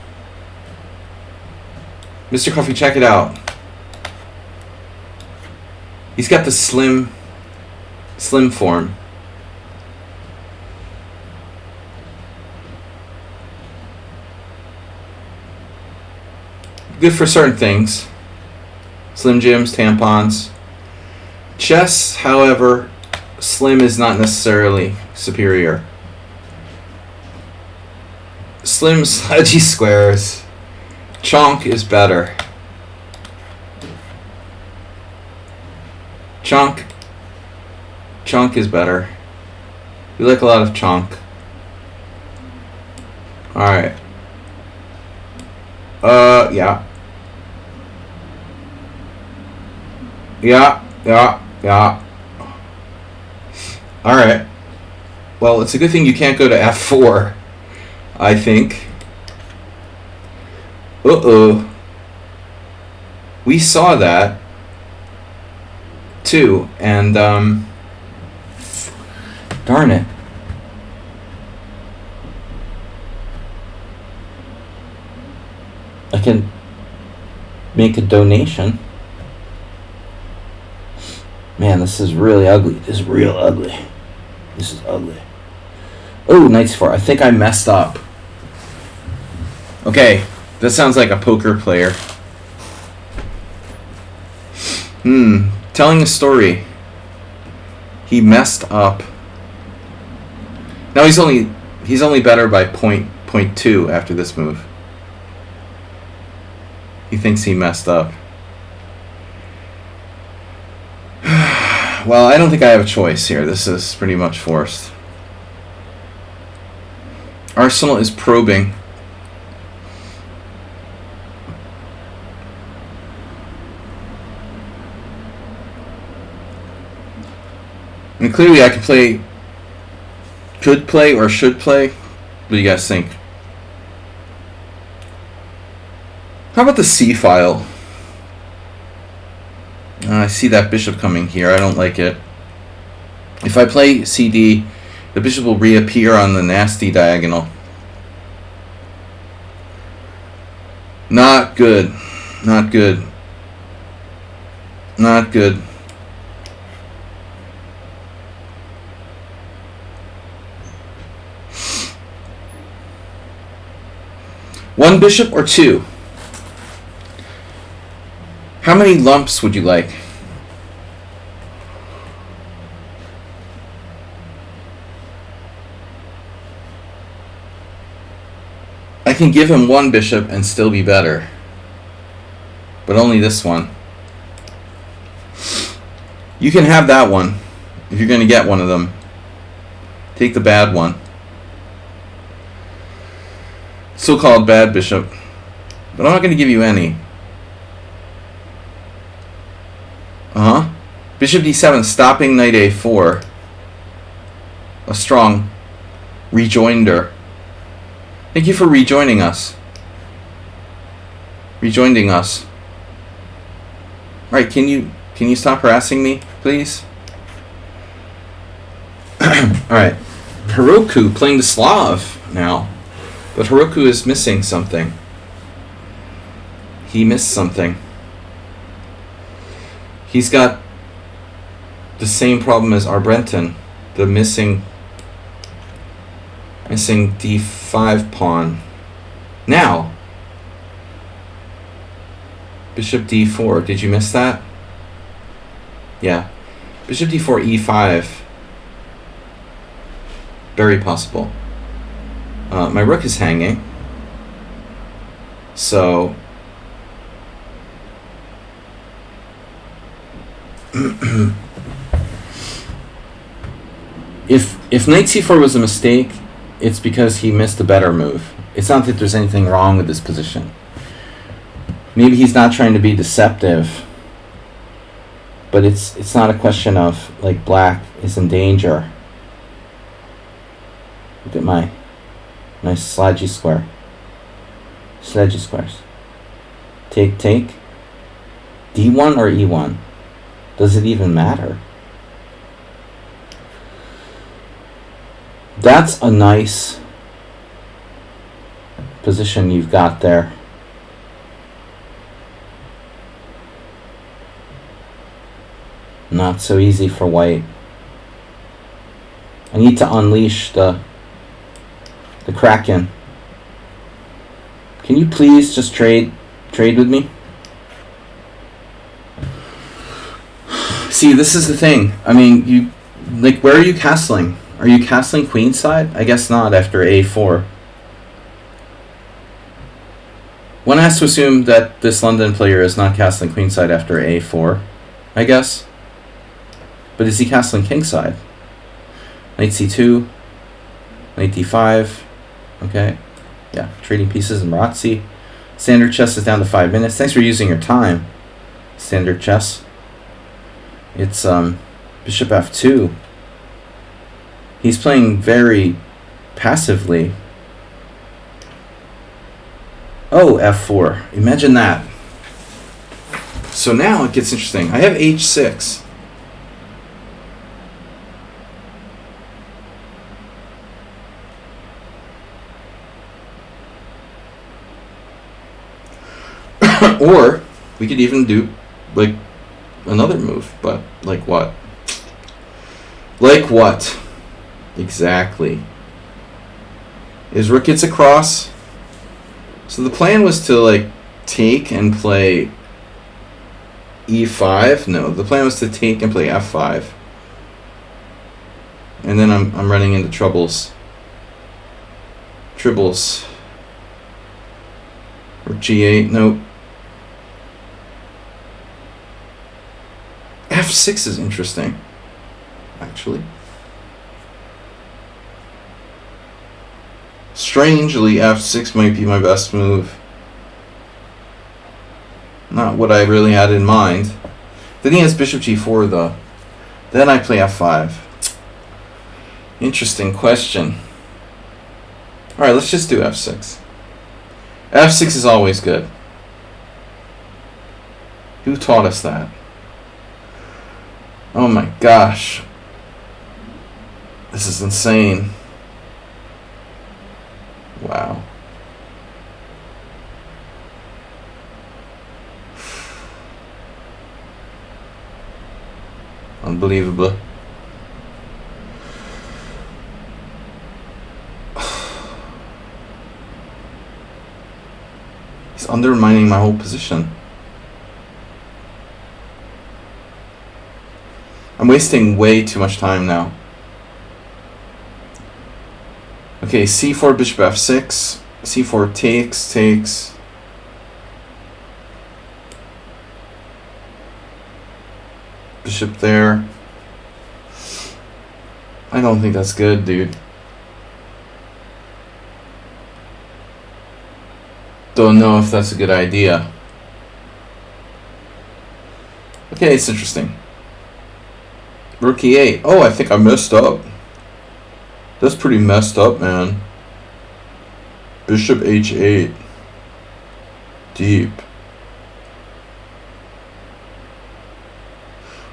Mr. Coffee, check it out. He's got the slim form. Good for certain things. Slim Jims, tampons. Chess, however, slim is not necessarily superior. Slim sludgy squares. Chonk is better. Chonk is better. We like a lot of chonk. Alright. Yeah. Yeah. Alright. Well, it's a good thing you can't go to F4, I think. Uh-oh. We saw that, too, and, darn it. I can make a donation. Man, this is really ugly. This is real ugly. This is ugly. Oh, knight c4. I think I messed up. Okay, that sounds like a poker player. Telling a story. He messed up. Now he's only better by 0.2 after this move. He thinks he messed up. Well, I don't think I have a choice here. This is pretty much forced. Arsenal is probing. And clearly I can play, could play or should play. What do you guys think? How about the C file? I see that bishop coming here. I don't like it. If I play CD, the bishop will reappear on the nasty diagonal. Not good. Not good. Not good. One bishop or two? How many lumps would you like? I can give him one bishop and still be better. But only this one. You can have that one if you're going to get one of them. Take the bad one. So-called bad bishop. But I'm not going to give you any. Bishop d7, stopping knight a4. A strong rejoinder. Thank you for rejoining us. Rejoining us. Right, can you stop harassing me, please? Alright. Heroku playing the Slav now. But Heroku is missing something. He missed something. He's got the same problem as Arbrenton, the missing d5 pawn. Now, bishop d4. Did you miss that? Yeah. Bishop d4, e5. Very possible. My rook is hanging. So if knight c4 was a mistake, it's because he missed a better move. It's not that there's anything wrong with this position. Maybe he's not trying to be deceptive, but it's not a question of like black is in danger. Look at my nice slidey square. Slidey squares. Take. D1 or E1? Does it even matter? That's a nice position you've got there. Not so easy for white. I need to unleash the Kraken. Can you please just trade with me? See, this is the thing. I mean, you like, where are you castling? Are you castling queenside? I guess not after a4. One has to assume that this London player is not castling queenside after a4, I guess. But is he castling kingside? Knight c2, knight d5. Okay, yeah, trading pieces in Marazzi. Standard chess is down to 5 minutes. Thanks for using your time. Standard chess. It's bishop f2. He's playing very passively. Oh, f4. Imagine that. So now it gets interesting. I have h6. Or we could even do like another move, but like what? Like what? Exactly. Is rook gets across. So the plan was to like take and play e5. No, the plan was to take and play f5. And then I'm running into troubles. Tribbles. Or g8. Nope. f6 is interesting, actually. Strangely, f6 might be my best move. Not what I really had in mind. Then he has bishop g4, though. Then I play f5. Interesting question. Alright, let's just do f6. f6 is always good. Who taught us that? Oh my gosh. This is insane. Wow. Unbelievable. He's undermining my whole position. I'm wasting way too much time now. Okay, c4, bishop f6. c4 takes. Bishop there. I don't think that's good, dude. Don't know if that's a good idea. Okay, it's interesting. Rook e8. Oh, I think I messed up. That's pretty messed up, man. Bishop h8. Deep.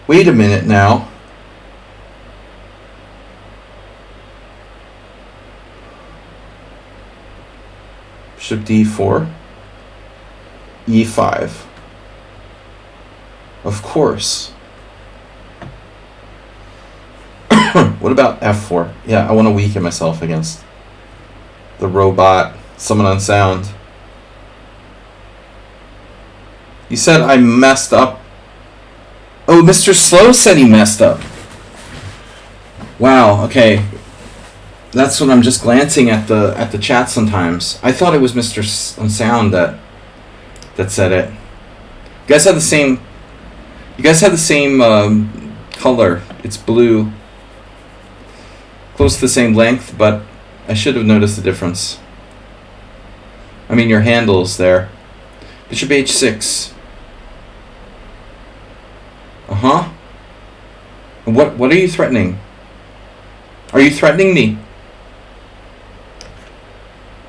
Wait a minute now. Bishop d4. e5. Of course. What about f4? Yeah, I want to weaken myself against the robot. Someone unsound. You said I messed up. Oh, Mr. Slow said he messed up. Wow, okay. That's what I'm just glancing at the chat sometimes. I thought it was Mr. Unsound that said it. You guys have the same color. It's blue. Close to the same length, but I should have noticed the difference. I mean, your handle's there. Bishop h6. Uh-huh. What are you threatening? Are you threatening me?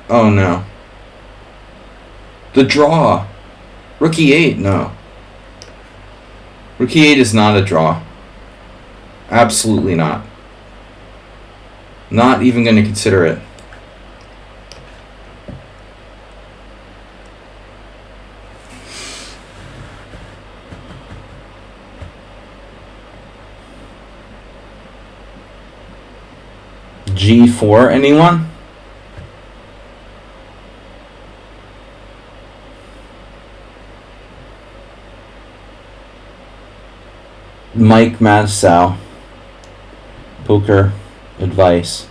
Oh, no. The draw. Rook e8, no. Rook e8 is not a draw. Absolutely not. Not even going to consider it. G4, anyone? Mike Madsow. Poker advice.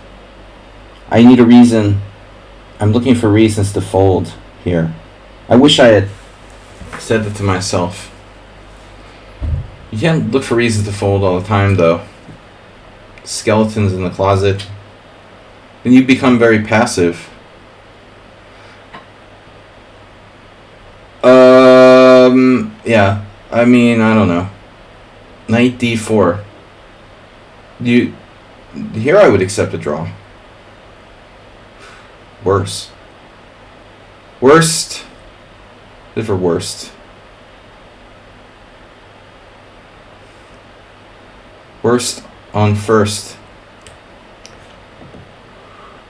I need a reason. I'm looking for reasons to fold here. I wish I had said that to myself. You can't look for reasons to fold all the time, though. Skeletons in the closet. Then you become very passive. Yeah. I mean, I don't know. Knight d4. Here I would accept a draw. Worse. Worst. For worst. Worst on first.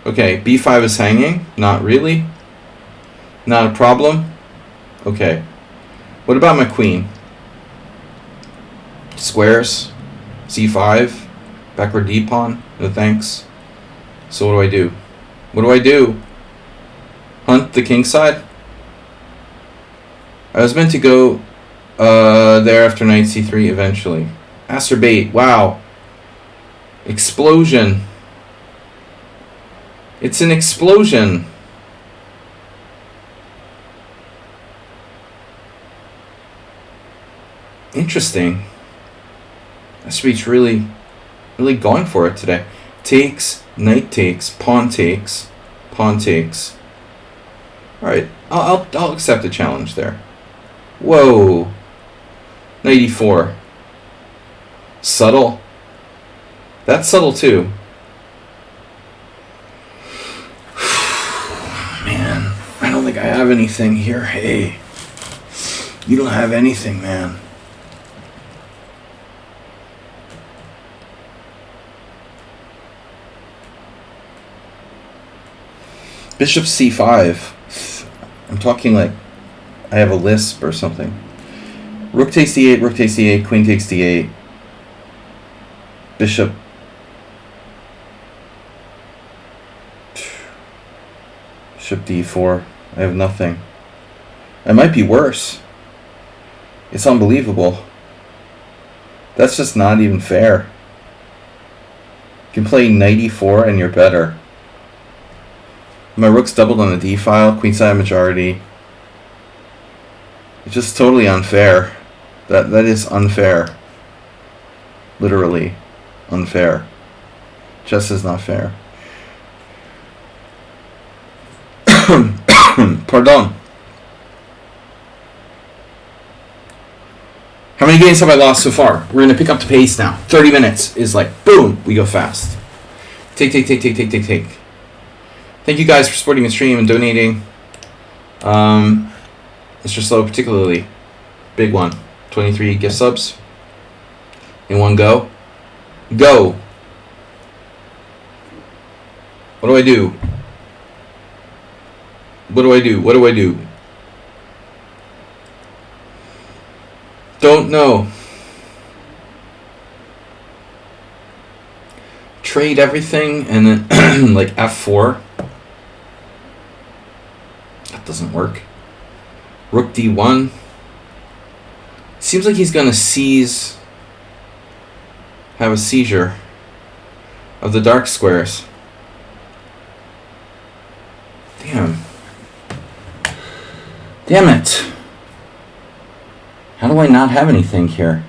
Okay, b5 is hanging. Not really. Not a problem. Okay. What about my queen? Squares. c5. Backward d pawn. No thanks. So what do I do? What do I do? Hunt the king side? I was meant to go there after knight c3 eventually. Acerbate. Wow. Explosion. It's an explosion. Interesting. Acerbate's really going for it today. Takes, knight takes, pawn takes, pawn takes. All right, I'll accept the challenge there. Whoa, knight e4. Subtle. That's subtle too. Man, I don't think I have anything here. Hey, you don't have anything, man. Bishop c5. I'm talking like I have a lisp or something. Rook takes d8, rook takes d8, queen takes d8. Bishop. Bishop d4. I have nothing. I might be worse. It's unbelievable. That's just not even fair. You can play knight e4 and you're better. My rook's doubled on the d file, queenside majority. It's just totally unfair. That is unfair. Literally unfair. Chess is not fair. Pardon. How many games have I lost so far? We're gonna pick up the pace now. 30 minutes is like boom, we go fast. Take. Thank you guys for supporting the stream and donating. Mr. Slow particularly. Big one. 23 gift subs. In one go. Go! What do I do? What do I do? What do I do? Don't know. Trade everything and then like f4. That doesn't work. Rook d1. Seems like he's gonna have a seizure of the dark squares. Damn. Damn it. How do I not have anything here?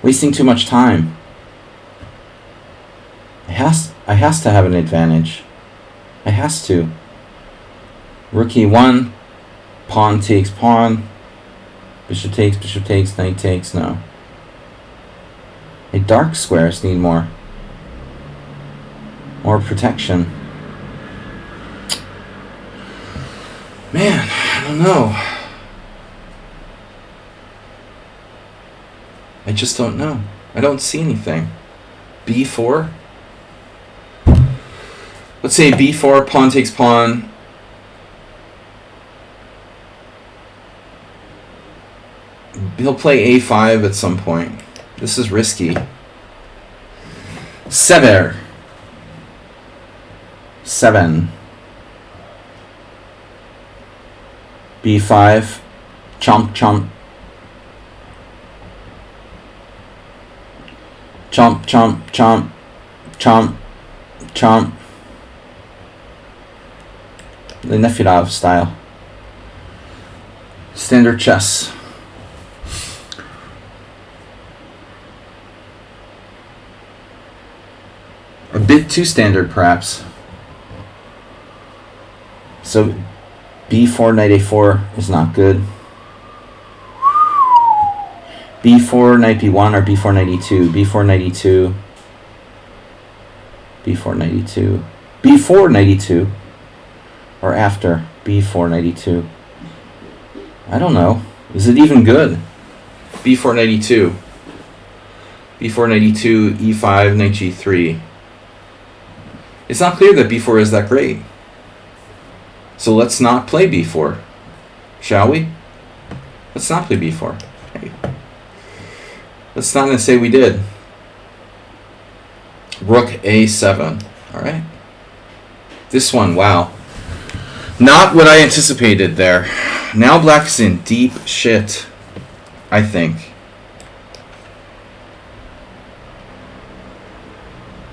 Wasting too much time. I has to have an advantage. I has to. Rook e1. Pawn takes pawn. Bishop takes, knight takes. No. Dark squares need more protection. Man, I don't know. I just don't know. I don't see anything. b4. Let's say b4, pawn takes pawn. He'll play a5 at some point. This is risky. Seven. b5. Chomp, chomp. Chomp, chomp, chomp. Chomp, chomp. The Nefedov style. Standard chess. A bit too standard, perhaps. So, b4, knight a4 is not good. b4, knight b1, or b4, knight e2. b4, knight e2. b4, knight e2. b4, knight e2. Or after b4, knight e2. I don't know. Is it even good? b4, knight e2. b4, knight e2, e5, knight g3. It's not clear that b4 is that great. So let's not play b4. Shall we? Let's not play b4. Hey. Let's not say we did. Rook a7. Alright. This one, wow. Not what I anticipated there. Now black is in deep shit, I think.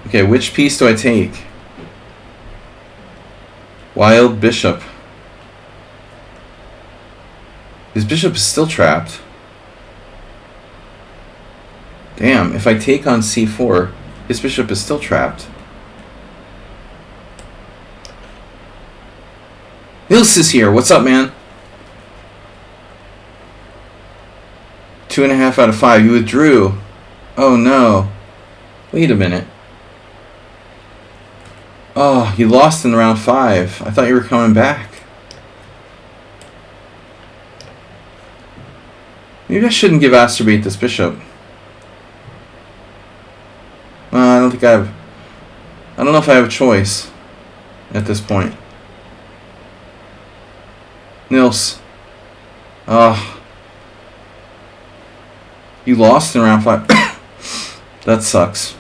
Okay, which piece do I take? Wild bishop. His bishop is still trapped. Damn, if I take on c4, his bishop is still trapped. Nils is here. What's up, man? 2.5 out of 5. You withdrew. Oh, no. Wait a minute. Oh, you lost in round 5. I thought you were coming back. Maybe I shouldn't give Asterbate this bishop. Well, I don't know if I have a choice at this point. Nils. You lost in round 5. That sucks.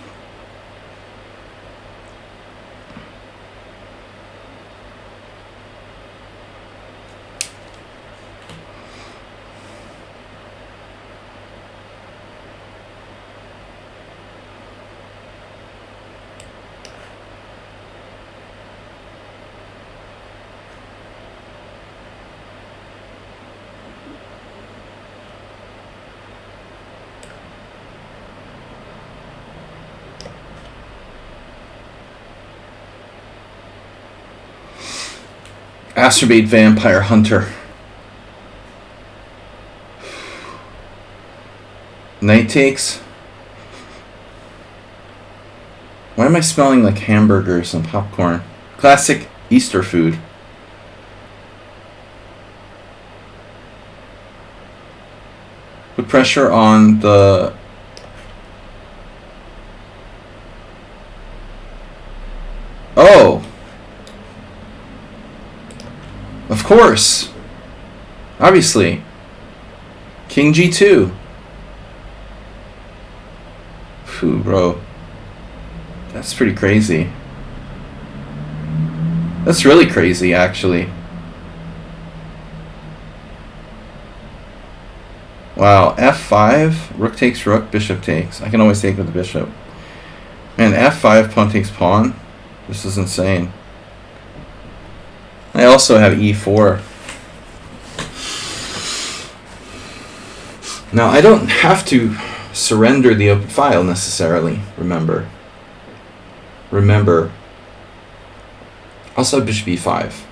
Asterbate Vampire Hunter. Knight takes. Why am I smelling like hamburgers and popcorn? Classic Easter food. Put pressure on the... Oh! course. Obviously. King G2. Phew, bro. That's pretty crazy. That's really crazy, actually. Wow, F5, rook takes rook, bishop takes. I can always take with the bishop. Man, F5, pawn takes pawn. This is insane. I also have E4. Now, I don't have to surrender the open file necessarily, remember. Also bishop E5.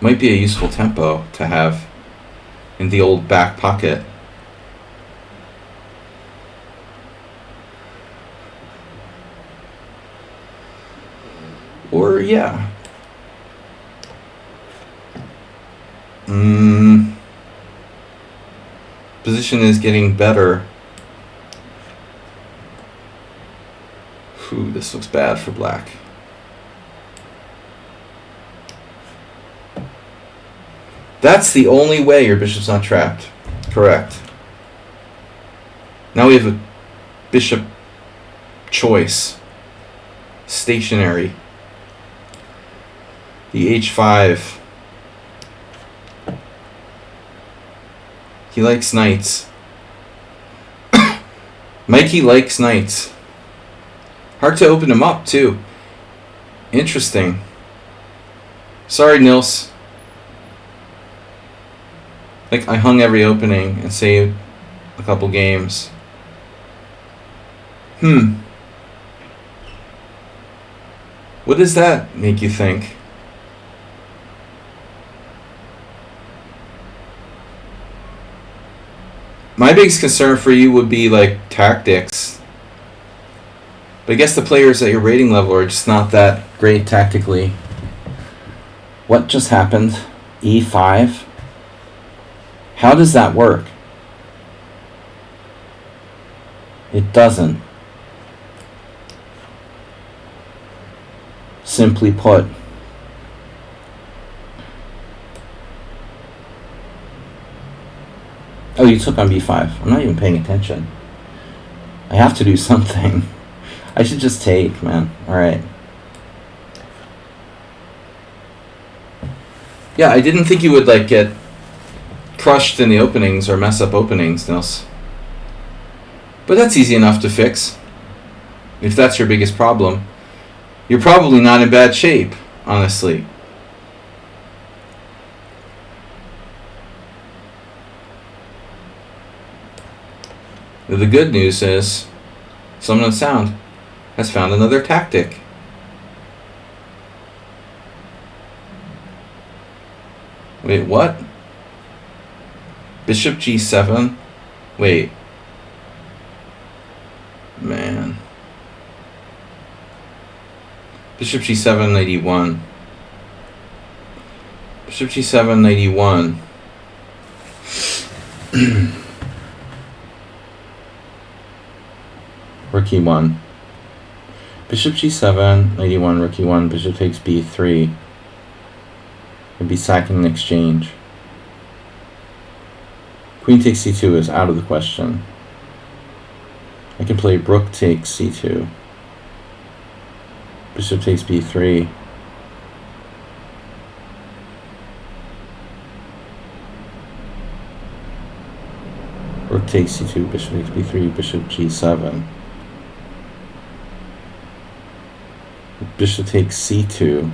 Might be a useful tempo to have in the old back pocket. Or, yeah. Position is getting better. Ooh, this looks bad for black. That's the only way your bishop's not trapped. Correct. Now we have a bishop choice. Stationary. The H5. He likes knights. Mikey likes knights. Hard to open him up, too. Interesting. Sorry, Nils. Like, I hung every opening and saved a couple games. What does that make you think? My biggest concern for you would be, like, tactics. But I guess the players at your rating level are just not that great tactically. What just happened? E5? How does that work? It doesn't. Simply put. Oh, you took on b5. I'm not even paying attention. I have to do something. I should just take, man. Alright. Yeah, I didn't think you would, like, get crushed in the openings or mess up openings, Nils. But that's easy enough to fix. If that's your biggest problem. You're probably not in bad shape, honestly. The good news is, someone on sound has found another tactic. Wait, what? Bishop G7? Wait. Man. Bishop G7, knight E1. Bishop G7, knight E1. Rook E1. Bishop G7, knight E1, rook E1, bishop takes B3. It'd be sacking in exchange. Queen takes C2 is out of the question. I can play rook takes C2. Bishop takes B3. Rook takes C2, bishop takes B3, bishop G7. Bishop takes C2.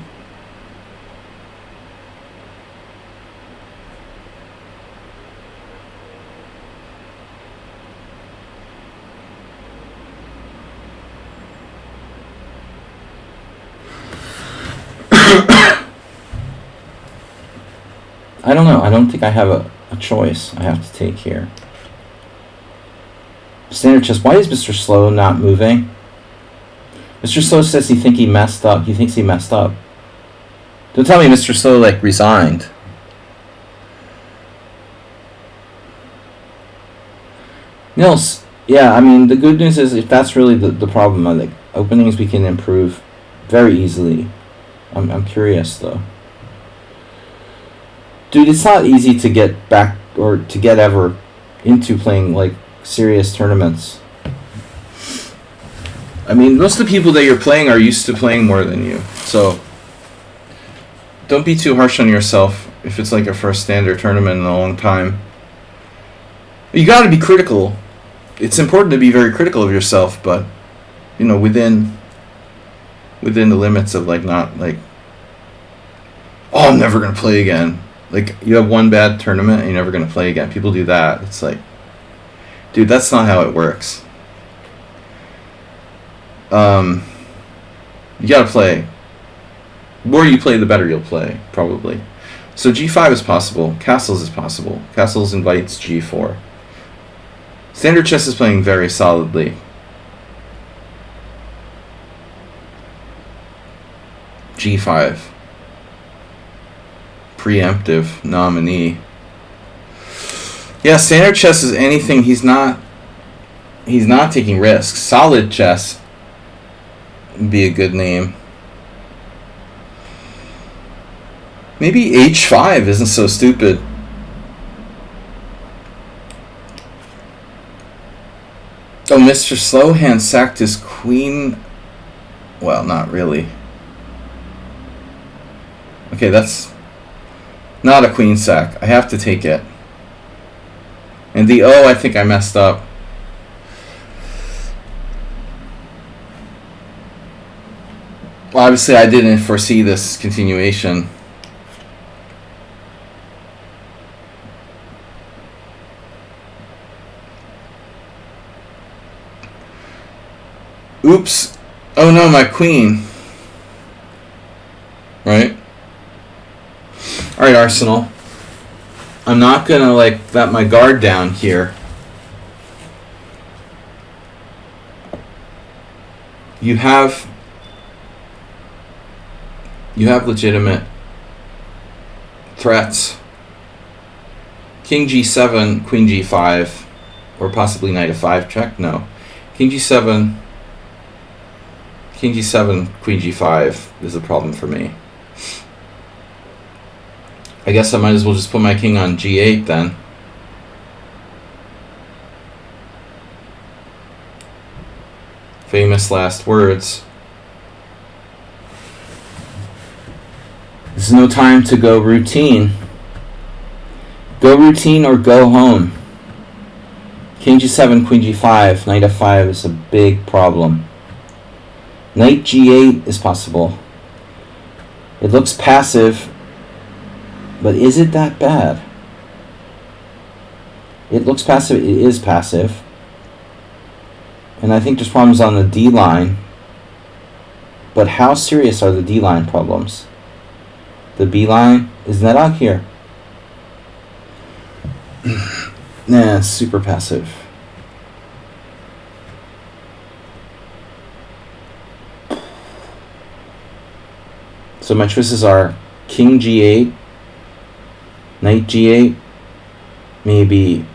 I don't know. I don't think I have a choice I have to take here. Standard chess. Why is Mr. Slow not moving? Mr. Slow says he thinks he messed up. He thinks he messed up. Don't tell me Mr. Slow, like, resigned. Nils, yeah, I mean, the good news is if that's really the problem, like, openings we can improve very easily. I'm curious, though. Dude, it's not easy to get back or to get ever into playing like serious tournaments. I mean, most of the people that you're playing are used to playing more than you, so don't be too harsh on yourself if it's like your first standard tournament in a long time. You got to be critical. It's important to be very critical of yourself, but you know, within the limits of like not like, oh, I'm never gonna play again. Like, you have one bad tournament and you're never gonna play again. People do that. It's like, dude, that's not how it works. You gotta play. The more you play, the better you'll play, probably. So G5 is possible. Castles is possible. Castles invites G4. Standard chess is playing very solidly. G5. Preemptive nominee. Yeah, standard chess is anything. He's not taking risks. Solid chess would be a good name. Maybe H5 isn't so stupid. Oh, Mr. Slowhand sacked his queen. Well, not really. Okay, that's not a queen sack. I have to take it. And the I think I messed up. Well, obviously I didn't foresee this continuation. Oops. Oh no, my queen. Right? Alright, Arsenal. I'm not gonna like let my guard down here. You have legitimate threats. King G7, Queen G5, or possibly Knight F5 check. No. King G7, King G7, Queen G5 is a problem for me. I guess I might as well just put my king on G8 then. Famous last words. This is no time to go routine. Go routine or go home. King G7, Queen G5, Knight F5 is a big problem. Knight G8 is possible. It looks passive, but is it that bad? It looks passive, it is passive. And I think there's problems on the D line. But how serious are the D line problems? The B line? Isn't that out here? Nah, it's super passive. So my choices are King G8, Knight G8, maybe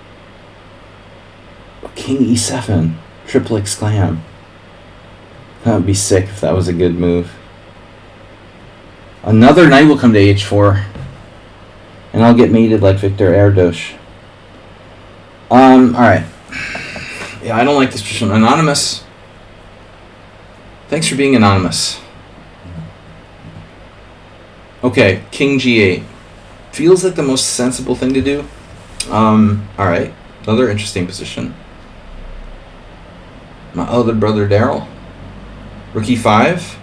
King E7, triple exclam. That would be sick if that was a good move. Another knight will come to H4, and I'll get mated like Victor Erdos. Alright. Yeah, I don't like this position. Anonymous. Thanks for being anonymous. Okay, King G8. Feels like the most sensible thing to do. Alright. Another interesting position. My other brother Daryl. Rook E5.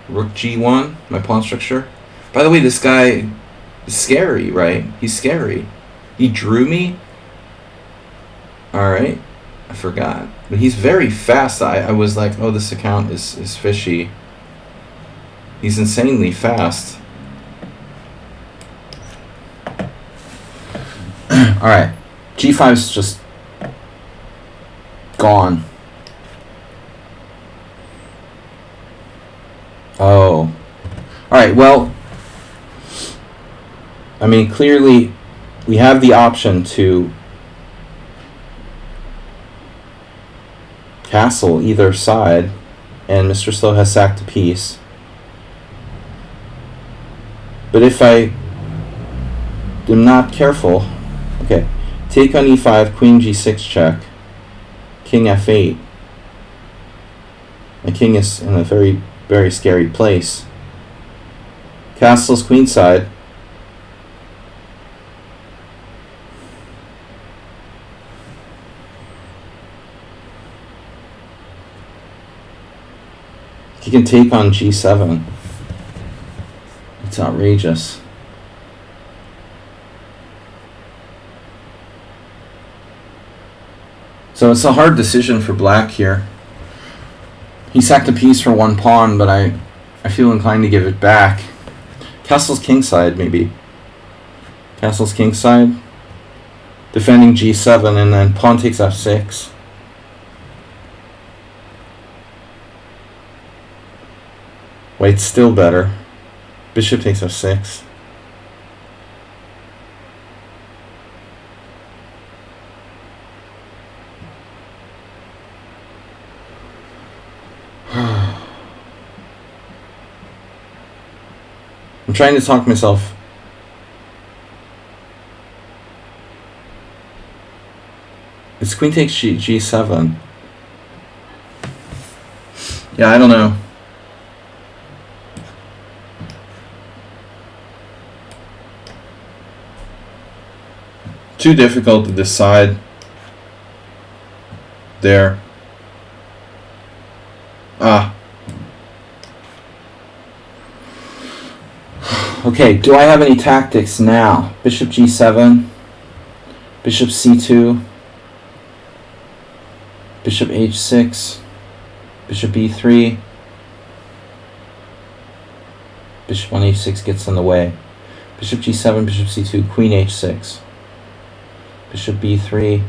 Rook G1, my pawn structure. By the way, this guy is scary, right? He's scary. He drew me. Alright. I forgot. But he's very fast. I was like, oh, this account is fishy. He's insanely fast. Alright. G5 is just gone. Oh. Alright, well, I mean, clearly we have the option to castle either side, and Mr. Slow has sacked a piece. But if I am not careful, okay, take on e5, queen g6 check, king f8. My king is in a very, very scary place. Castles queenside. He can take on g7. It's outrageous. So it's a hard decision for black here. He sacked a piece for one pawn, but I feel inclined to give it back. Castle's kingside, maybe. Castle's kingside. Defending g7, and then pawn takes f6. White's still better. Bishop takes f6. I'm trying to talk myself. It's queen takes g7. Yeah, I don't know. Too difficult to decide there. Okay, do I have any tactics now? Bishop g7, bishop c2, bishop h6, bishop e3, bishop on h6 gets in the way, bishop g7, bishop c2, queen h6, bishop b3.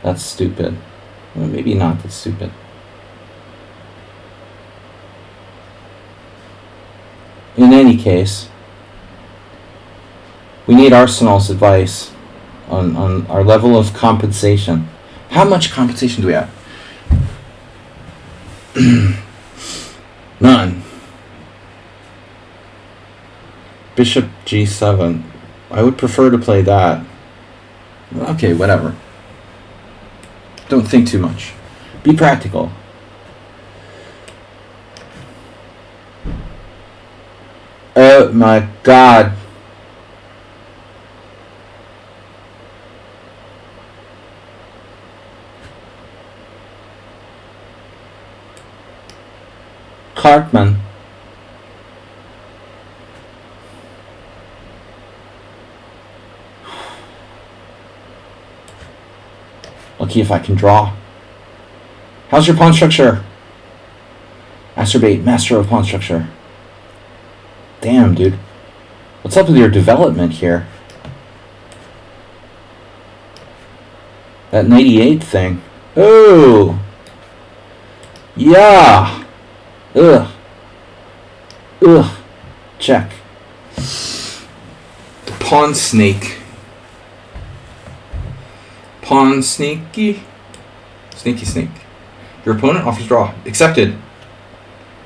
That's stupid. Well, maybe not, that's stupid. In any case, we need Arsenal's advice on our level of compensation. How much compensation do we have? None. Bishop g7. I would prefer to play that. Okay, whatever. Don't think too much. Be practical. Oh my God. Cartman. Lucky if I can draw. How's your pawn structure? Masturbate, master of pawn structure. Damn, dude. What's up with your development here? That 98 thing. Oh! Yeah! Ugh. Ugh. Check. The pawn snake. Pawn sneaky. Sneaky snake. Your opponent offers draw. Accepted.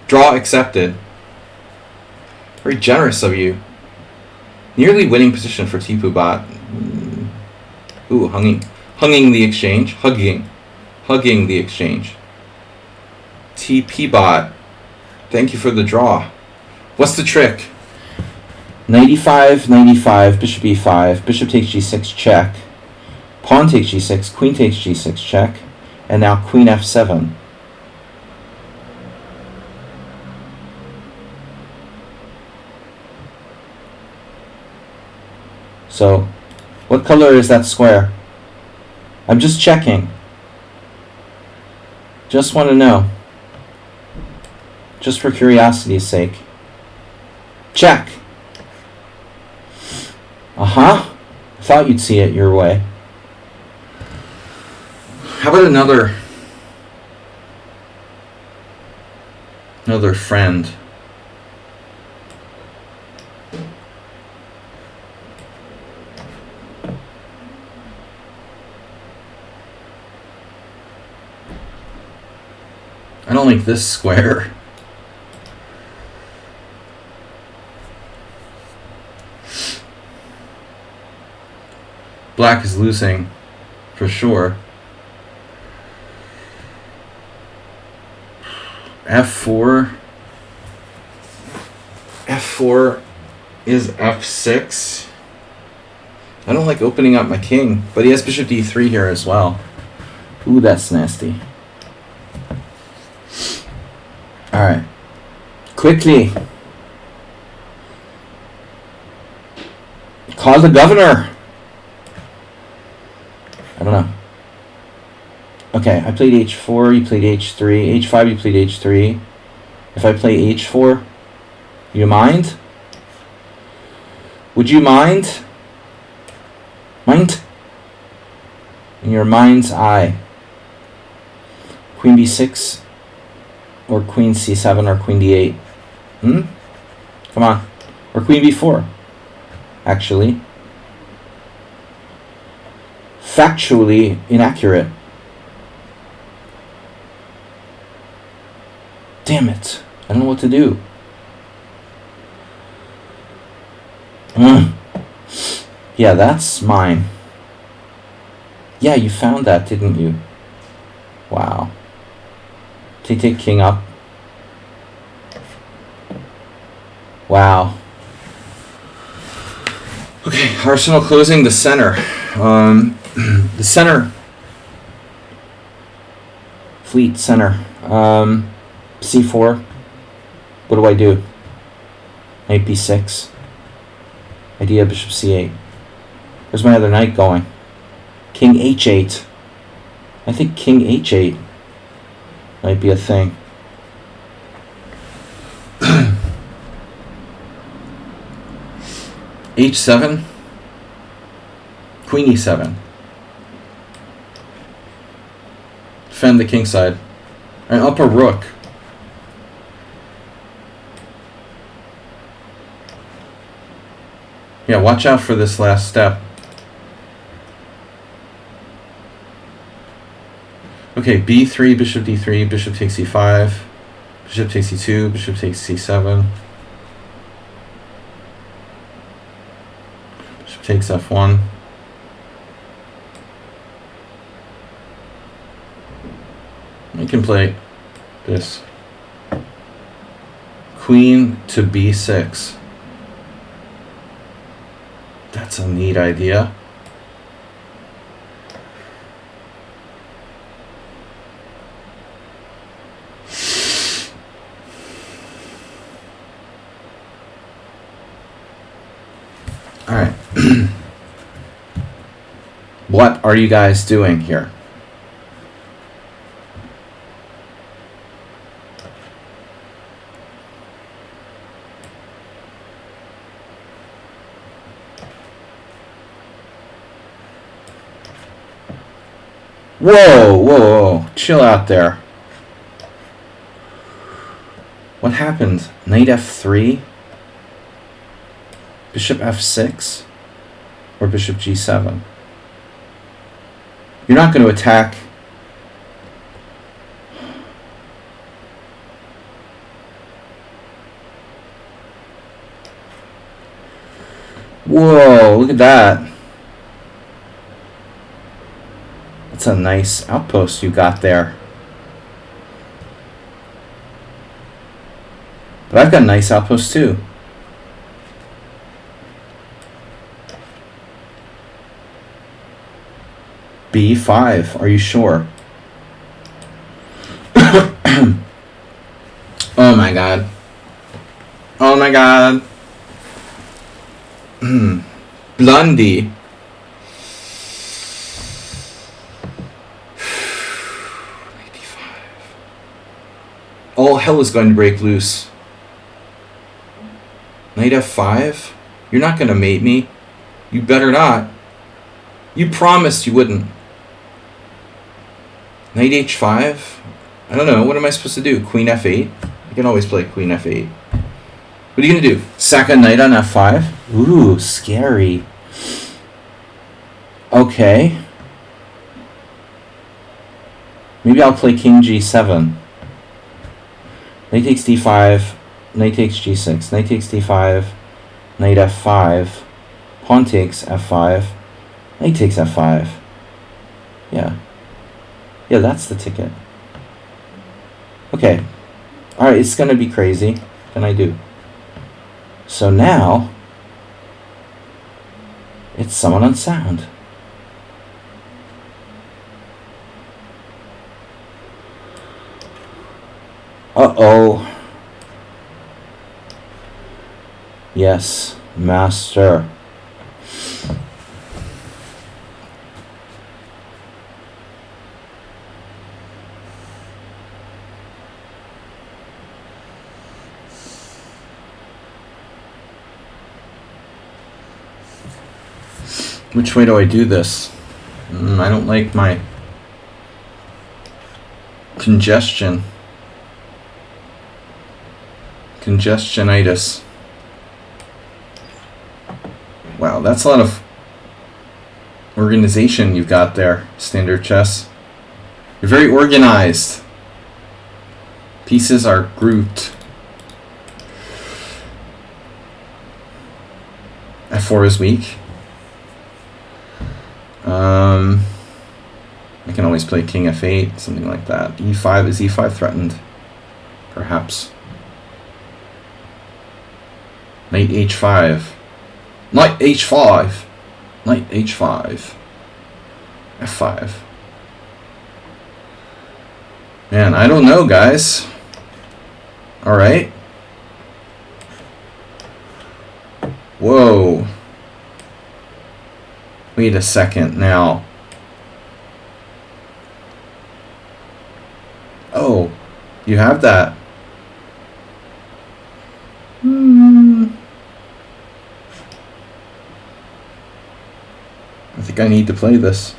Draw accepted. Very generous of you. Nearly winning position for Tipu Bot. Ooh, hunging the exchange. Hugging the exchange. TP Bot. Thank you for the draw. What's the trick? 95, 95, bishop e5, bishop takes g6, check. Pawn takes g6, queen takes g6, check. And now queen f7. So, what color is that square? I'm just checking. Just want to know. Just for curiosity's sake. Check. Uh-huh. Thought you'd see it your way. How about another friend? I don't like this square. Black is losing, for sure. F4. F4 is F6. I don't like opening up my king, but he has bishop d3 here as well. Ooh, that's nasty. Alright. Quickly. Call the governor. I don't know. Okay, I played h4, you played h3. h5, you played h3. If I play h4, you mind? Would you mind? Mind? In your mind's eye. Queen b6 or queen c7 or queen d8. Come on. Or queen b4. Actually. Factually inaccurate. Damn it. I don't know what to do. Yeah, that's mine. Yeah, you found that, didn't you? Wow. Take king up. Wow. Okay, Arsenal closing the center. The center. Fleet center. C4. What do I do? Knight b6. Idea bishop c8. Where's my other knight going? King h8. I think king h8 might be a thing. H7. Queen e7. Defend the king side. And up a rook. Yeah, watch out for this last step. Okay, b3, bishop d3, bishop takes e5, bishop takes e2, bishop takes c7, bishop takes f1. You can play this. Queen to b6. That's a neat idea. All right. What are you guys doing here? Whoa, whoa, whoa. Chill out there. What happened? Knight f3? Bishop f6? Or bishop g7? You're not going to attack. Whoa, look at that. That's a nice outpost you got there. But I've got a nice outpost too. B5, are you sure? Oh my god. Oh my god. Blondie. All hell is going to break loose. Knight f5? You're not going to mate me. You better not. You promised you wouldn't. Knight h5? I don't know. What am I supposed to do? Queen f8? I can always play queen f8. What are you going to do? Sack a knight on f5? Ooh, scary. Okay. Maybe I'll play king g7. Knight takes d5, knight takes g6, knight takes d5, knight f5, pawn takes f5, He takes f5. Yeah. Yeah, that's the ticket. Okay. Alright, it's gonna be crazy. What can I do? So now, it's someone unsound. Uh-oh. Yes, master. Which way do I do this? I don't like my congestion. Congestionitis. Wow, that's a lot of organization you've got there, Standard Chess. You're very organized. Pieces are grouped. F4 is weak. I can always play King F8, something like that. E5, is E5 threatened? Perhaps. Knight H5. Knight H5. Knight H5. F5. Man, I don't know, guys. Alright. Whoa. Wait a second now. Oh, you have that. I think I need to play this.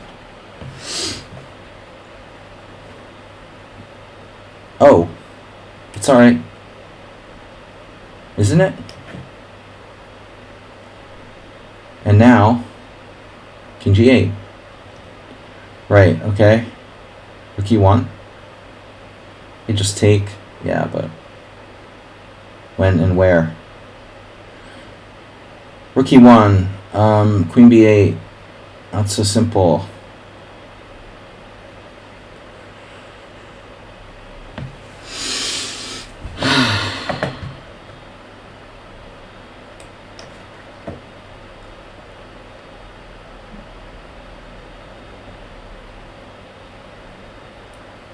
Oh, it's alright. Isn't it? And now, King G8. Right, okay. Rook E1. You just take, yeah, but when and where? Rook E1, Queen B8. Not so simple.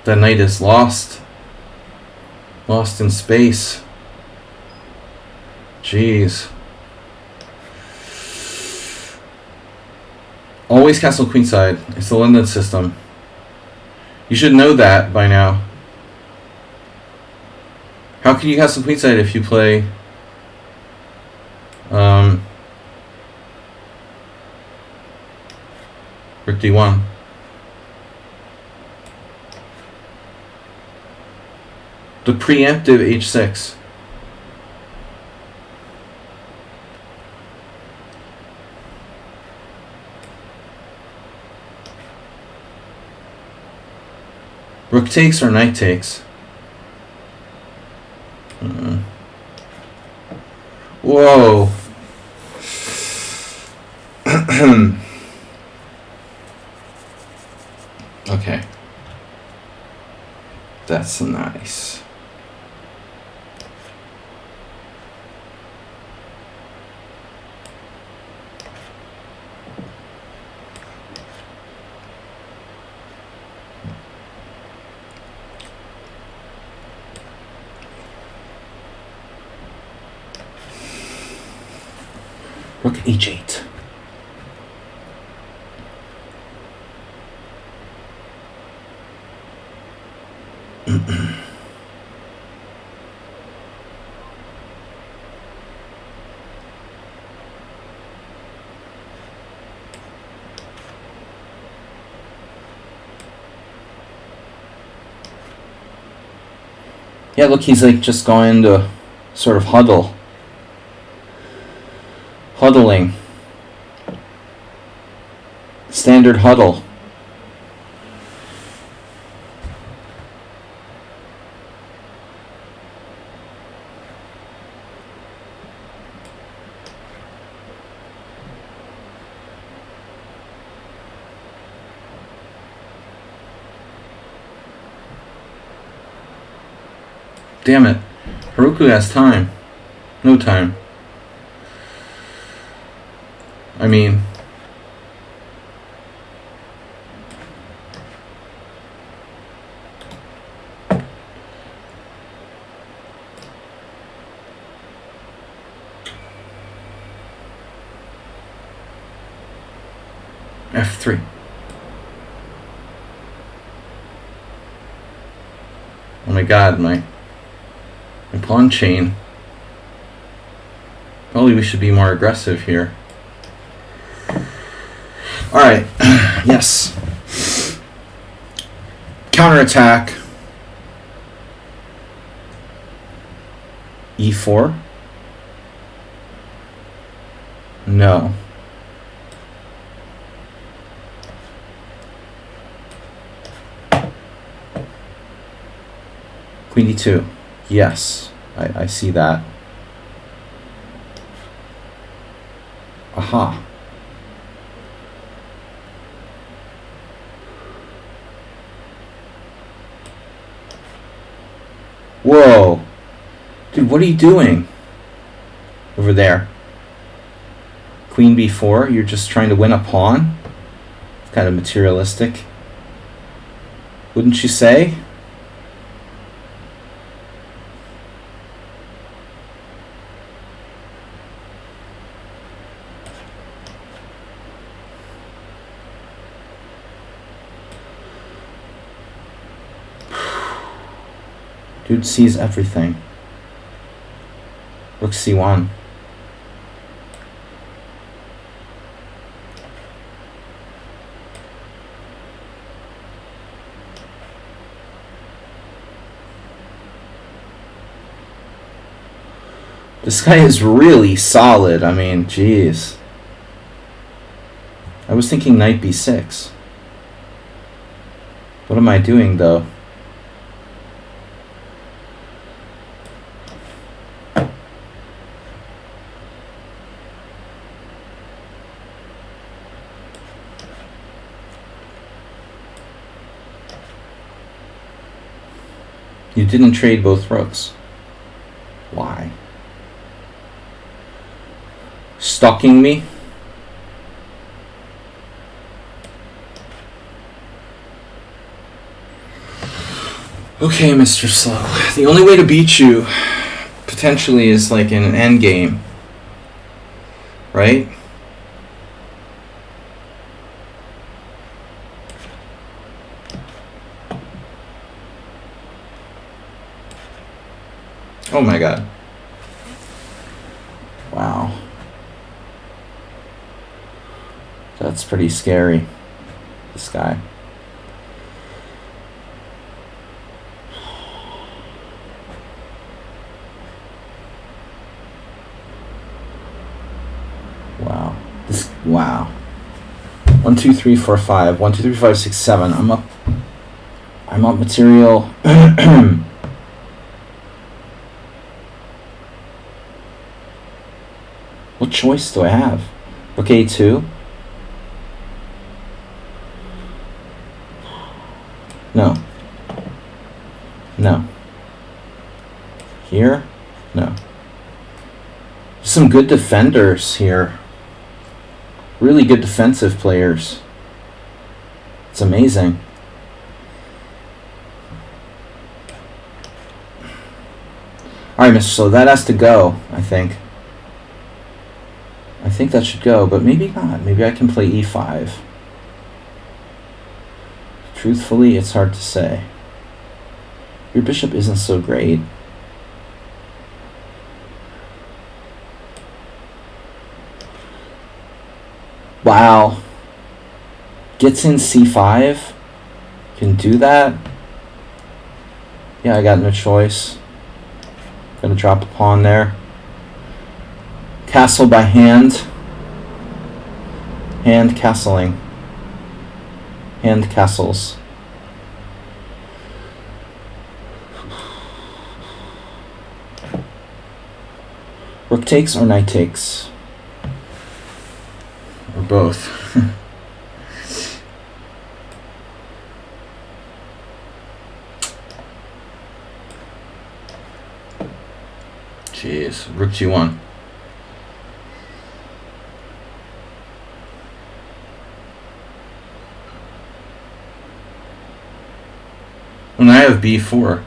The knight is lost. Lost in space. Jeez. Always castle queenside. It's the London system. You should know that by now. How can you castle queenside if you play Rook D1? The preemptive H6. Rook takes or knight takes? Whoa. Okay. That's nice. Rook H8. Yeah, look, he's like just going to sort of huddling. Standard huddle. Damn it. Haruku has time. No time. I mean... F3. Oh my god, my pawn chain. Probably we should be more aggressive here. Alright, yes. Counterattack. E4? No. Queen d2. Yes, I see that. Aha. Whoa. Dude, what are you doing? Over there. Queen b4? You're just trying to win a pawn? It's kind of materialistic. Wouldn't you say? Dude sees everything. Rook c1. This guy is really solid. I mean, jeez. I was thinking knight b6. What am I doing, though? You didn't trade both rooks. Why? Stalking me? Okay, Mr. Slow. The only way to beat you, potentially, is like in an endgame. Right? Oh my god. Wow. That's pretty scary. This guy. Wow. Wow. 1, 2, 3, 4, 5. 1, 2, 3, 4, 5, 6, 7. I'm up material. What choice do I have? Rook a2? No. No. Here? No. Some good defenders here. Really good defensive players. It's amazing. Alright, Mr. So that has to go, I think. I think that should go, but maybe not. Maybe I can play e5. Truthfully, it's hard to say. Your bishop isn't so great. Wow. Gets in c5. Can do that. Yeah, I got no choice. Gonna drop a pawn there. Castle by hand. Hand castling. Hand castles. Rook takes or knight takes? Or both. Jeez. Rook G1. And I have B4.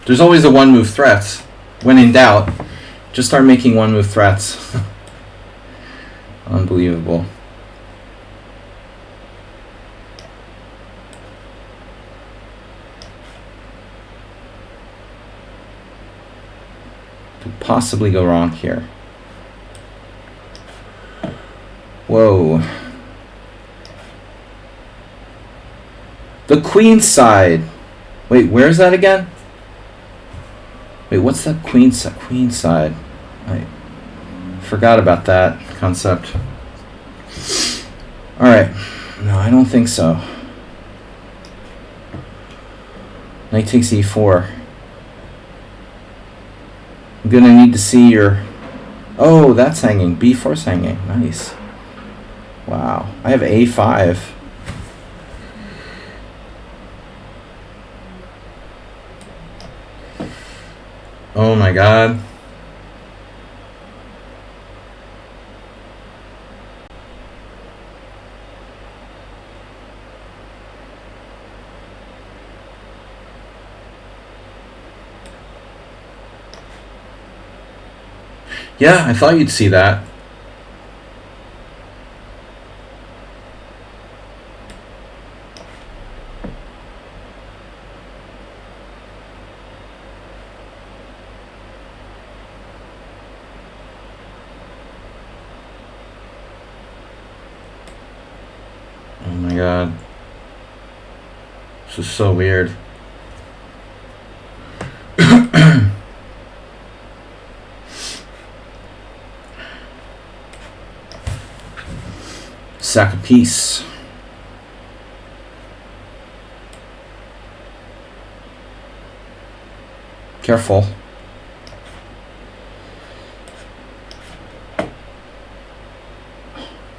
There's always a one-move threats. When in doubt, just start making one-move threats. Unbelievable. Could possibly go wrong here. Whoa. The queen side. Wait, where's that again? Wait, what's that queen side? I forgot about that concept. Alright. No, I don't think so. Knight takes e4. I'm gonna need to see your... Oh, that's hanging. b4's hanging. Nice. Wow. I have a5. Oh my god. Yeah, I thought you'd see that. Oh my god. This is so weird. Sack a piece. Careful.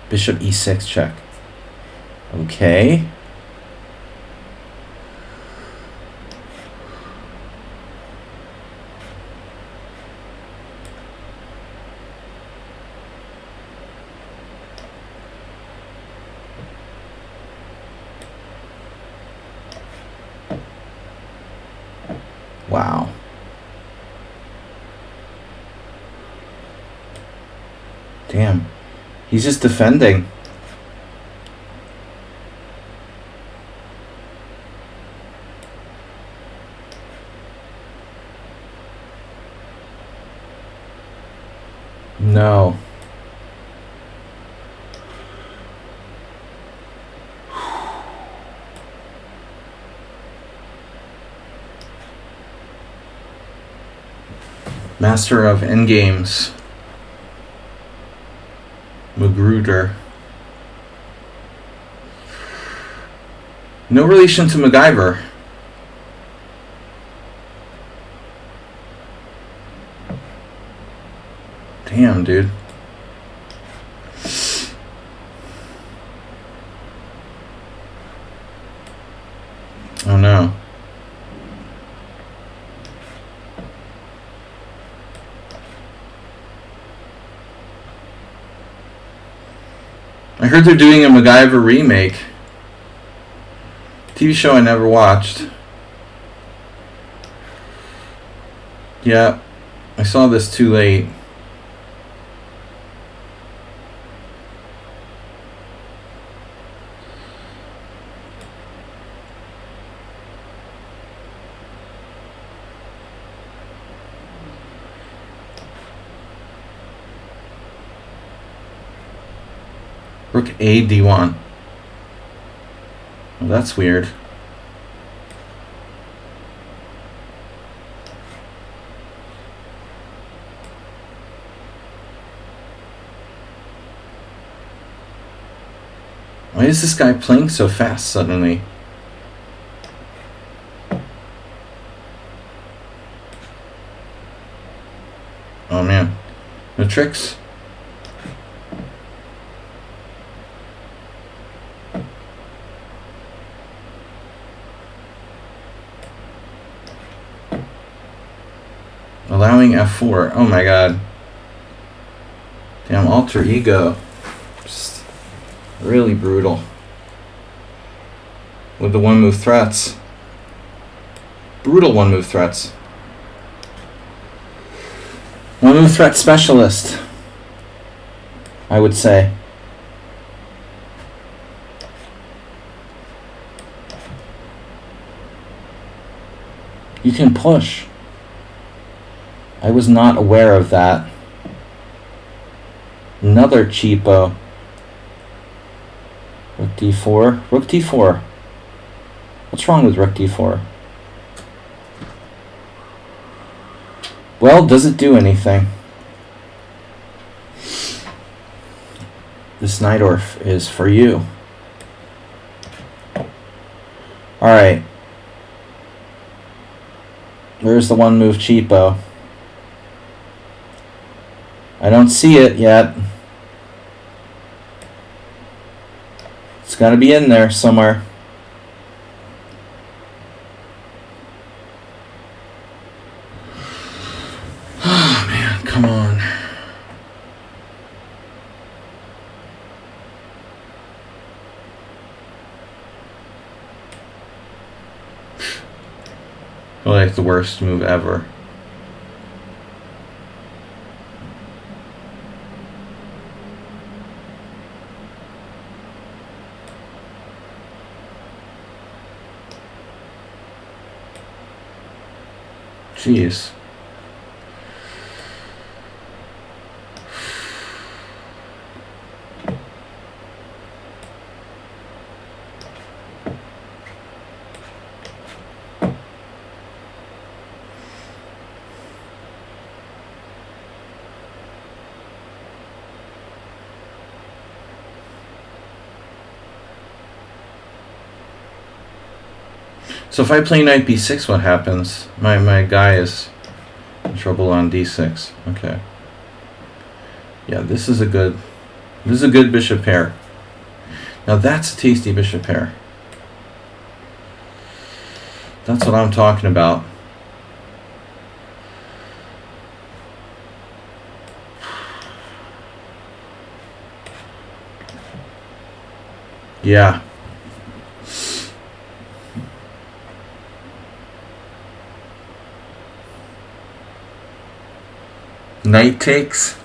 Bishop e6 check. Okay. Wow. Damn. He's just defending. No. Master of Endgames. Magruder. No relation to MacGyver. Damn, dude. Oh no. I heard they're doing a MacGyver remake. TV show I never watched. Yeah, I saw this too late. Rook A D1. Well, that's weird. Why is this guy playing so fast suddenly? Oh man. No tricks? Allowing F4. Oh my god. Damn, alter ego. Just really brutal. With the one move threats. Brutal one move threats. One move threat specialist, I would say. You can push. I was not aware of that. Another cheapo. Rook d4. Rook d4. What's wrong with rook d4? Well, does it do anything? This Najdorf is for you. Alright. Where's the one move cheapo? I don't see it yet. It's got to be in there somewhere. Oh man, come on. I feel like the worst move ever. Jeez. So if I play knight b6, what happens? My guy is in trouble on d6. Okay. Yeah, this is a good bishop pair. Now that's a tasty bishop pair. That's what I'm talking about. Yeah. Knight takes.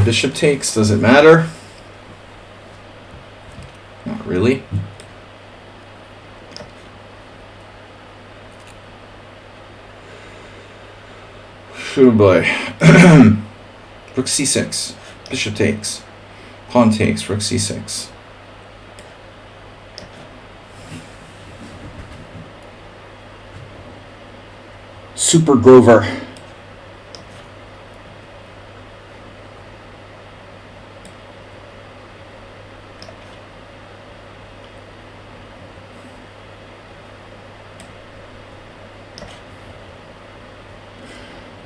Bishop takes. Does it matter? Not really. Oh boy. Rook c6. Bishop takes. Pawn takes. Rook c6. Super Grover.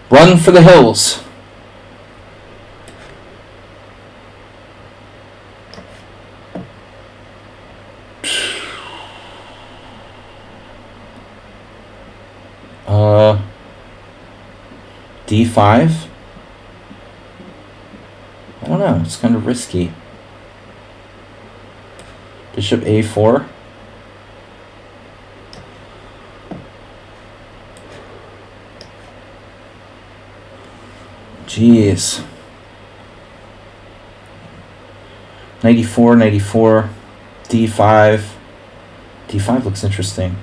Run for the hills. D5? I don't know, it's kind of risky. Bishop A4. Jeez. 94, 94, D5. D5 looks interesting.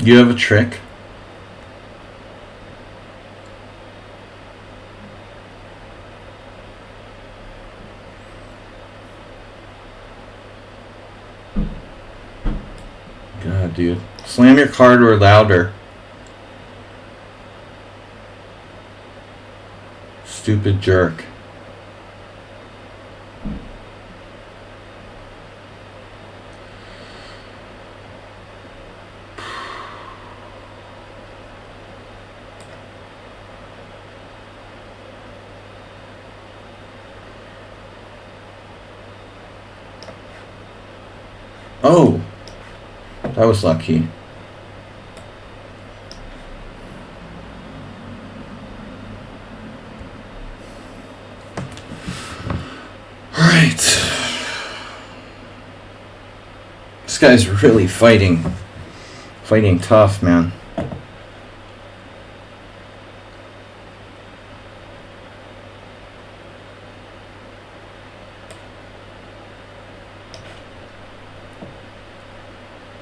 You have a trick? God, dude. Slam your card or louder. Stupid jerk. Oh, that was lucky. All right. This guy's really fighting tough, man.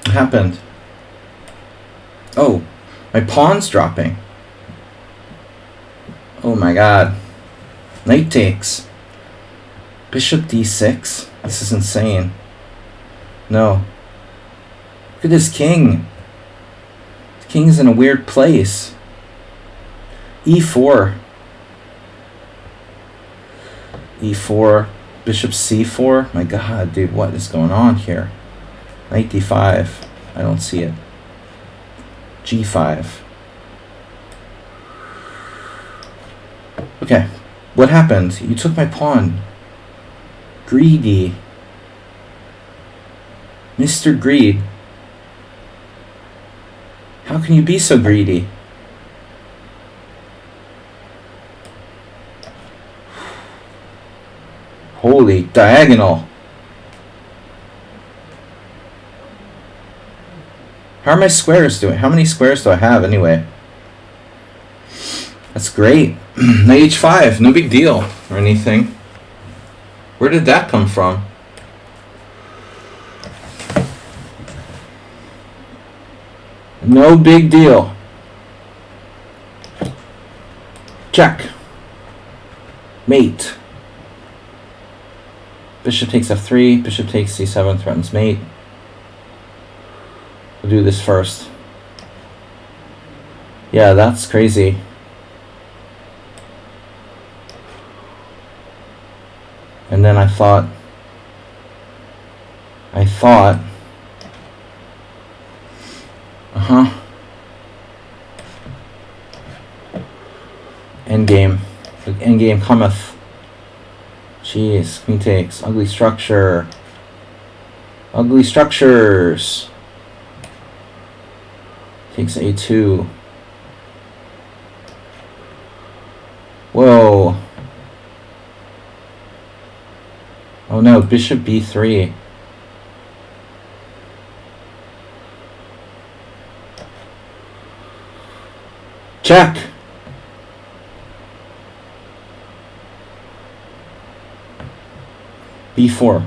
Happened? Oh, my pawn's dropping. Oh my god. Knight takes. Bishop d6? This is insane. No. Look at this king. The king is in a weird place. e4. e4. Bishop c4. My god, dude, what is going on here? Knight d5. I don't see it. g5. Okay. What happened? You took my pawn. Greedy. Mr. Greed. How can you be so greedy? Holy diagonal. How are my squares doing? How many squares do I have anyway? That's great. Knight h5, no big deal or anything. Where did that come from? No big deal. Check. Mate. Bishop takes f3. Bishop takes c7. Threatens mate. We'll do this first. Yeah, that's crazy. And then I thought, endgame. The endgame cometh. Jeez, queen takes. Ugly structure. Ugly structures. Takes a2. Whoa. Oh no, bishop b3. Check. b4.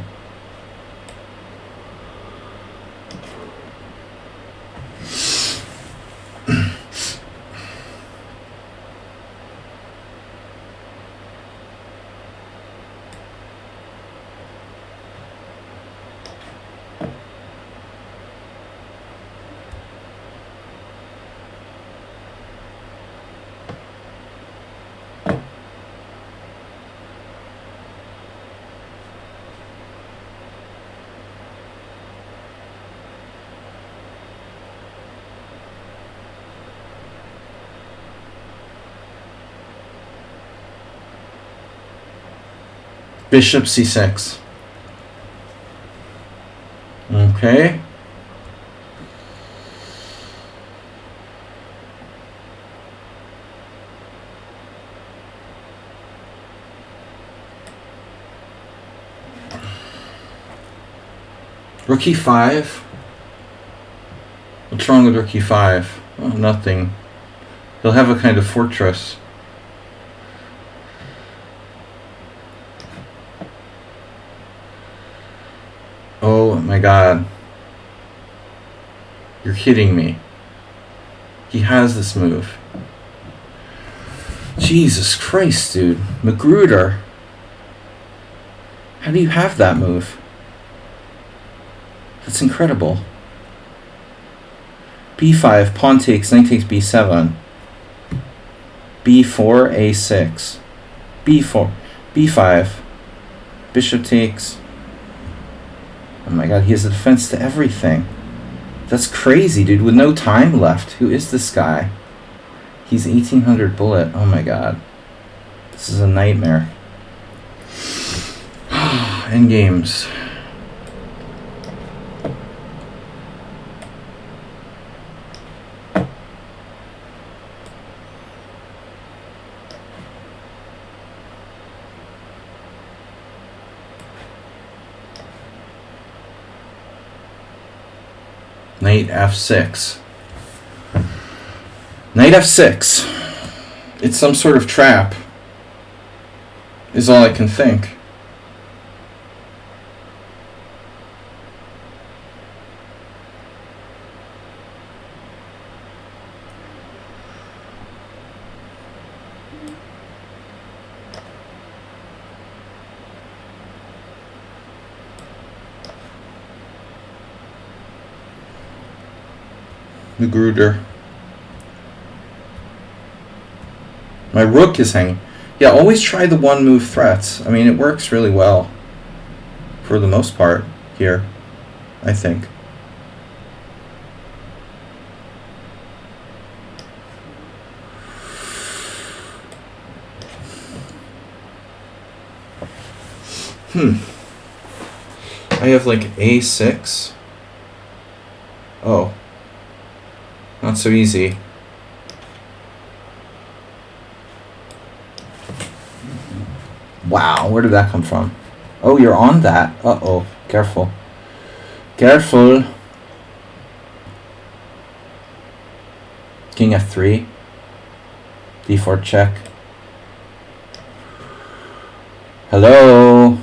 Bishop c6. Okay. Rook e5. What's wrong with rook e5? Oh, nothing. He'll have a kind of fortress. Oh my god. You're kidding me. He has this move. Jesus Christ, dude. Magruder. How do you have that move? That's incredible. B5, pawn takes, knight takes B7. B4, A6. B4, B5. Bishop takes. Oh my god, he has a defense to everything. That's crazy, dude, with no time left. Who is this guy? He's 1800 bullet. Oh my god. This is a nightmare. Endgames. Knight F6. Knight F6. It's some sort of trap, is all I can think. Magruder. My rook is hanging. Yeah, always try the one move threats. I mean, it works really well for the most part here, I think. I have like A6. Oh. Not so easy. Wow, where did that come from? Oh, you're on that. Uh-oh. Careful. Careful. King F3. D4 check. Hello.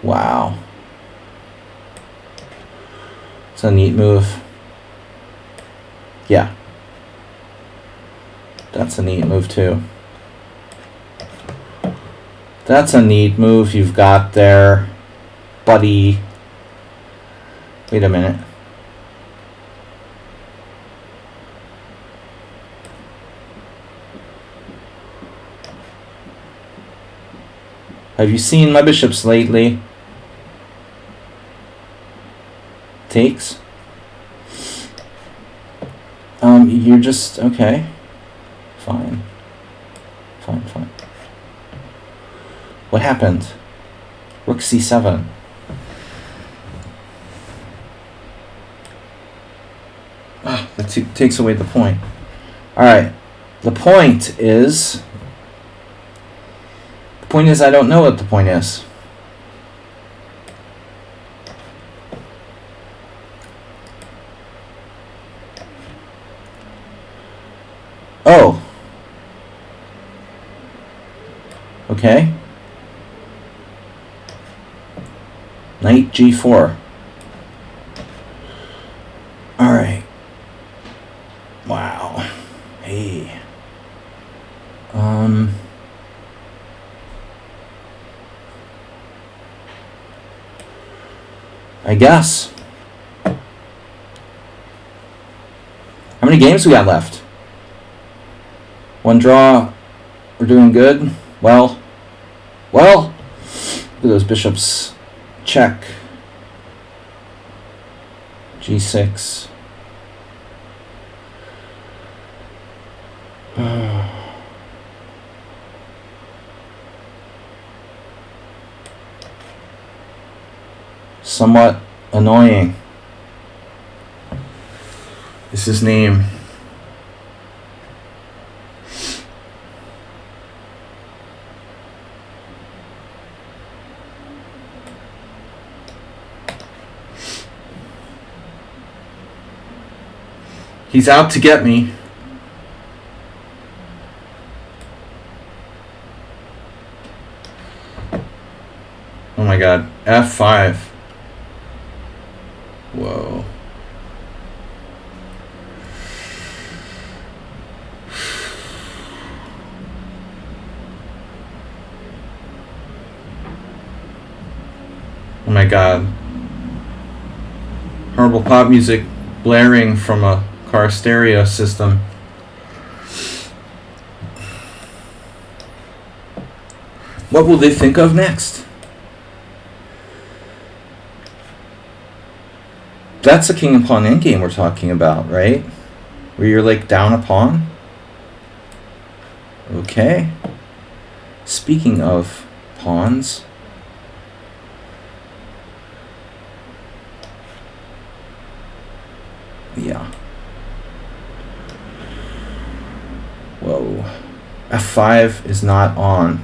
Wow. It's a neat move. Yeah. That's a neat move too. That's a neat move you've got there, buddy. Wait a minute. Have you seen my bishops lately? Takes? You're just, okay. Fine. Fine. What happened? Rook C7. That takes away the point. Alright. The point is I don't know what the point is. Oh. Okay. Knight G4. Alright. Wow. Hey. I guess. How many games we got left? One draw. We're doing good. Well. Look at those bishops. Check. G6. Somewhat annoying is his name. He's out to get me. Oh my god. F5. Whoa. Oh my god. Horrible pop music blaring from a car stereo system. What will they think of next? That's a king and pawn endgame we're talking about, right? Where you're like down a pawn? Okay. Speaking of pawns. Yeah. Whoa. F5 is not on.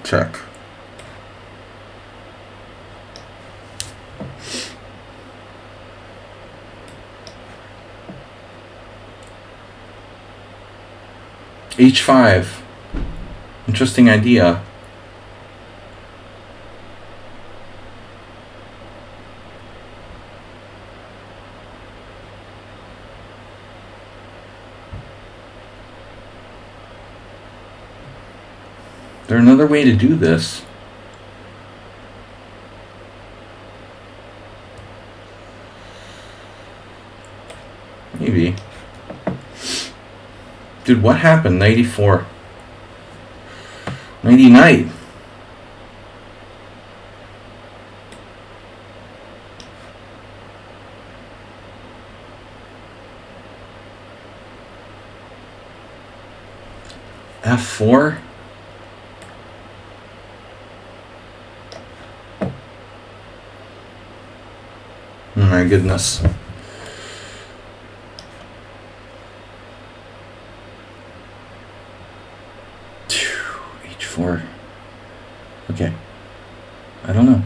Check. H5. Interesting idea. Is there another way to do this? Maybe. Dude, what happened? 94. 90 knight. F4. Oh my goodness. H4. Okay. I don't know.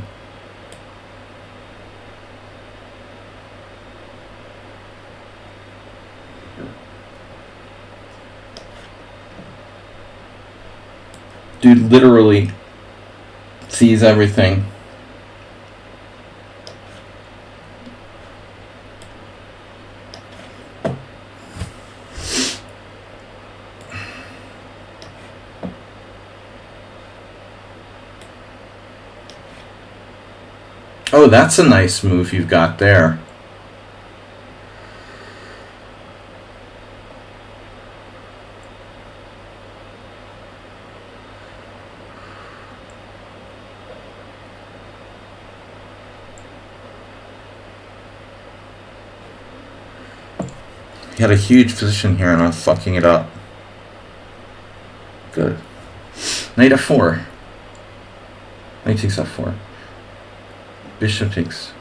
Dude literally sees everything. Oh, that's a nice move you've got there. He had a huge position here and I'm fucking it up. Good. Knight f4. Knight takes f4. Bishop takes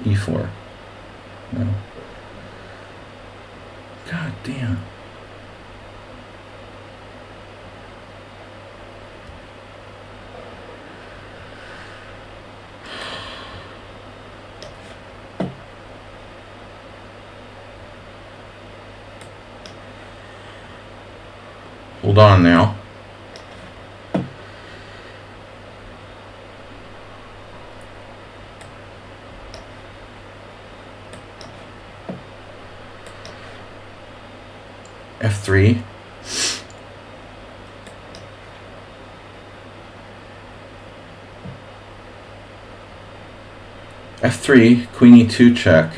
e4. No. God damn. Hold on now. F3. F3, Queen E2 check.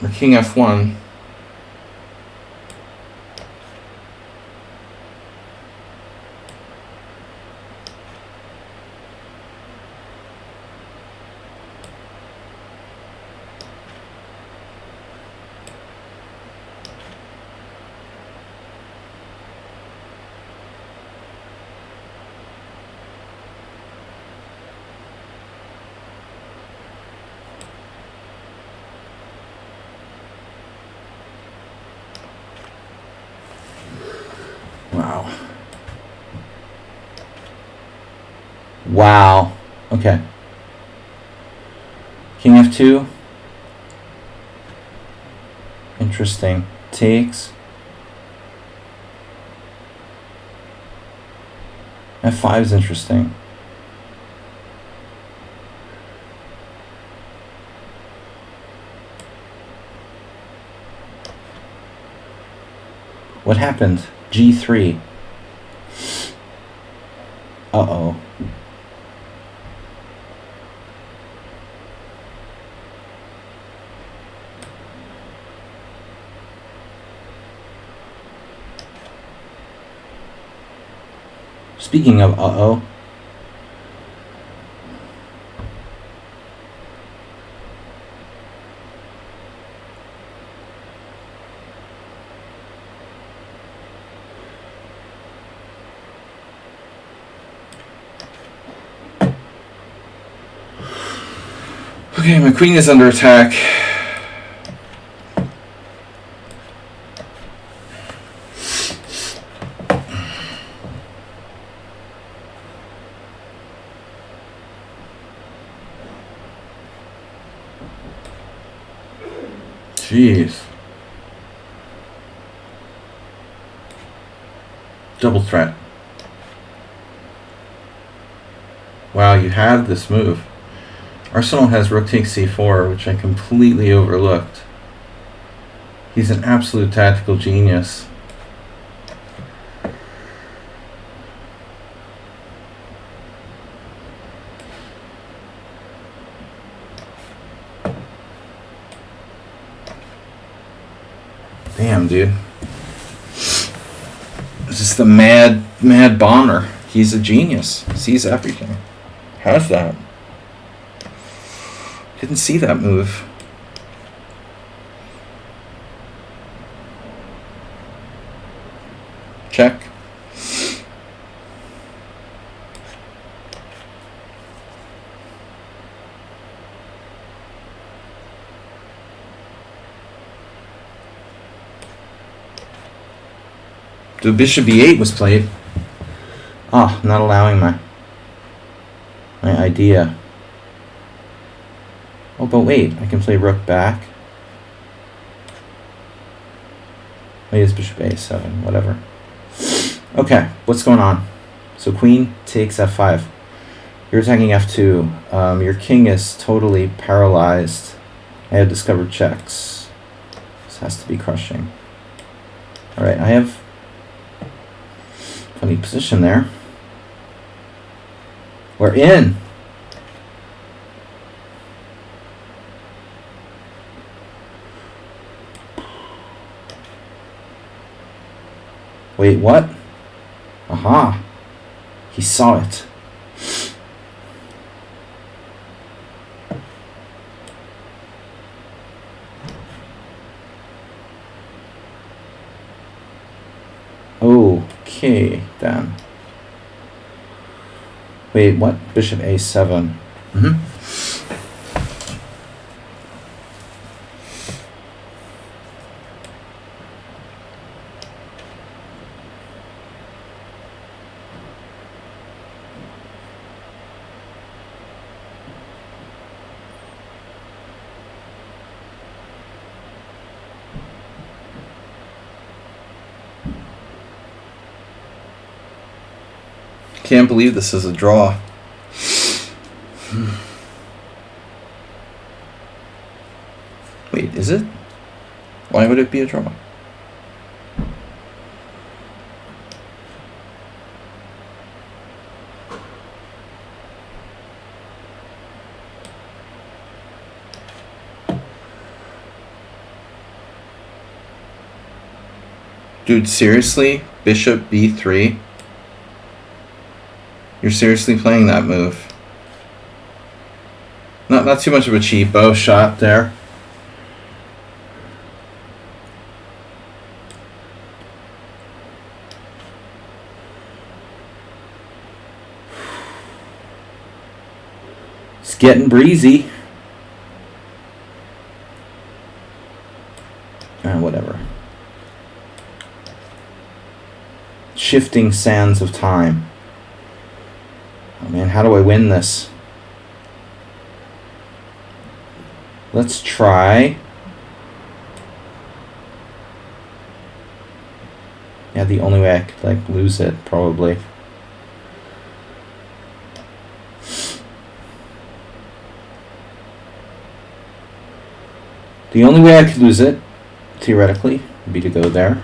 Or King F1. Wow. Wow. Okay. King F2. Interesting. Takes. F5 is interesting. What happened? G3. Uh-oh. Speaking of uh-oh. Okay, my queen is under attack. Jeez. Double threat. Wow, you have this move. Arsenal has rook takes c4, which I completely overlooked. He's an absolute tactical genius. Damn, dude. Just a mad bomber. He's a genius. Sees everything. How's that? Didn't see that move. Check. The bishop b8 was played. Ah, not allowing my idea. Oh, but wait, I can play rook back. Wait, it's bishop a7, whatever. Okay, what's going on? So queen takes f5. You're attacking f2. Your king is totally paralyzed. I have discovered checks. This has to be crushing. Alright, I have funny position there. We're in. Wait, what? Aha. He saw it. Okay, then. Wait, what? Bishop a7. Can't believe this is a draw. Wait, is it? Why would it be a draw? Dude, seriously? Bishop b3? You're seriously playing that move? Not too much of a cheapo shot there. It's getting breezy. Whatever. Shifting sands of time. Oh man, how do I win this? Let's try. Yeah, the only way I could like lose it, probably. The only way I could lose it, theoretically, would be to go there.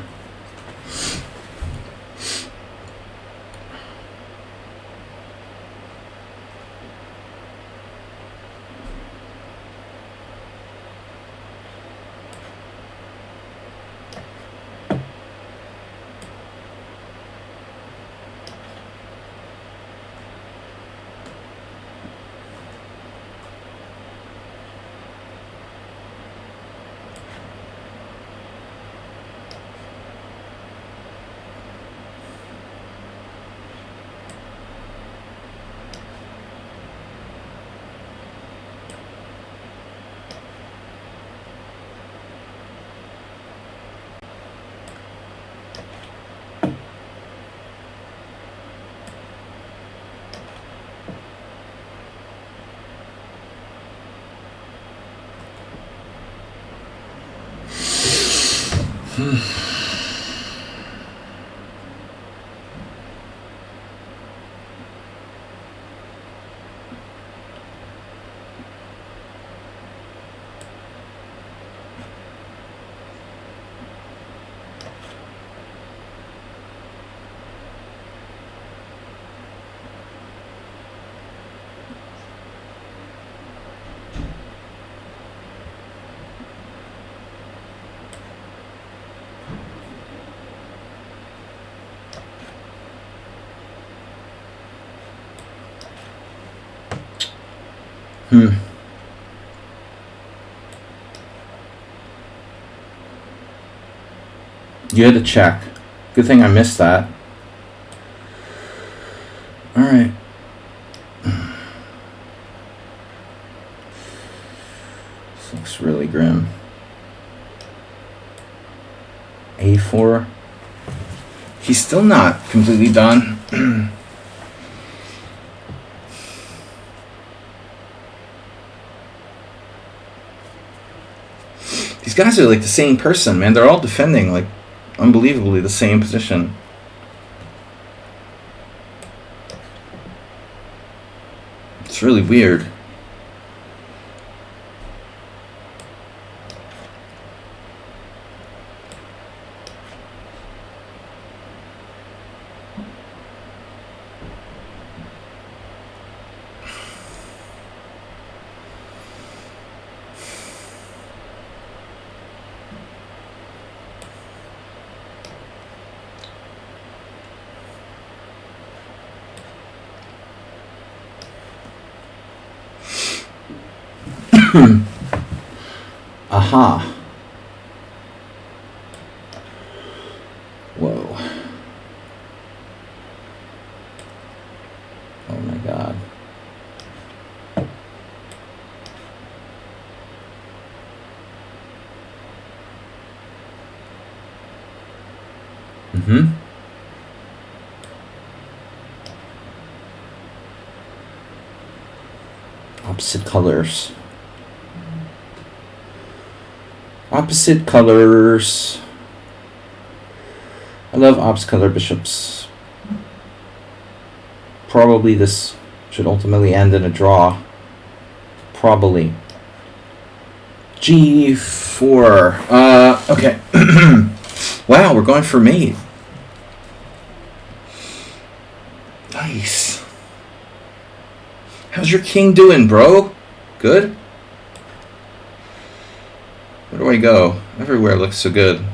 You had to check. Good thing I missed that. Alright. This looks really grim. A4. He's still not completely done. These guys are like the same person, man. They're all defending like unbelievably the same position. It's really weird. Aha. Whoa. Oh my god. Opposite colors. Opposite colors. I love opposite color bishops. Probably this should ultimately end in a draw. Probably. G4. Okay. Wow, we're going for mate. Nice. How's your king doing, bro? Good? Where do I go? Everywhere looks so good.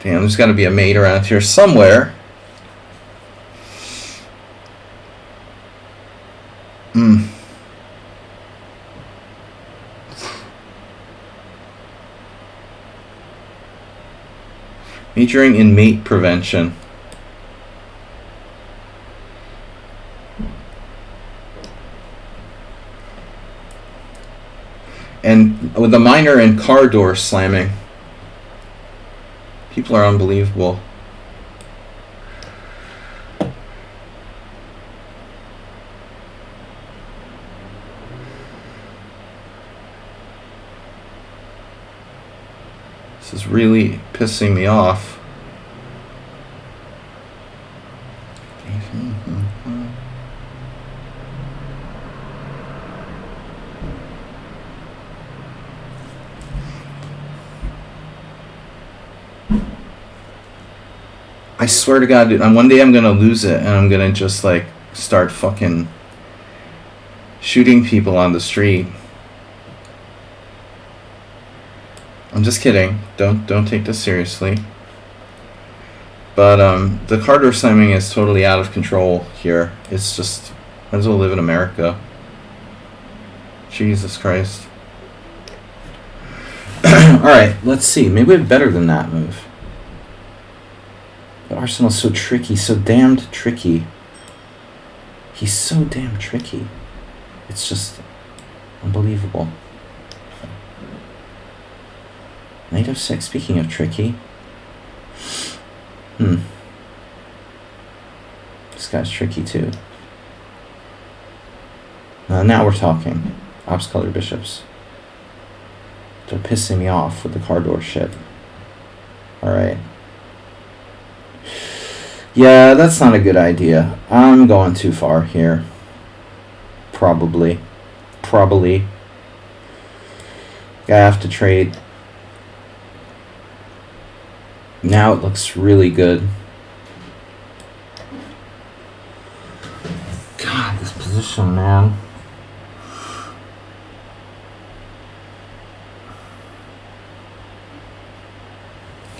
Damn, there's got to be a mate around here somewhere. Majoring in mate prevention. And with the minor and car door slamming. People are unbelievable. This is really pissing me off. I swear to God, dude, one day I'm gonna lose it and I'm gonna just like start fucking shooting people on the street. I'm just kidding. Don't take this seriously. But the car door slamming is totally out of control here. It's just, might as well live in America. Jesus Christ. Alright, let's see. Maybe we're better than that move. But Arsenal's so tricky, so damned tricky. He's so damn tricky. It's just unbelievable. Knight of 6, speaking of tricky. This guy's tricky too. Now we're talking. Ops color bishops. They're pissing me off with the car door shit. Alright. Yeah, that's not a good idea. I'm going too far here. Probably. I have to trade. Now it looks really good. God, this position, man.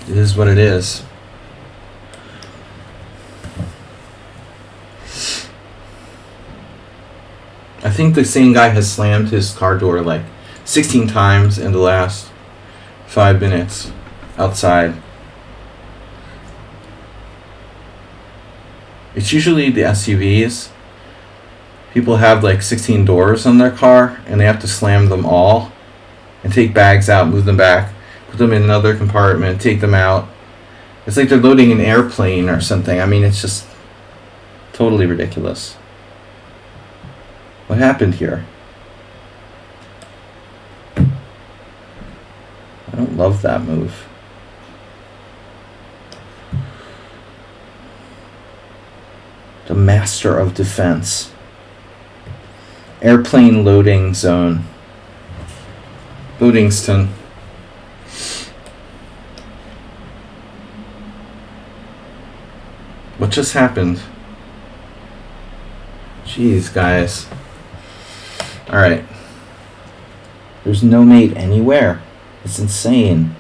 It is what it is. I think the same guy has slammed his car door like 16 times in the last 5 minutes outside. It's usually the SUVs. People have like 16 doors on their car and they have to slam them all and take bags out, move them back, put them in another compartment, take them out. It's like they're loading an airplane or something. I mean, it's just totally ridiculous. What happened here? I don't love that move. The master of defense. Airplane loading zone. Loadingston. What just happened? Jeez, guys. Alright. There's no mate anywhere. It's insane.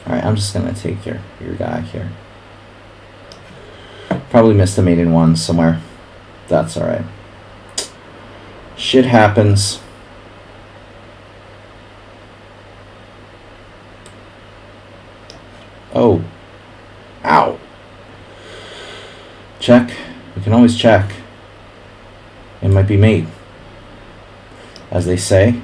Alright, I'm just gonna take your guy here. Probably missed a mate in one somewhere. That's alright. Shit happens. Oh. Ow. Check. We can always check. It might be mate, as they say.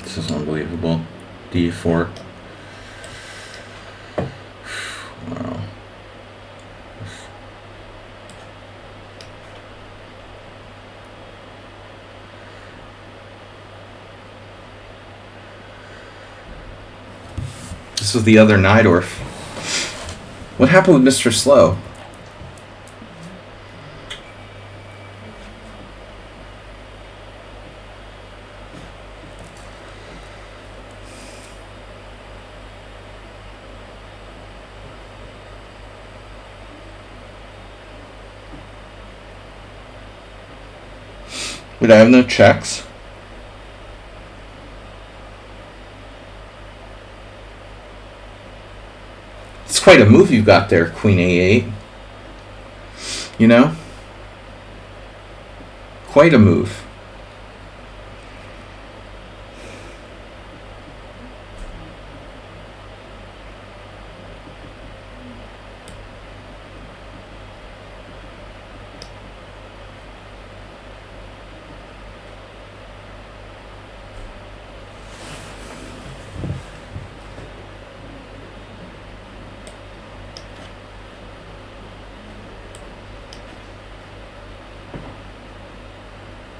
This is unbelievable. D4. Wow. This was the other Nydorf. What happened with Mr. Slow? Wait, I have no checks? It's quite a move you got there, Queen A8. You know? Quite a move.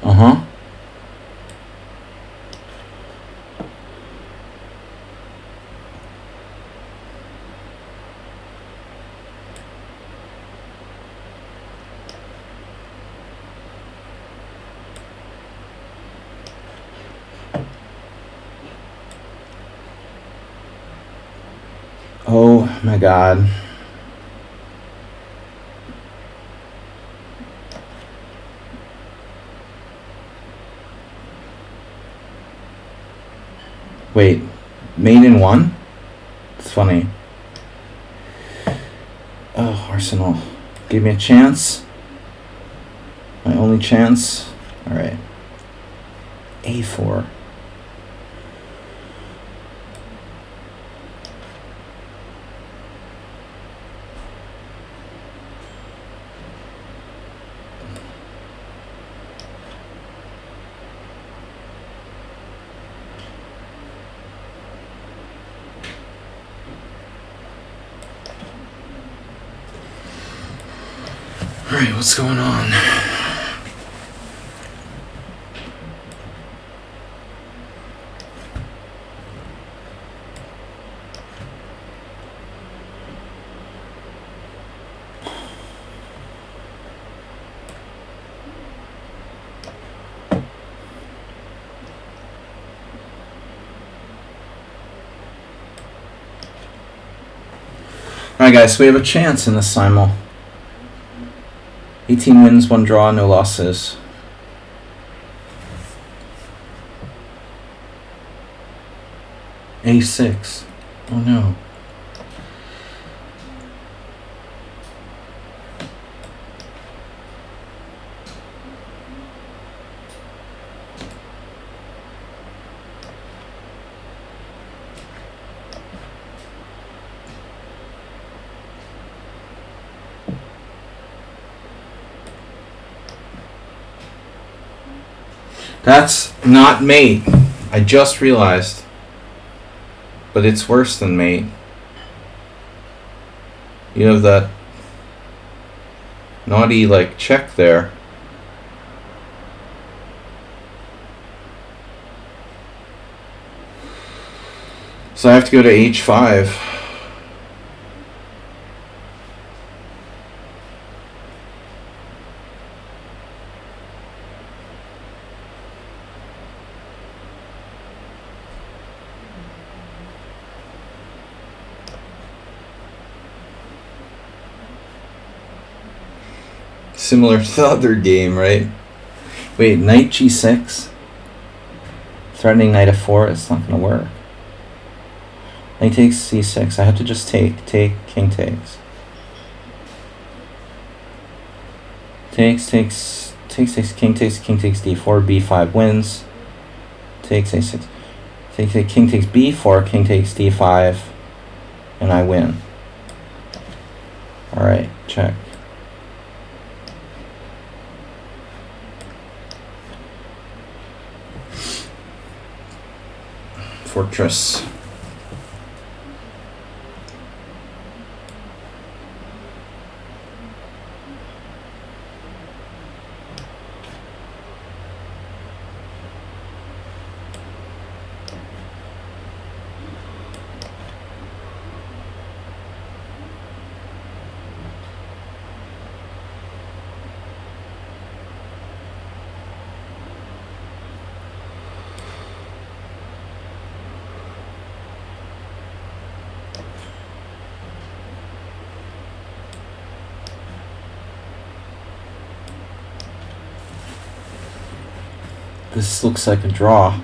Uh-huh. Oh my God. Wait, mate in one? It's funny. Oh, Arsenal. Give me a chance. My only chance. Alright. A4. Alright, what's going on? Alright guys, so we have a chance in the simul. 18 wins, 1 draw, no losses. A6. Oh no. That's not mate. I just realized. But it's worse than mate. You have that naughty like check there. So I have to go to h5. Similar to the other game, right? Wait, knight g6? Threatening knight f4, it's not going to work. Knight takes c6, I have to just take, king takes. King takes d4, b5 wins. Takes a6. King takes b4, king takes d5, and I win. Alright, check. Fortress. This looks like a draw.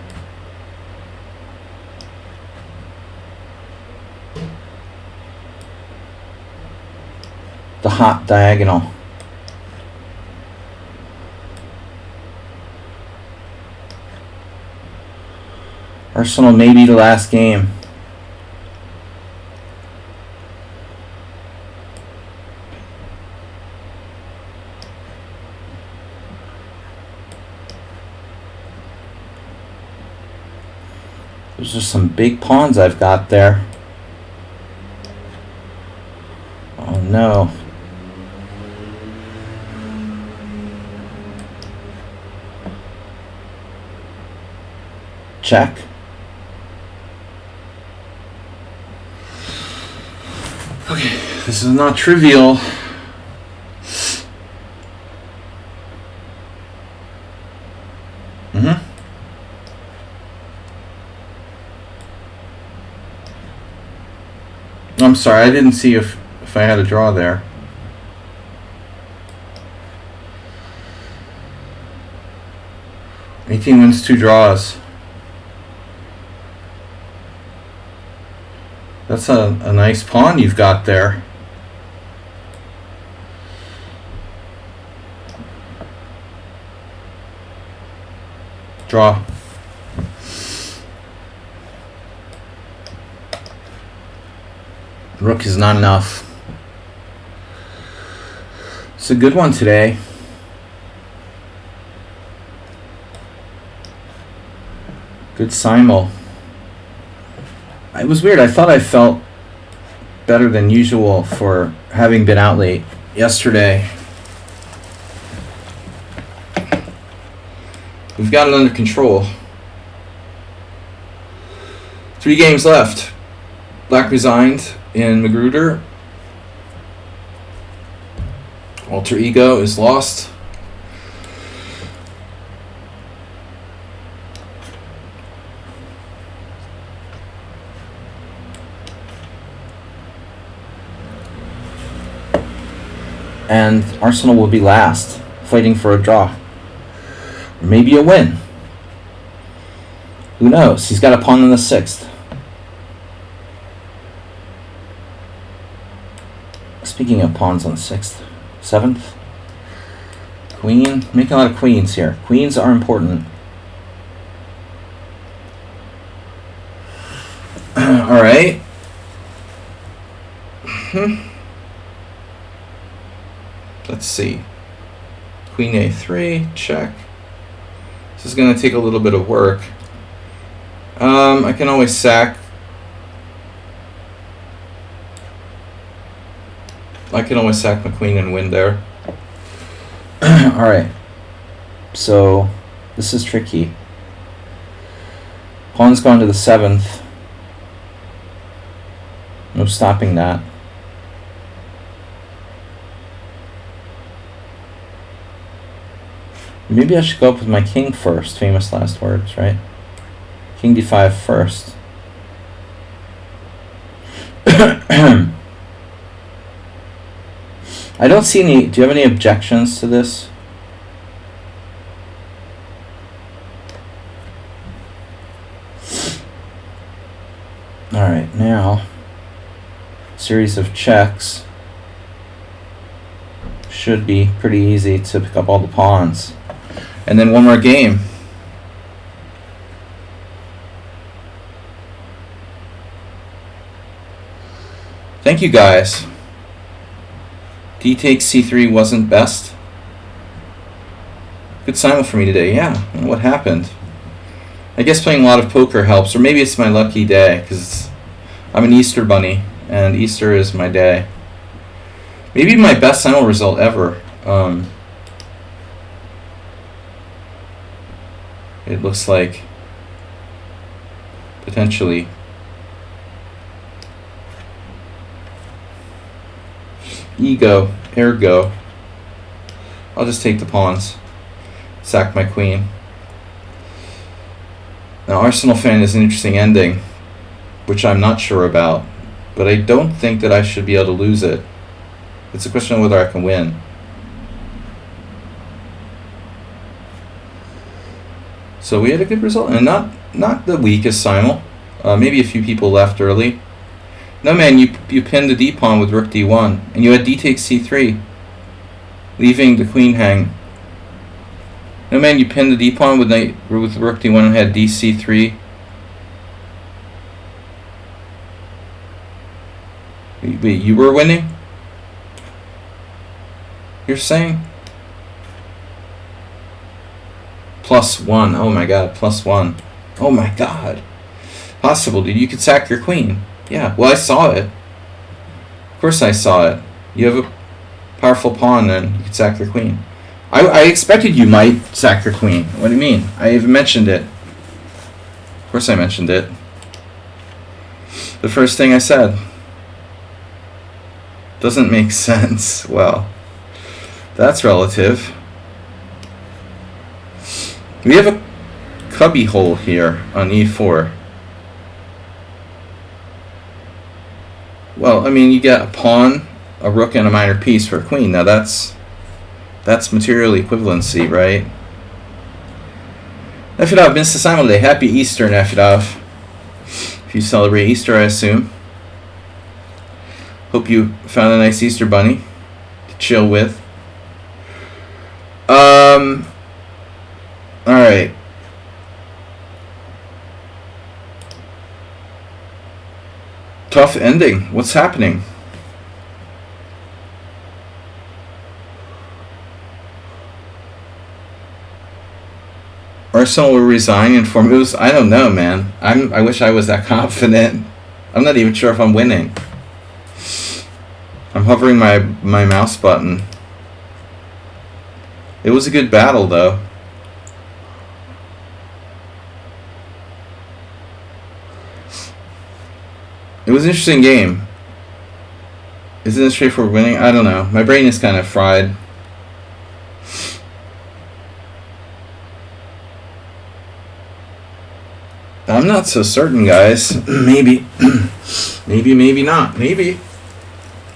The hot diagonal. Arsenal may be the last game. There's just some big pawns I've got there. Oh no. Check. Okay, this is not trivial. I'm sorry, I didn't see if I had a draw there. $18 wins, 2 draws. That's a nice pawn you've got there. Draw. Rook is not enough. It's a good one today. Good simul. It was weird. I thought I felt better than usual for having been out late yesterday. We've got it under control. 3 games left. Black resigned in Magruder. Alter Ego is lost. And Arsenal will be last, fighting for a draw. Or maybe a win. Who knows? He's got a pawn in the 6th. Speaking of pawns on the 6th, 7th. Queen. Making a lot of queens here. Queens are important. Alright. Let's see. Queen A3, check. This is going to take a little bit of work. I can always sack. I can always sack my queen and win there. Alright. So, this is tricky. Pawn's gone to the 7th. No stopping that. Maybe I should go up with my king first. Famous last words, right? King d5 first. I don't see any... Do you have any objections to this? Alright, now... Series of checks. Should be pretty easy to pick up all the pawns. And then one more game. Thank you, guys. D takes C3 wasn't best. Good simul for me today. Yeah, what happened? I guess playing a lot of poker helps, or maybe it's my lucky day, because I'm an Easter bunny, and Easter is my day. Maybe my best simul result ever. It looks like potentially. Ego, ergo. I'll just take the pawns. Sack my queen. Now Arsenal fan is an interesting ending, which I'm not sure about, but I don't think that I should be able to lose it. It's a question of whether I can win. So we had a good result, and not the weakest simul. Maybe a few people left early. No man, you pinned the d pawn with rook d1, and you had d takes c3, leaving the queen hang. No man, you pinned the d pawn with rook d1 and had d c3. Wait, you were winning? You're saying? +1. Oh my god, +1. Oh my god. Possible, dude. You could sack your queen. Yeah, well, I saw it. Of course I saw it. You have a powerful pawn, and you could sack your queen. I expected you might sack your queen. What do you mean? I even mentioned it. Of course I mentioned it. The first thing I said. Doesn't make sense. Well, that's relative. We have a cubby hole here on e4. Well, I mean, you get a pawn, a rook, and a minor piece for a queen. Now that's material equivalency, right? Nefidov, Mr. Simon Day. Happy Easter, Nefidov. If you celebrate Easter, I assume. Hope you found a nice Easter bunny to chill with. Alright. Tough ending. What's happening? Arsenal will resign in 4 moves. I don't know, man. I wish I was that confident. I'm not even sure if I'm winning. I'm hovering my mouse button. It was a good battle, though. It was an interesting game. Isn't it straightforward winning? I don't know. My brain is kind of fried. I'm not so certain, guys. Maybe. Maybe not. Maybe.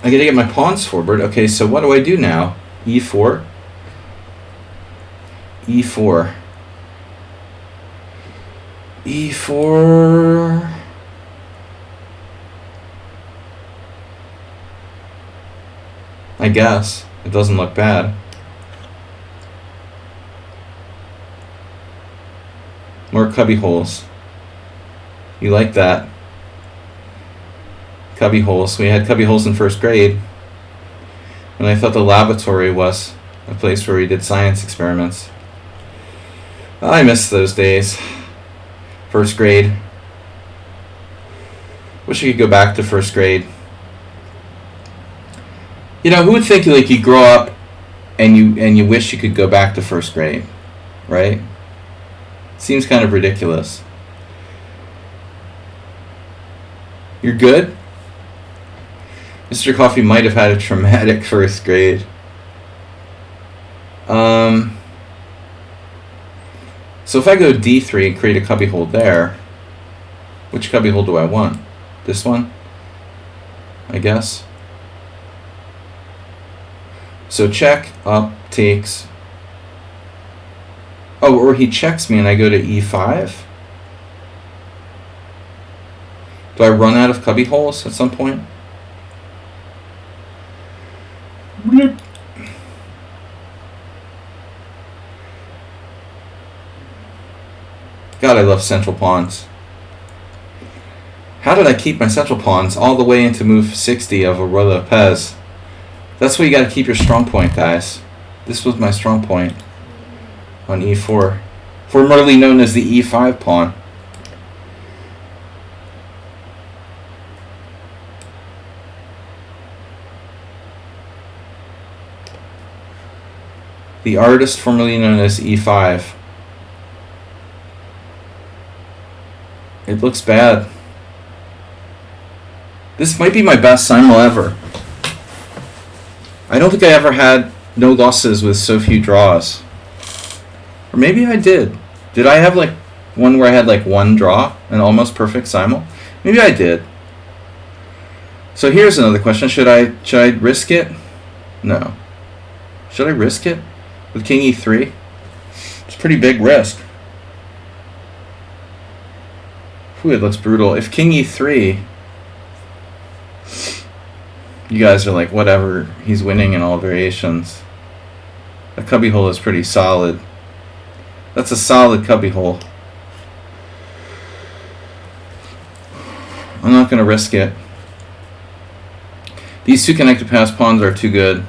I gotta get my pawns forward. Okay, so what do I do now? E4. E4. E4. I guess. It doesn't look bad. More cubby holes. You like that? Cubby holes. We had cubby holes in first grade. And I thought the laboratory was a place where we did science experiments. I miss those days. First grade. Wish I could go back to first grade. You know, who would think like you grow up and you wish you could go back to first grade, right? Seems kind of ridiculous. You're good? Mr. Coffee might have had a traumatic first grade. So if I go D3 and create a cubbyhole there, which cubbyhole do I want? This one? I guess. So check, up, takes. Oh, or he checks me and I go to E5? Do I run out of cubby holes at some point? God, I love central pawns. How did I keep my central pawns all the way into move 60 of a Roy Lopez? That's where you got to keep your strong point, guys. This was my strong point on E4, formerly known as the E5 pawn. The artist formerly known as E5. It looks bad. This might be my best simul ever. I don't think I ever had no losses with so few draws. Or maybe I did. Did I have like one where I had like one draw, an almost perfect simul? Maybe I did. So here's another question. Should I risk it? No. Should I risk it? With King E3? It's a pretty big risk. Ooh, it looks brutal. If King E3, you guys are like, whatever, he's winning in all variations. The cubbyhole is pretty solid. That's a solid cubbyhole. I'm not going to risk it. These two connected pass pawns are too good.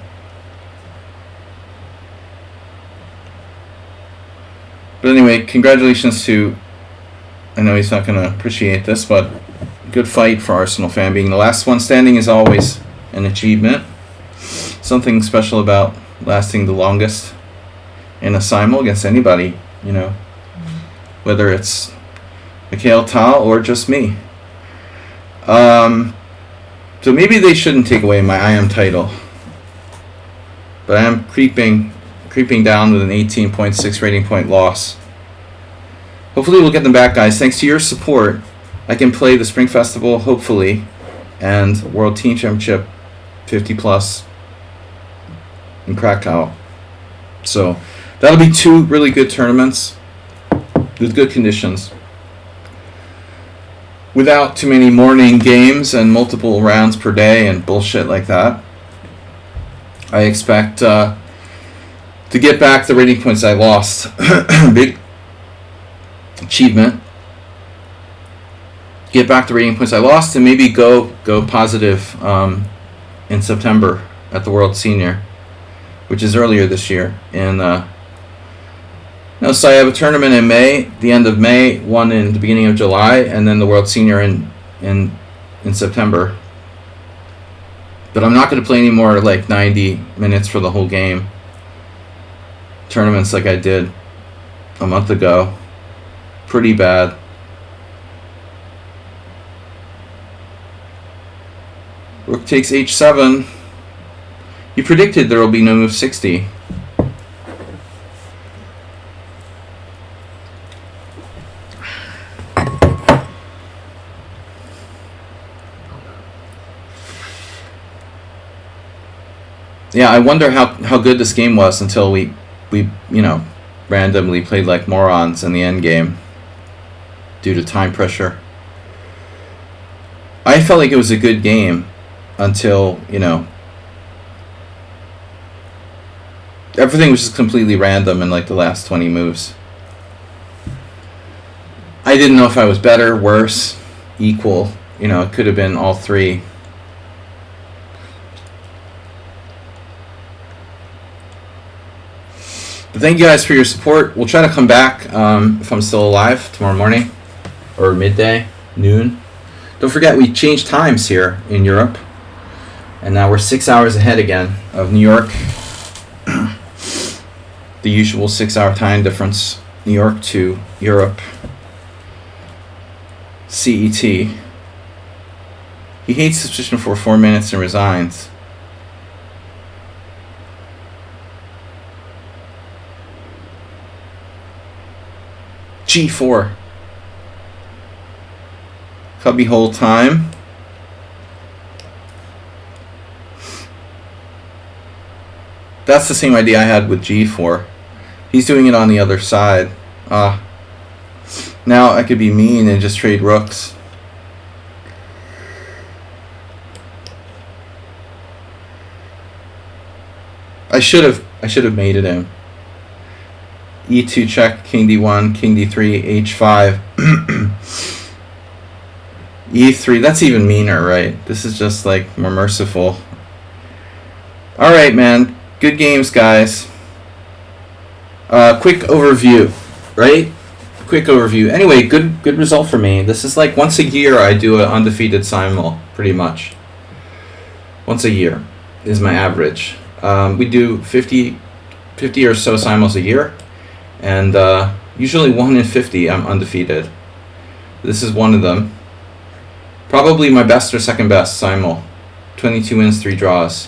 But anyway, congratulations to, I know he's not going to appreciate this, but good fight for Arsenal fan. Being the last one standing is always an achievement. Something special about lasting the longest in a simul against anybody, you know, whether it's Mikhail Tal or just me. So maybe they shouldn't take away my IM title, but I am creeping down with an 18.6 rating point loss. Hopefully we'll get them back, guys. Thanks to your support, I can play the Spring Festival, hopefully, and World Team Championship 50 plus in Krakow. So that'll be two really good tournaments with good conditions, without too many morning games and multiple rounds per day and bullshit like that. I expect to get back the rating points I lost. Big achievement. Get back the rating points I lost and maybe go positive in September at the World Senior, which is earlier this year. So I have a tournament in May, the end of May, one in the beginning of July, and then the World Senior in September. But I'm not going to play any more like 90 minutes for the whole game tournaments like I did a month ago. Pretty bad. Rook takes h7. You predicted there will be no move 60. Yeah, I wonder how good this game was until we randomly played like morons in the end game due to time pressure. I felt like it was a good game until, everything was just completely random in like the last 20 moves. I didn't know if I was better, worse, equal. It could have been all three. But thank you guys for your support. We'll try to come back if I'm still alive tomorrow morning or midday, noon. Don't forget we changed times here in Europe, and now we're 6 hours ahead again of New York. The usual 6-hour time difference, New York to Europe. CET. He hates this position for 4 minutes and resigns. G4. Cubby hole time. That's the same idea I had with G4. He's doing it on the other side. Now I could be mean and just trade rooks. I should have mated him. E2 check, king d1, king d3, h5. E3, that's even meaner, right? This is just like more merciful. Alright, man. Good games, guys. Quick overview, right? Quick overview. Anyway, good result for me. This is like once a year I do an undefeated Simul, pretty much. Once a year is my average. We do 50 or so Simuls a year. And usually 1 in 50 I'm undefeated. This is one of them. Probably my best or second best Simul. 22 wins, 3 draws.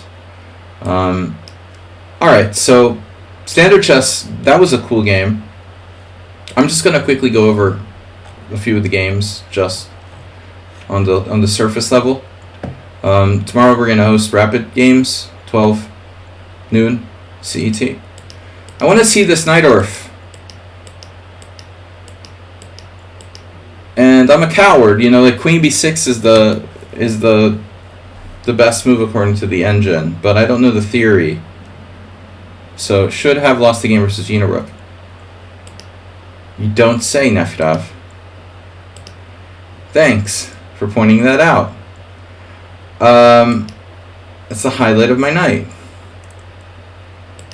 Alright, so standard chess, that was a cool game. I'm just going to quickly go over a few of the games just on the surface level. Tomorrow we're going to host rapid games, 12 noon CET. I want to see this Najdorf. And I'm a coward, like queen b6 is the best move according to the engine, but I don't know the theory. So should have lost the game versus Gina Rook. You don't say, Nefedov. Thanks for pointing that out. That's the highlight of my night.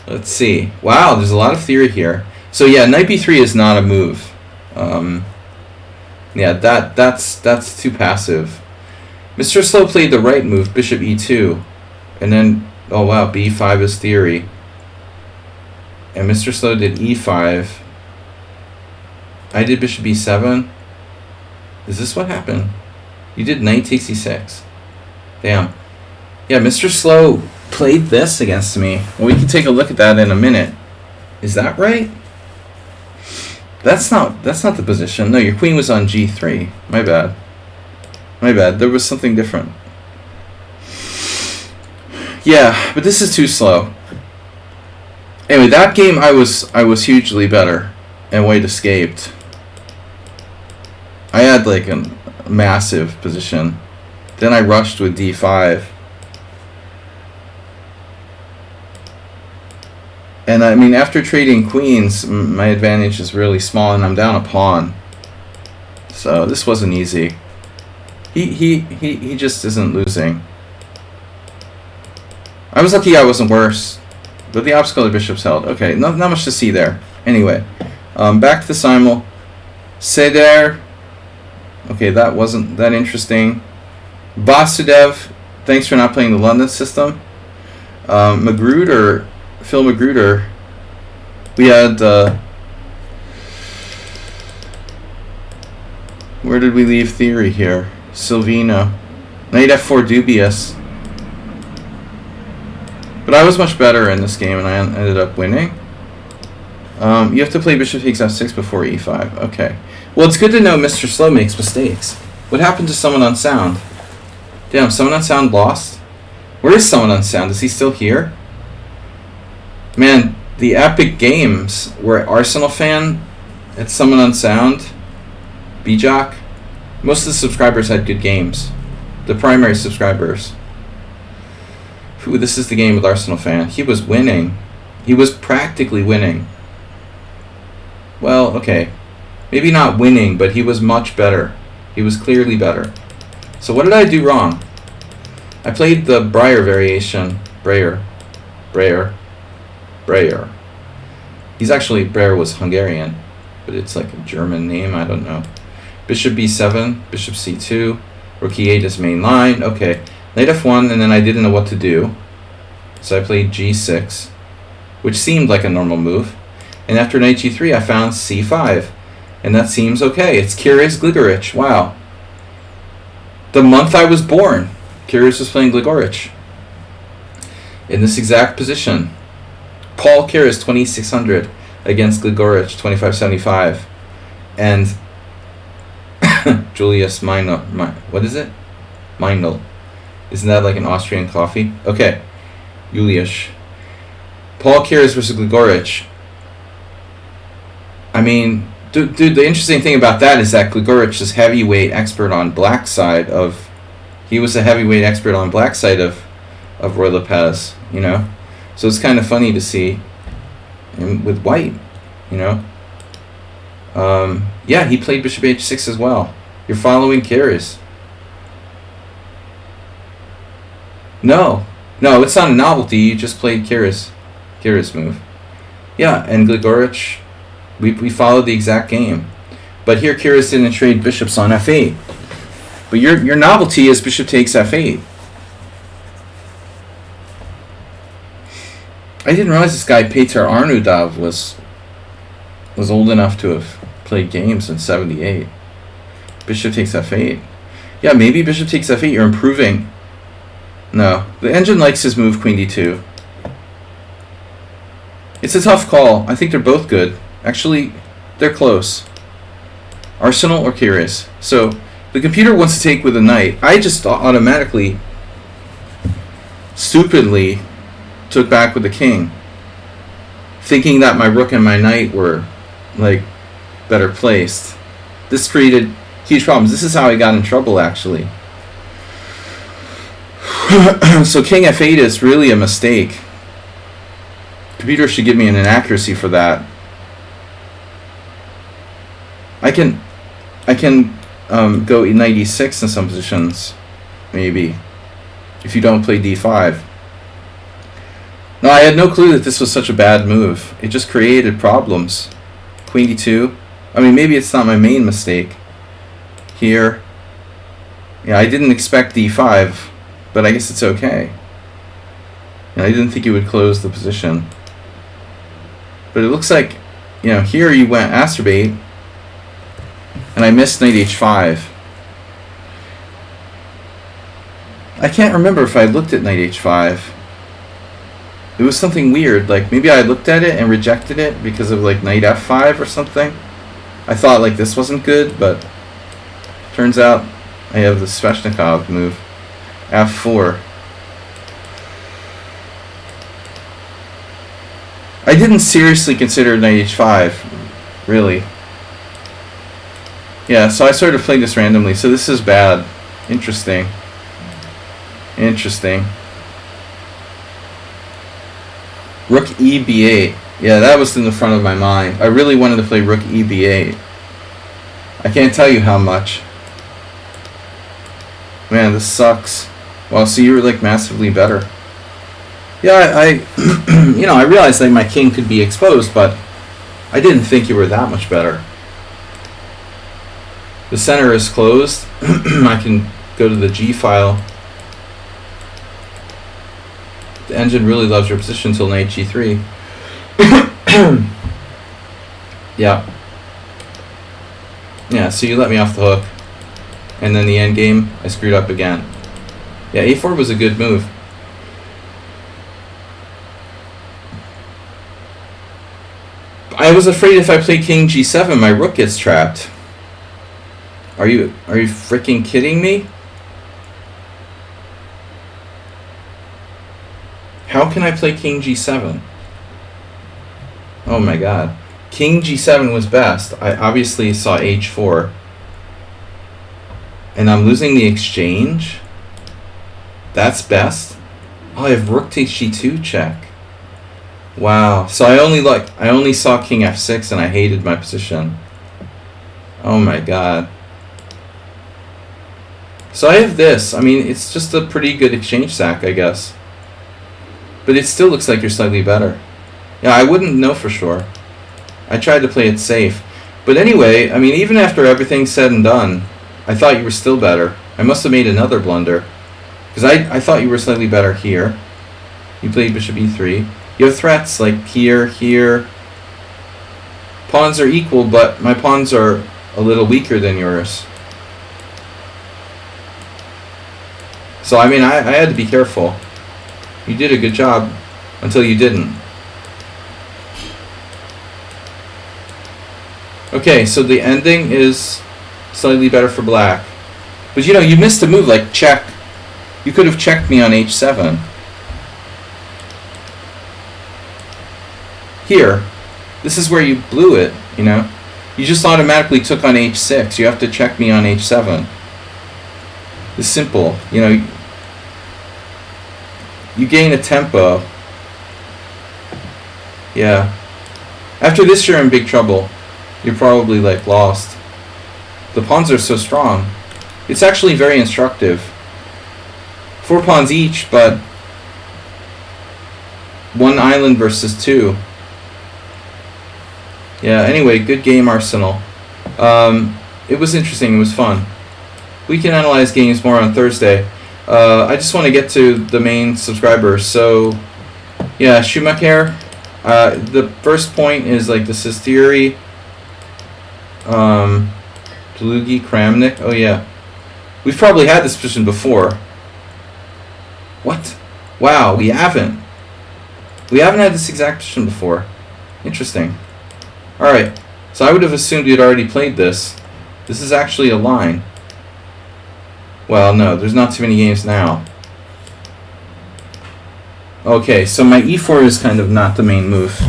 Let's see. Wow, there's a lot of theory here. So yeah, knight b3 is not a move. Yeah, that's too passive. Mr. Slow played the right move, bishop e2, and then oh wow, b5 is theory. And Mr. Slow did e5. I did bishop b7. Is this what happened? You did knight takes e6. Damn. Yeah, Mr. Slow played this against me. Well, we can take a look at that in a minute. Is that right? That's not the position. No, your queen was on g3. My bad. My bad. There was something different. Yeah, but this is too slow. Anyway, that game I was hugely better and White escaped. I had like a massive position. Then I rushed with d5. And I mean, after trading queens, my advantage is really small, and I'm down a pawn. So this wasn't easy. He just isn't losing. I was lucky I wasn't worse, but the obstacle of bishops held. Okay, not much to see there. Anyway, back to the Simul. Seder. Okay, that wasn't that interesting. Basudev, thanks for not playing the London system. Magruder. Phil Magruder, we had, where did we leave theory here? Silvino. Knight f4 dubious. But I was much better in this game, and I ended up winning. You have to play bishop takes f6 before e5. Okay. Well, it's good to know Mr. Slow makes mistakes. What happened to someone on sound? Damn, someone on sound lost? Where is someone on sound? Is he still here? Man, the epic games where Arsenal fan, it's someone on sound, Bjock. Most of the subscribers had good games. The primary subscribers. Ooh, this is the game with Arsenal fan. He was winning. He was practically winning. Well, okay. Maybe not winning, but he was much better. He was clearly better. So what did I do wrong? I played the Breyer variation. Breyer. He's actually, Breyer was Hungarian, but it's like a German name, I don't know. Bishop b7, bishop c2, rook e8 is main line. Okay, knight f1, and then I didn't know what to do. So I played g6, which seemed like a normal move. And after knight g3, I found c5. And that seems okay. It's Kirill Gligorich. Wow. The month I was born, Kirill was playing Gligorich. In this exact position. Paul Kirill 2600 against Gligorich 2575. And Julius Meinl. What is it? Meinl. Isn't that like an Austrian coffee? Okay. Julius. Paul Kirill versus Gligorich. I mean, dude, the interesting thing about that is that Gligorich is heavyweight expert on black side of... He was a heavyweight expert on black side of Roy Lopez, you know? So it's kind of funny to see him with white, you know? Yeah, he played bishop h6 as well. You're following Kirill. No, it's not a novelty. You just played Kirill's move. Yeah, and Gligorich, we followed the exact game. But here Kirill didn't trade bishops on f8. But your novelty is bishop takes f8. I didn't realize this guy Peter Arnudov was old enough to have played games in '78. Bishop takes f8. Yeah, maybe bishop takes f8. You're improving. No, the engine likes his move queen d2. It's a tough call. I think they're both good. Actually, they're close. Arsenal or Kirill. So the computer wants to take with a knight. I just automatically, stupidly, took back with the king, thinking that my rook and my knight were like better placed. This created huge problems. This is how I got in trouble, actually. So king f8 is really a mistake. Computer should give me an inaccuracy for that. I can go knight e6 in some positions, maybe, if you don't play d5. No, I had no clue that this was such a bad move. It just created problems. Queen d2. I mean, maybe it's not my main mistake. Here. Yeah, I didn't expect d5, but I guess it's okay. And I didn't think it would close the position. But it looks like, you know, here you went masturbate, and I missed knight h5. I can't remember if I looked at knight h5. It was something weird, like maybe I looked at it and rejected it because of like knight f5 or something. I thought like this wasn't good, but turns out I have the Sveshnikov move, f4. I didn't seriously consider knight h5, really. Yeah, so I sort of played this randomly, so this is bad. Interesting. Rook e b8. Yeah, that was in the front of my mind. I really wanted to play rook e b8. I can't tell you how much. Man, this sucks. Well, so you were like massively better. Yeah, I you know, I realized that my king could be exposed, but I didn't think you were that much better. The center is closed. I can go to the G file. The engine really loves your position until knight g3. Yeah. Yeah, so you let me off the hook. And then the end game, I screwed up again. Yeah, a4 was a good move. I was afraid if I play king g7, my rook gets trapped. Are you freaking kidding me? How can I play king g7? Oh my god. King g7 was best. I obviously saw h4. And I'm losing the exchange? That's best? Oh, I have rook takes g2 check. Wow. So I only saw king f6 and I hated my position. Oh my god. So I have this. I mean, it's just a pretty good exchange sack, I guess. But it still looks like you're slightly better. Yeah, I wouldn't know for sure. I tried to play it safe. But anyway, I mean, even after everything's said and done, I thought you were still better. I must have made another blunder. Because I thought you were slightly better here. You played bishop e3. You have threats like here, here. Pawns are equal, but my pawns are a little weaker than yours. So, I mean, I had to be careful. You did a good job until you didn't. Okay, so the ending is slightly better for black. But you know, you missed a move like check. You could have checked me on h7. Here, this is where you blew it, you know. You just automatically took on h6. You have to check me on h7. It's simple, you know. You gain a tempo. Yeah. After this, you're in big trouble. You're probably like lost. The pawns are so strong. It's actually very instructive. 4 pawns each, but 1 island versus 2. Yeah, anyway, good game, Arsenal. It was interesting, it was fun. We can analyze games more on Thursday. I just want to get to the main subscribers. So, yeah, Schumacher. The first point is like the Sisteri, Dlugi, Kramnik. Oh yeah, we've probably had this position before. What? Wow, we haven't. We haven't had this exact position before. Interesting. All right, so I would have assumed you'd already played this. This is actually a line. Well, no, there's not too many games now. Okay, so my e4 is kind of not the main move.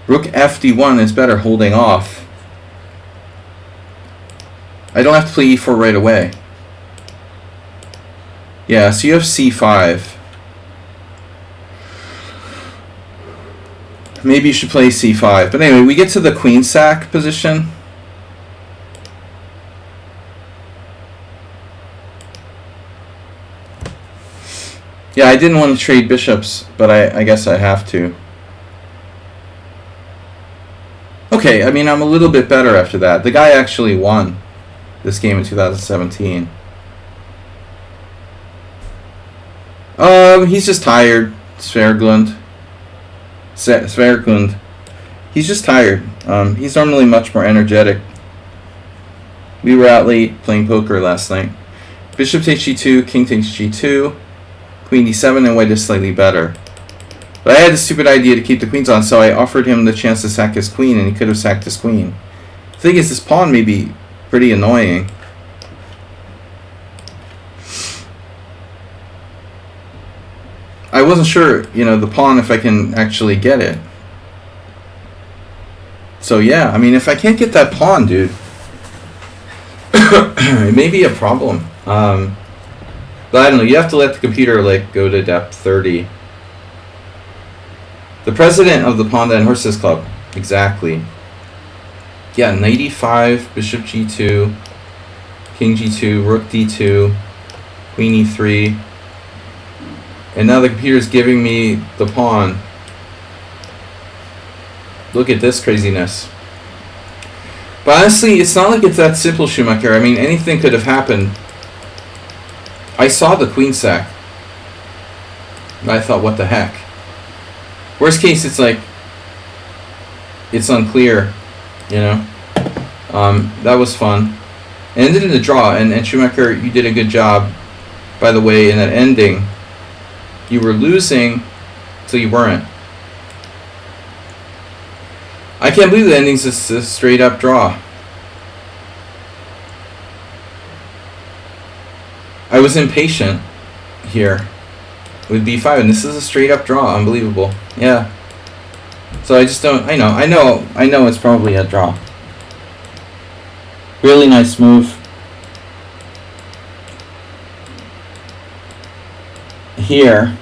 Rook fd1 is better holding off. I don't have to play e4 right away. Yeah, so you have c5. Maybe you should play c5. But anyway, we get to the queen sack position. Yeah, I didn't want to trade bishops, but I guess I have to. Okay, I mean, I'm a little bit better after that. The guy actually won this game in 2017. He's just tired, Sverglund. He's just tired. He's normally much more energetic. We were out late playing poker last night. Bishop takes g2, king takes g2. Queen d7, and white is slightly better. But I had the stupid idea to keep the queens on, so I offered him the chance to sack his queen, and he could have sacked his queen. The thing is, this pawn may be pretty annoying. I wasn't sure, you know, the pawn, if I can actually get it. So yeah, I mean, if I can't get that pawn, dude, it may be a problem. But I don't know, you have to let the computer like go to depth 30. The president of the Panda and Horses Club. Exactly. Yeah, knight e5, bishop g2, king g2, rook d2, queen e3. And now the computer's giving me the pawn. Look at this craziness. But honestly, it's not like it's that simple, Schumacher. I mean, anything could have happened. I saw the queen sack. And I thought, what the heck? Worst case, it's like, it's unclear, you know? That was fun. It ended in a draw, and Schumacher, you did a good job, by the way, in that ending. You were losing, so you weren't. I can't believe the ending's just a straight up draw. I was impatient here with b5, and this is a straight up draw. Unbelievable. Yeah. So I just don't. I know it's probably a draw. Really nice move. Here,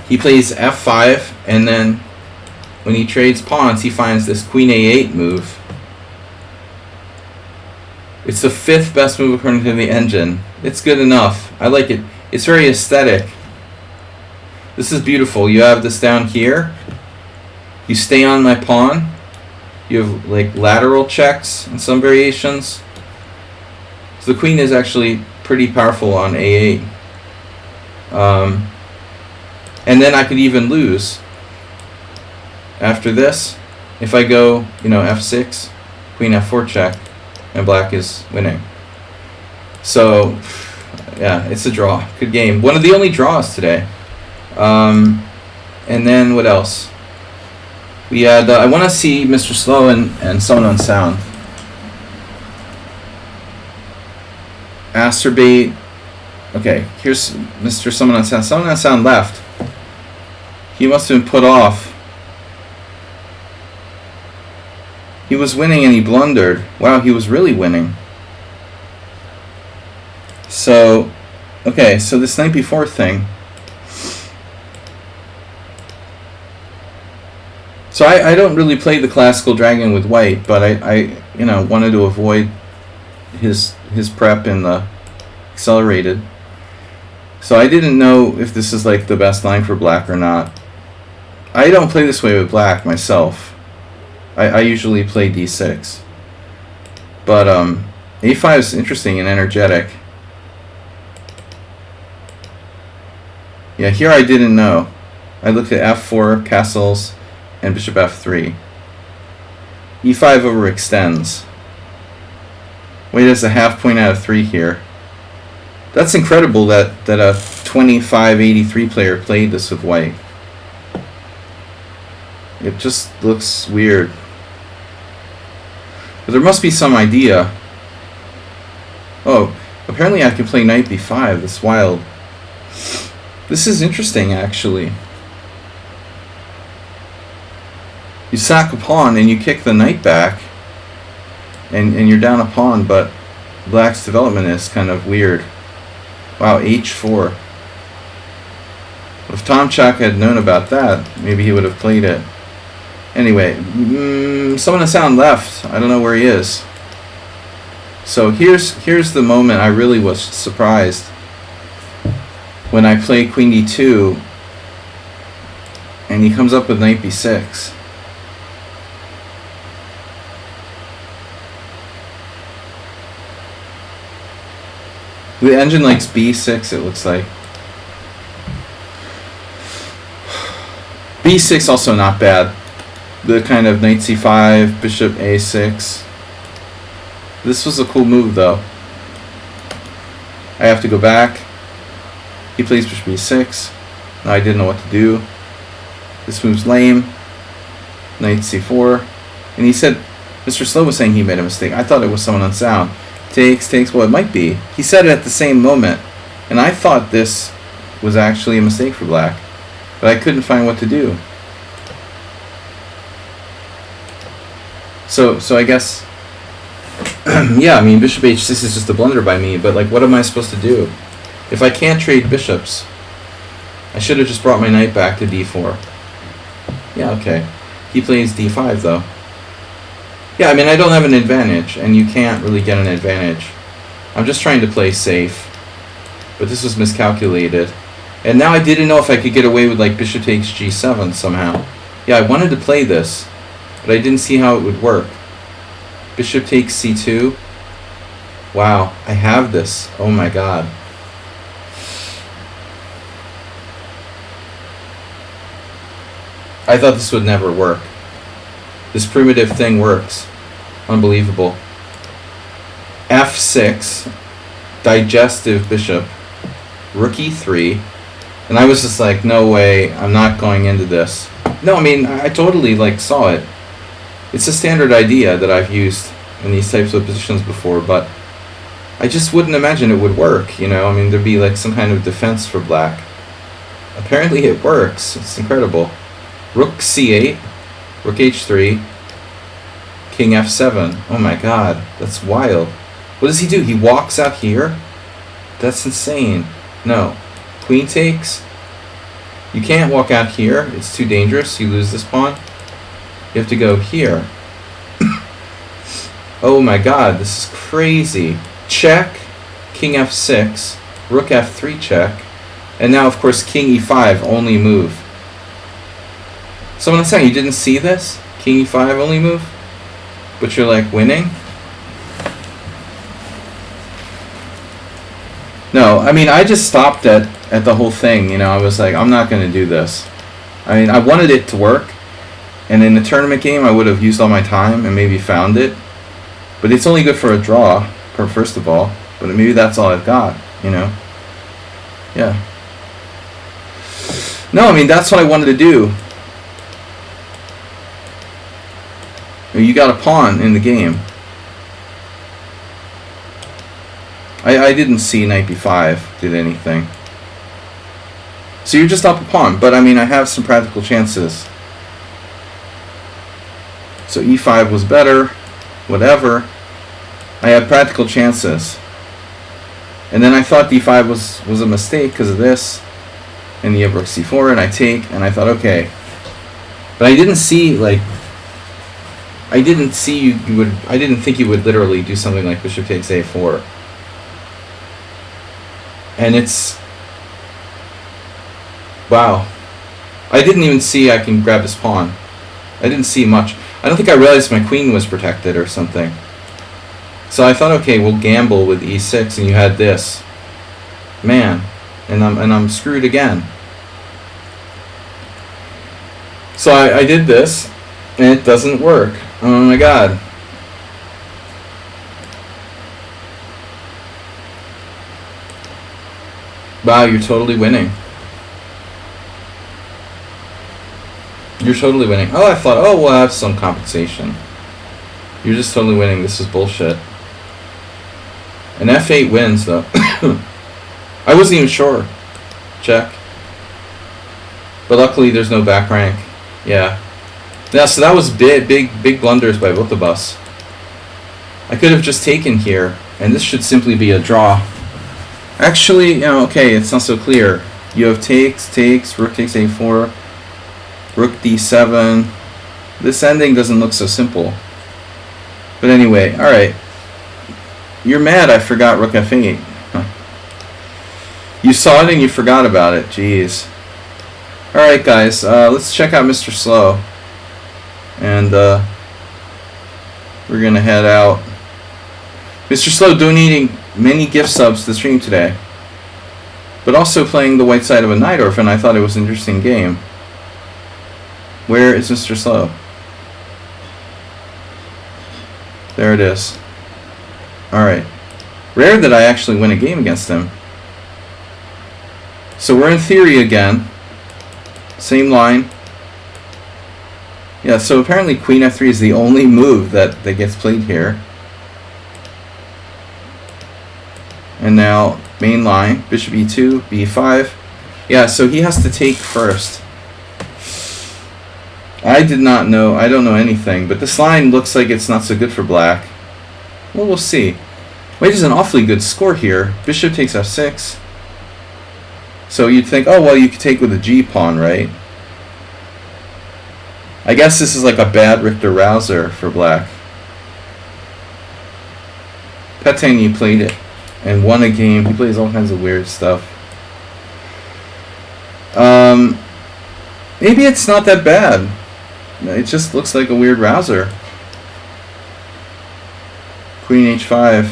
he plays f5, and then when he trades pawns, he finds this queen a8 move. It's the 5th best move according to the engine. It's good enough. I like it. It's very aesthetic. This is beautiful. You have this down here. You stay on my pawn. You have like lateral checks and some variations. So the queen is actually pretty powerful on a8. And then I could even lose. After this, if I go, f6, queen f4 check, and black is winning. So, yeah, it's a draw. Good game. One of the only draws today. And then what else? We had, I want to see Mr. Slow and Someone on Sound. Asterbate. Okay, here's Mr. Someone on Sound. Someone on Sound left. He must have been put off. He was winning and he blundered. Wow, he was really winning. So, okay, so this knight b4 thing. So I don't really play the classical dragon with white, but I wanted to avoid his prep in the accelerated. So I didn't know if this is like the best line for black or not. I don't play this way with black myself. I usually play d6. But a5 is interesting and energetic. Yeah, here I didn't know. I looked at f4, castles, and bishop f3. e5 overextends. Wait, there's a half point out of 3 here. That's incredible that a 2583 player played this with white. It just looks weird. But there must be some idea. Oh, apparently I can play knight b5. That's wild. This is interesting, actually. You sack a pawn and you kick the knight back, and you're down a pawn, but black's development is kind of weird. Wow, h4. If Tom Chak had known about that, maybe he would have played it. Anyway, Someone on Sound left. I don't know where he is. So here's the moment I really was surprised. When I play queen d2, and he comes up with knight b6. The engine likes b6, it looks like. b6 also not bad. The kind of knight c5, bishop a6. This was a cool move, though. I have to go back. He plays bishop e6. Now I didn't know what to do. This move's lame. Knight c4. And he said, Mr. Slow was saying he made a mistake. I thought it was Someone on Sound. Takes. Well, it might be. He said it at the same moment. And I thought this was actually a mistake for black. But I couldn't find what to do. So I guess, yeah, I mean, bishop h6 is just a blunder by me, but like, what am I supposed to do? If I can't trade bishops, I should have just brought my knight back to d4. Yeah, okay. He plays d5, though. Yeah, I mean, I don't have an advantage, and you can't really get an advantage. I'm just trying to play safe, but this was miscalculated. And now I didn't know if I could get away with, like, bishop takes g7 somehow. Yeah, I wanted to play this, but I didn't see how it would work. Bishop takes c2. Wow, I have this. Oh my god. I thought this would never work. This primitive thing works. Unbelievable. f6. Digestive bishop. Rook e3. And I was just like, no way, I'm not going into this. No, I mean, I totally, like, saw it. It's a standard idea that I've used in these types of positions before, but I just wouldn't imagine it would work, you know? I mean, there'd be like some kind of defense for black. Apparently it works. It's incredible. Rook c8, rook h3, king f7. Oh my god, that's wild. What does he do? He walks out here? That's insane. No. Queen takes. You can't walk out here. It's too dangerous. You lose this pawn. You have to go here. Oh my god, this is crazy. Check, king f6, rook f3 check, and now of course king e5 only move. So I'm saying, you didn't see this? King e5 only move? But you're like winning? No, I mean, I just stopped at the whole thing, you know. I was like, I'm not going to do this. I mean, I wanted it to work, and in the tournament game I would have used all my time and maybe found it. But it's only good for a draw, first of all. But maybe that's all I've got, you know. Yeah. No, I mean, that's what I wanted to do. You got a pawn in the game. I didn't see knight b5 did anything. So you're just up a pawn. But, I mean, I have some practical chances. So e5 was better. Whatever. I had practical chances. And then I thought d5 was a mistake because of this. And you have rook c4 and I take. And I thought, okay. But I didn't see, like... I didn't see you would... I didn't think you would literally do something like bishop takes a4. And it's... Wow. I didn't even see I can grab his pawn. I didn't see much. I don't think I realized my queen was protected or something. So I thought, okay, we'll gamble with e6, and you had this. Man. And I'm screwed again. So I did this, and it doesn't work. Oh my god. Wow, you're totally winning. You're totally winning. Oh, I thought, oh, we'll have some compensation. You're just totally winning. This is bullshit. And f8 wins, though. I wasn't even sure. Check. But luckily, there's no back rank. Yeah. Yeah, so that was big blunders by both of us. I could have just taken here, and this should simply be a draw. Actually, you know, okay, it's not so clear. You have takes, rook takes a4, rook d7. This ending doesn't look so simple. But anyway, alright. You're mad I forgot rook f8. Huh. You saw it and you forgot about it. Jeez. Alright, guys, let's check out Mr. Slow. And we're going to head out. Mr. Slow donating many gift subs to the stream today. But also playing the white side of a Night Orphan. I thought it was an interesting game. Where is Mr. Slow? There it is. Alright. Rare that I actually win a game against him. So we're in theory again. Same line. Yeah, so apparently Queen f3 is the only move that gets played here. And now, main line, bishop e2, b5. Yeah, so he has to take first. I did not know, I don't know anything, but this line looks like it's not so good for black. Well, we'll see. Wait, there's an awfully good score here. Bishop takes f6. So you'd think, oh, well, you could take with a g-pawn, right? I guess this is like a bad Richter Rouser for black. Petani played it and won a game. He plays all kinds of weird stuff. Maybe it's not that bad. It just looks like a weird Rouser. Queen h5.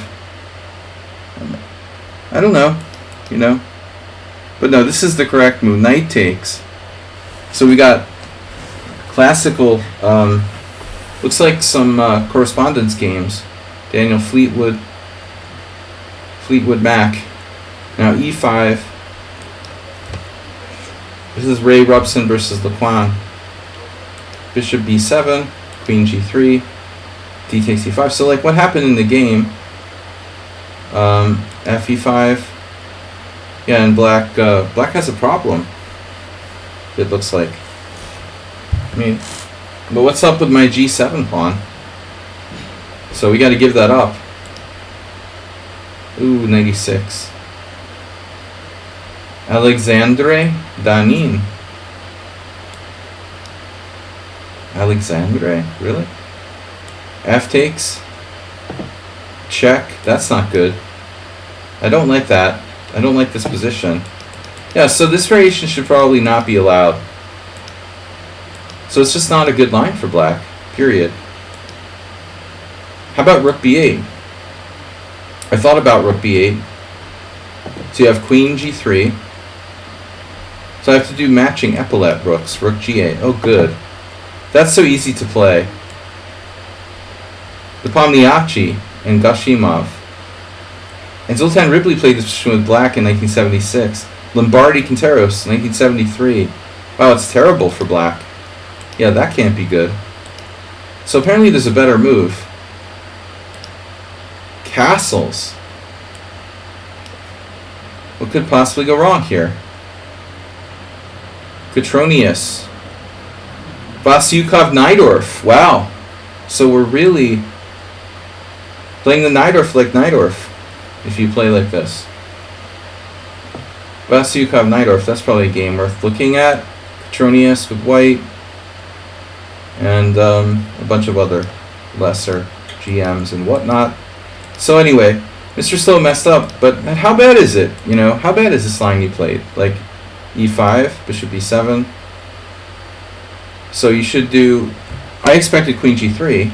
I don't know, you know. But no, this is the correct move. Knight takes. So we got classical, looks like some correspondence games. Daniel Fleetwood Mac. Now e5. This is Ray Robson versus Laquan. Bishop b7, queen g3, d takes e5. So like what happened in the game, f e5. Yeah, and black has a problem, it looks like. I mean, but what's up with my g7 pawn? So we got to give that up. Ooh, 96. Alexandre Danin. Alexandre, really? F takes. Check. That's not good. I don't like that. I don't like this position. Yeah, so this variation should probably not be allowed. So it's just not a good line for black, period. How about rook b8? I thought about rook b8. So you have queen g3. So I have to do matching epaulette rooks, rook g8. Oh, good. That's so easy to play. The Pomniachtchi and Gashimov. And Zoltan Ripley played this position with black in 1976. Lombardi Quinteros, 1973. Wow, it's terrible for black. Yeah, that can't be good. So apparently there's a better move. Castles. What could possibly go wrong here? Petronius. Vasyukov Najdorf. Wow. So we're really playing the Najdorf like Najdorf if you play like this. Vasyukov Najdorf, that's probably a game worth looking at. Petronius with white. And a bunch of other lesser GMs and whatnot. So anyway, Mr. Slow messed up, but how bad is it? You know, how bad is this line you played? Like e5, bishop e7. So you should do, I expected queen g3.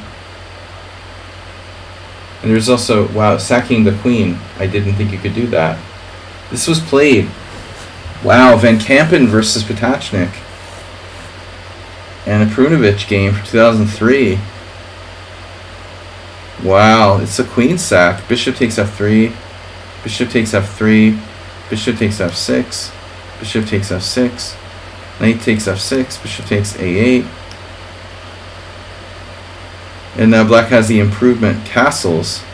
And there's also, wow, sacking the queen. I didn't think you could do that. This was played. Wow, Van Kampen versus Potachnik. And a Prunovich game for 2003. Wow, it's a queen sack. Bishop takes f3. Bishop takes f3. Bishop takes f6. Bishop takes f6. Knight takes f6. Bishop takes a8. And now black has the improvement castles.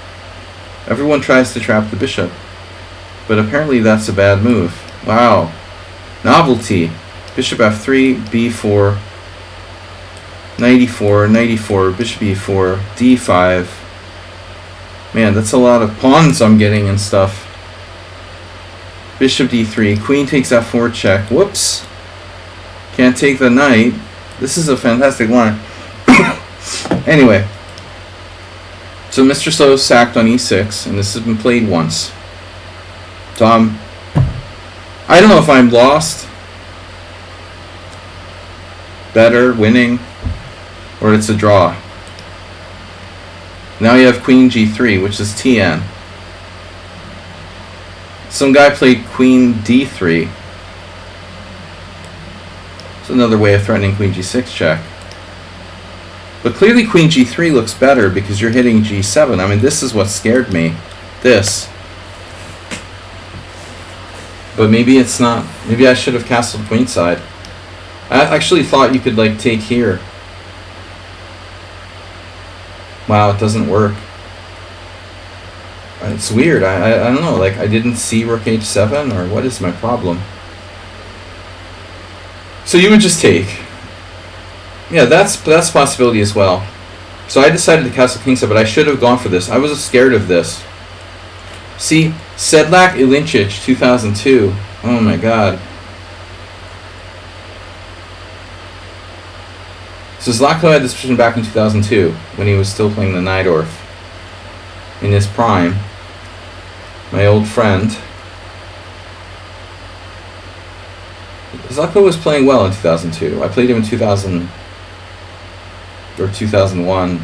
Everyone tries to trap the bishop. But apparently that's a bad move. Wow. Novelty. Bishop f3, b4. Knight e4, knight e4, bishop e4, d5. Man, that's a lot of pawns I'm getting and stuff. Bishop d3, queen takes f4 check. Whoops. Can't take the knight. This is a fantastic line. Anyway. So Mr. Slow sacked on e6, and this has been played once. So I don't know if I'm lost, better, winning, or it's a draw. Now you have queen g3, which is Tn. Some guy played queen d3. It's another way of threatening queen g6 check. But clearly queen g3 looks better because you're hitting g7. I mean, this is what scared me. This. But maybe it's not. Maybe I should have castled queenside. I actually thought you could like take here. Wow, it doesn't work. It's weird. I don't know. Like I didn't see rook h7, or what is my problem? So you would just take. Yeah, that's a possibility as well. So I decided to castle kingside, but I should have gone for this. I was scared of this. See, Sedlak Ilinčić 2002. Oh my god. So Zlatko had this position back in 2002 when he was still playing the Najdorf in his prime. My old friend. Zlatko was playing well in 2002. I played him in 2000 or 2001,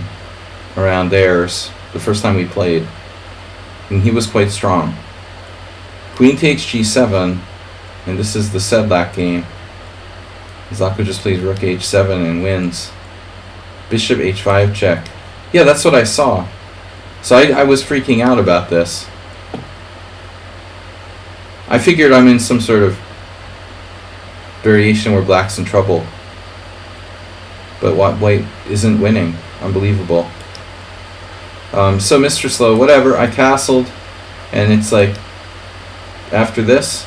around theirs, the first time we played. And he was quite strong. Queen takes g7, and this is the Sedlak game. Zlatko just plays rook h7 and wins. Bishop h5 check. Yeah, that's what I saw. So I was freaking out about this. I figured I'm in some sort of variation where black's in trouble. But white isn't winning. Unbelievable. So Mr. Slow, whatever, I castled, and it's like, after this,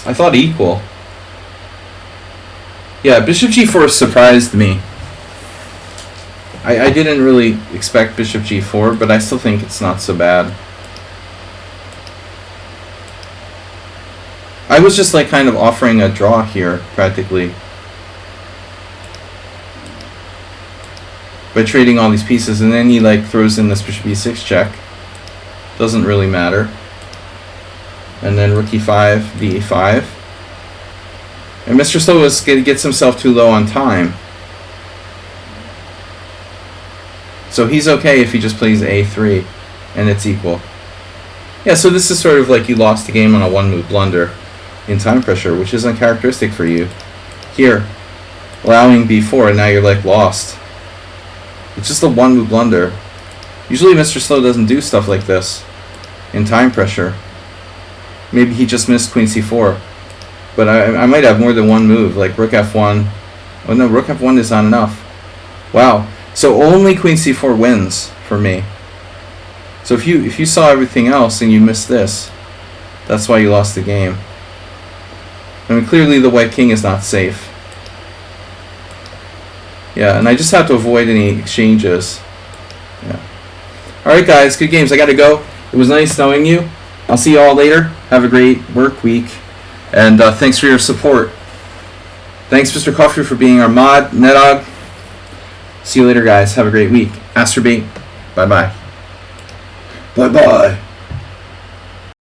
I thought equal. Yeah, bishop g4 surprised me. I didn't really expect bishop g4, but I still think it's not so bad. I was just like kind of offering a draw here, practically, by trading all these pieces, and then he like throws in this bishop e6 check. Doesn't really matter. And then rook e5, d5. And Mr. Slow gets himself too low on time. So he's okay if he just plays a3 and it's equal. Yeah, so this is sort of like you lost the game on a one-move blunder in time pressure, which is uncharacteristic for you. Here, allowing b4, and now you're like lost. It's just a one-move blunder. Usually Mr. Slow doesn't do stuff like this in time pressure. Maybe he just missed queen c4. But I might have more than one move, like rook f1. Oh no, rook f1 is not enough. Wow. So only queen c4 wins for me. So if you saw everything else and you missed this, that's why you lost the game. I mean, clearly the white king is not safe. Yeah, and I just have to avoid any exchanges. Yeah. Alright guys, good games. I gotta go. It was nice knowing you. I'll see you all later. Have a great work week. And thanks for your support. Thanks, Mr. Coffee, for being our mod. Nedog. See you later, guys. Have a great week. Astrobate. Bye-bye. Bye-bye.